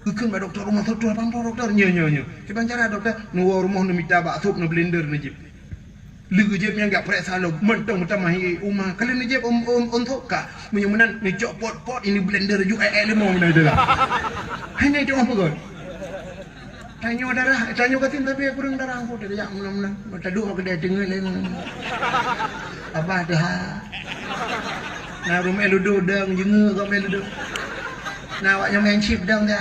keun ba dokter rumah sertu 80 dokter nyo kita cara dokter nu rumah nu minta baksup nu blender nu jip liga jip yang enggak periksa lo mentong mahi umah kalian ni jip untuk ka menyumunan ni cok pot ini blender juga lemong na darah hanya itu apa kau tanya katin tapi aku kurang darah aku tidak menang taduk aku dah dengar lain apa dah na rumah ludo dang jenga kau meludo na awak yang main chip dang dah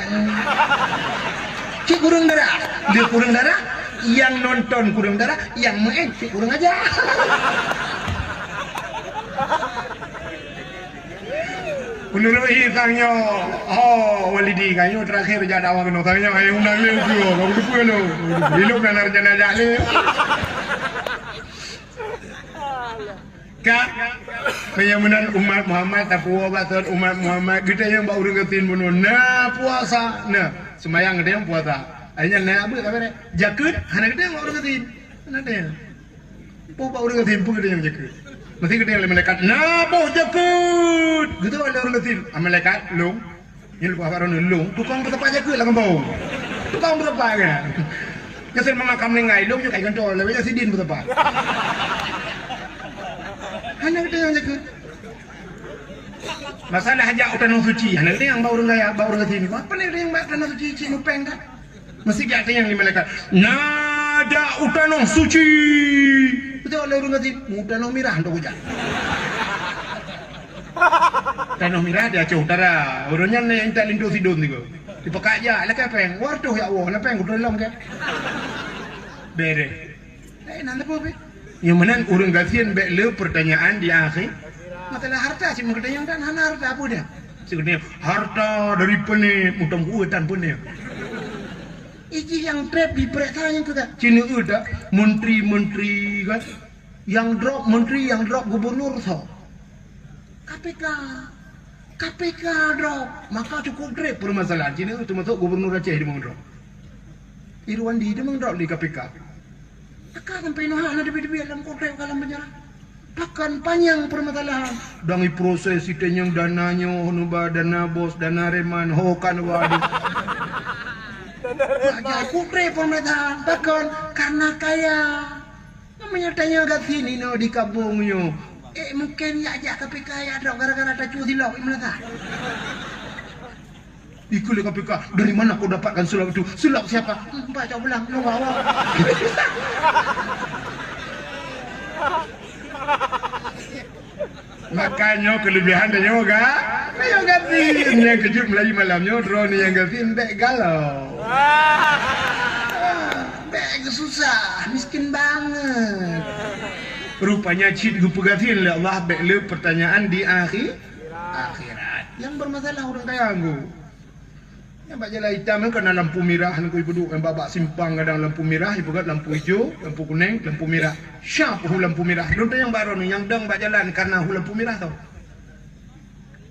cik kurang darah dia kurang darah yang nonton kurang darah yang main cik kurang aja Menurut tanya, walidi kanyo terakhir jadi awak kena tanya ayah undang leu tu, kau lupa lo, hidup dan arjana jale. Kak, penyamanan umat Muhammad tak puas batat umat Muhammad kita yang bawa orang ketin bunuh, na puasa, na semayang kita yang puasa, ayahnya na apa kata ni, jakut, anak kita yang bawa orang ketin, mana dia, bawa orang ketin pun kita yang jakut. Mesti kita yang malaikat naboh jakut gitu ada orang ketin malaikat long ini lupa orang long tukang bertepat jakut lah kembau tukang bertepat kan kesan mengakamkan lengai long juga ikan tol lebih sidin bertepat hanya kita yang jakut masalah hajak utanong suci hanya kita yang bawa orang gaya bawa orang ketin apa ni yang bawa utanong suci cik nupeng kan mesti kita yang malaikat nada utanong suci betul oleh orang kata muda no mirah untuk hujan tanah mirah dia jauh darah orangnya yang tak lindu sidon juga dipakai aja lah kepeng waduh ya Allah lah peng udah lom ke bere nanti apa be yang mana orang gasian be le pertanyaan di akhir masalah harta sih mungkin yang dan hana harta apa dia sebenarnya harta dari pene mutang hutan pene Iji yang trap di periksa yang kita Cina udah menteri kan yang drop menteri yang drop gubernur so KPK drop maka cukup trap permasalahan Cina itu masuk gubernur Aceh di drop Irwandi dia drop di KPK maka sampai nuhana debi-debi dalam kontrak dalam penjara bahkan panjang permasalahan dangi proses itu yang dananya honuba dana bos dana reman hokan waduh aku pemerintahan bahkan karena kaya namanya tanya kat sini no di kampungnya mungkin ya aja KPK ya ada gara-gara tak cuci silap gimana ikut KPK dari mana kau dapatkan silap itu silap siapa Pak coba bilang lu bawa makanya kelebihan dia juga yang gatin yang kejut Melayu malamnya drone yang gatin dek galau dek susah miskin banget rupanya cid gupu gatin oleh Allah bek pertanyaan di akhirat yang bermasalah orang kaya anggu yang bak jalan hitam kena lampu merah nak ibu duk yang babak simpang kadang lampu merah ibu kat lampu hijau lampu kuning lampu merah syap lampu merah lu yang baru ni yang dang bak jalan karena lampu merah tau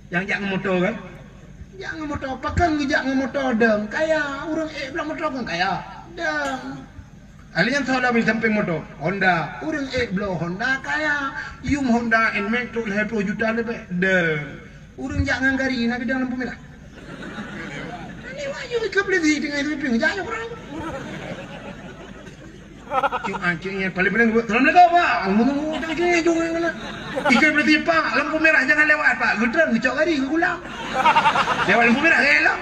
yang jangan motor kan jangan motor pakan jangan motor dang kaya orang belah motor kan kaya dang alian salah bil samping motor Honda orang belah Honda kaya yung Honda Nmax tu 20 juta lebih dang orang jangan gari nak dalam lampu merah ini wajib ke beli dengan itu ping jangan kurang Cingnya paling Assalamualaikum Pak. Jangan mana. Ikan berarti Pak, lampu merah jangan lewat Pak. Gedran ngecok tadi ke gulang. Lewat lampu merah elok.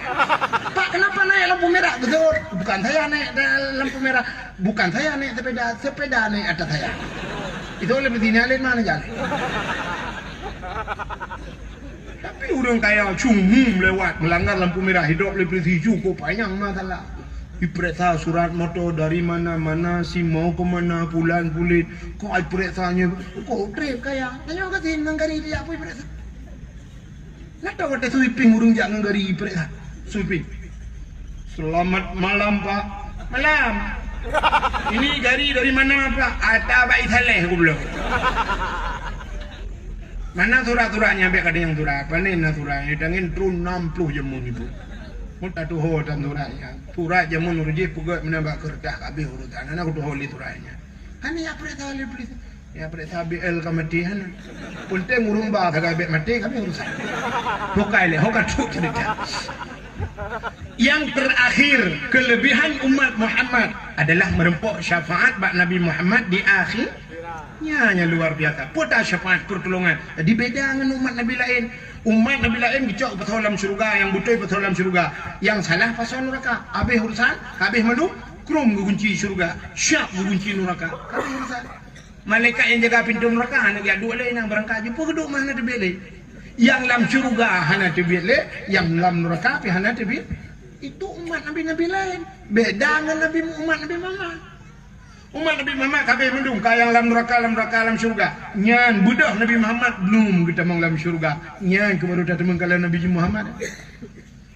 Pak kenapa naik lampu merah? Betul. Bukan saya naik lampu merah. Bukan saya naik sepeda naik atas saya. Itu oleh begini alin mana jalan. Tapi orang kaya cumum lewat melanggar lampu merah hidup lebih cukup panjang masalah. Diperiksa surat motor dari mana-mana, si mau ke mana, pulang pulit. Kok ai periksanya? Kok trip kaya? Tanya kasih nanggari dia apa periksa? Nak tahu kata sweeping urung jangan nanggari periksa. Sweeping. Selamat malam Pak. Malam. Ini gari dari mana Pak? Ada baik saleh aku belum. Mana surat-suratnya biar ada yang surat. Panen suratnya dengan turun 60 jamun itu. Muta tu ho dan suratnya. Surat jamun urji pugat menambah kertas habis urutan. Anak tu holi suratnya. Hani ya perintah oleh polis. Ya perintah BL kematian. Punten urung ba kagak bet mati kami urusan. Hokai le hoka cuk cerita. Yang terakhir kelebihan umat Muhammad adalah merempok syafaat bak Nabi Muhammad di akhirnya luar biasa. Putar syafaat pertolongan. Jadi beda dengan umat Nabi lain. Umat Nabi lain gicok pasal dalam syurga, yang betul pasal dalam syurga, yang salah pasal neraka. Habis urusan, habis malu, krum kunci syurga, syak kunci neraka. Habis urusan. Malaikat yang jaga pintu neraka hanya dia dua lain yang berangkat jumpa kedua mana terbilik. Yang dalam syurga hanya terbilik, yang dalam neraka pi hanya terbilik. Itu umat Nabi lain. Beda dengan umat Nabi Muhammad. Umat Nabi Muhammad kabeh mendung kaya yang dalam neraka dalam syurga. Nyan budak Nabi Muhammad belum kita mau dalam syurga. Nyan kebaru datang kalau Nabi Muhammad.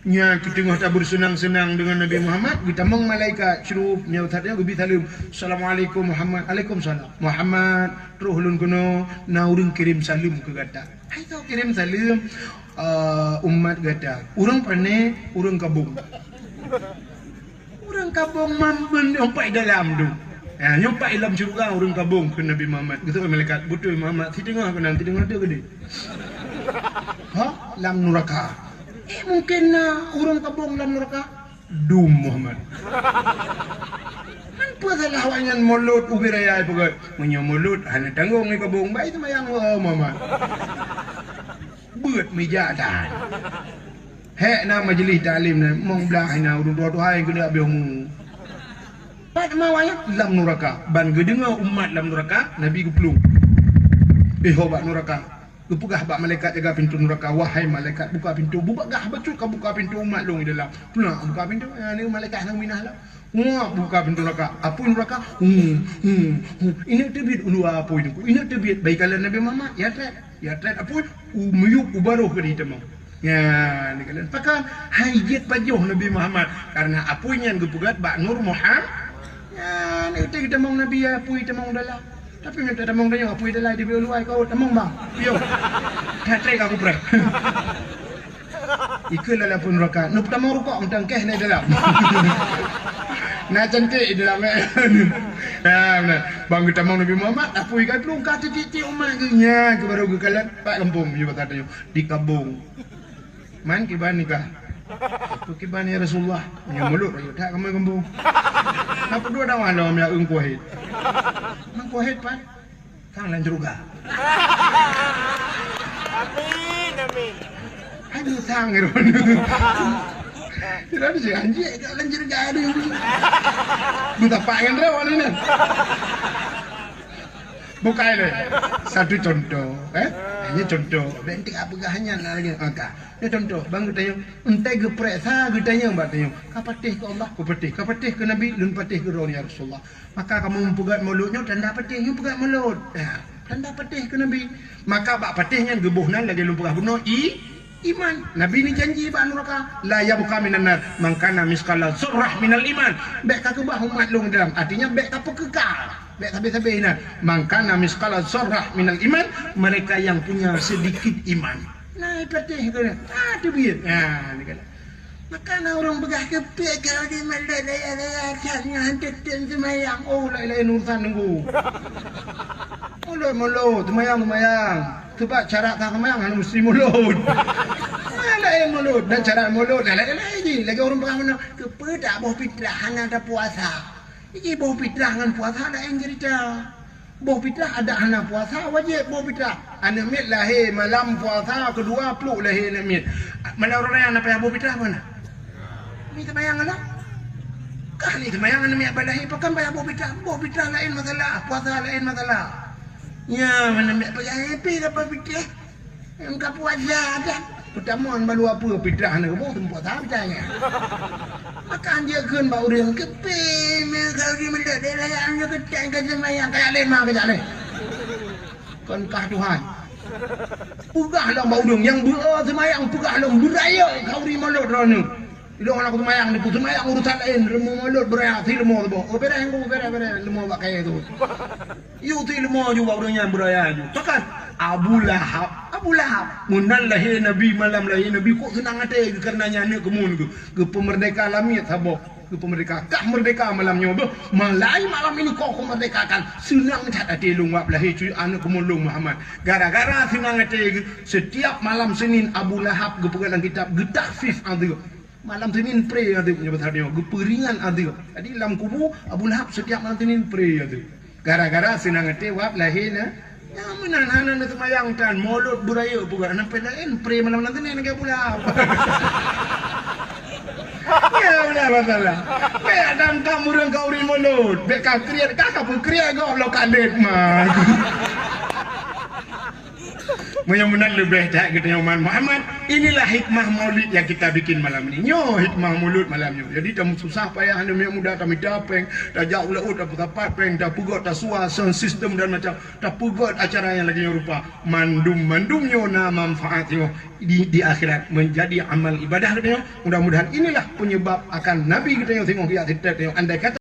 Nyan kita tengah tak bersenang-senang dengan Nabi Muhammad, kita mau malaikat syuruf nyautatnya gubi salim. Assalamualaikum Muhammad. Waalaikumsalam. Muhammad ruhulun kuno naurun kirim salim ke gata. Hai kau kirim salim umat gata. Urang pane, urang kabung. Urang kabung mamben ompai dalam tu. Ya, nyompak dalam syurga orang kabung ke Nabi Muhammad. Gitu malaikat betul Muhammad. Si tengah ke nanti tengah dia gede. Ha? Dalam neraka. Mungkin orang kabung dalam neraka. Dum Muhammad. Apa salah wanyan mulut ubi raya pegat. Punya mulut hanya tanggung ni kabung. Baik sama yang Muhammad. Buat meja dah. Hek na majlis ta'lim na mong belah na urung tua hai kena abihmu. Pak mawanya dalam neraka. Ban gedengar umat dalam neraka, Nabi gepelung. Hobat neraka. Gepegah bak malaikat jaga pintu neraka. Wahai malaikat buka pintu. Buka betul kau buka pintu umat long di dalam. Pulang buka pintu. Ni malaikat nang minah lah. Wah buka pintu neraka. Apa neraka? Ini terbit ulu apa itu? Ini terbit baikalan Nabi Muhammad. Ya tret apa? Meyuk ubaruh ke di temang. Ya, ni kalian. Pakai hajat bajuh Nabi Muhammad karena apunya yang gepegat bak Nur Muhammad. Ya, ni kita mau Nabi ya, pui kita mau dalam. Tapi minta tamang dah yang pui dalam di luar kau tamang bang. Yo. Try aku pray. Ikut dalam pun neraka. Nu tamang rukuk mentang keh ni dalam. Nah cantik dalam. Ya, benar. Bang kita mau Nabi Muhammad, apui kat lu kat titik umat nya ke baru ke kalan Pak Kampung yo katanya di kabung. Man kiban nikah. Itu kiban ya Rasulullah. Nya mulut ayo tak kamu kampung. Apa dua dah malam ya kuahit. Mang kuahit Pak. Kang lan juga. Amin. Aduh sang ngeron. Tidak ada sih anjing, lan juga ada. Buta pangan rawan ini. Bukan ini. Satu contoh, hanya contoh. Nanti apa hanya lagi angka. Ini contoh, bang katanya, entai gepresa katanya mbak tanya. Kapatih ke Allah, kapatih ke Nabi, lun patih ke ya Rasulullah. Maka kamu mempegat mulutnya, tanda patih, you pegat mulut. Tanda patih ke Nabi. Maka bak patihnya gebuhnan lagi lun pegat bunuh iman. Nabi ni janji ba neraka la yabqa minan nar man kana misqala dzarrah minal iman. Bek ka kubah umat long dalam. Artinya bek ka kekal. Bek habis-habis nah. Man kana misqala dzarrah minal iman, mereka yang punya sedikit iman. Nah, patih tu. Tu biar. Nah, ni kata. Maka orang begah kepek kalau di mandai caranya hantetin semayang. Oh, lain urusan nunggu. Mulut, semayang. Sebab cara tak semayang hanya mesti mulut. Lain mulut dan cara mulut lain lagi. Lagi orang begah mana? Kepada boh fitrah hanya ada puasa. Iki bawa fitrah dengan puasa ada yang cerita. Bawa fitrah ada anak puasa wajib bawa fitrah. Anak mit lahir malam puasa kedua peluk lahir anak mit. Malam orang yang apa yang bawa fitrah mana? Ini terbayang lah. Kali terbayang anak mit apa lahir pakai bayar bawa fitrah lain masalah, puasa lain masalah. Ya mana mit apa yang happy dapat fitrah. Engkau puasa ada. Pertama baru apa fitrah nak bawa tempat apa tanya. Makan dia kun bau ring kepe kau di mana dia layan dia ketan ke semayang kayak lain mah kayak lain kon kah Tuhan pugah long bau ring yang semayang pugah long beraya kau di malut rana ilong anak semayang ni semayang urusan lain remu malut beraya ti lemo tu oh bera hanggu bera lemo pakai tu you ti lemo ju bau ring beraya ju takkan Abu Lahab munal lahir Nabi malam lahir Nabi kok senang hati karenanya ni kemun ke pemerdeka alamiyat sabo ke pemerdeka kah merdeka malam nyoba malai malam ini kok merdekakan senang hati lu ngap lahir cuy anak kemulung Muhammad gara-gara senang hati setiap malam Senin Abu Lahab ke dalam kitab getafif ada malam Senin pray ada punya besar dia geperingan ada jadi dalam kubu Abu Lahab setiap malam Senin pray ada gara-gara senang hati wap lahir na ya menahan na semayang tan mulut buraya bukan nampai lain pre malam nanti ni nak pula ya benar masalah be adam kamu dan kau rin mulut be ka kriat kakak pun kriat kau lo kadet mah Mudah-mudahan lebih tak kita nyaman Muhammad. Inilah hikmah maulid yang kita bikin malam ini. Nyo hikmah mulut malam ni. Jadi tak susah payah anda muda tak midapeng, tak jauh laut tak tapat peng, tak pugot tak suasan sistem dan macam tak pugot acara yang lagi rupa. Mandum nyo na manfaat nyo di akhirat menjadi amal ibadah kita. Mudah-mudahan inilah penyebab akan Nabi kita yang tengok dia tidak tengok andai kata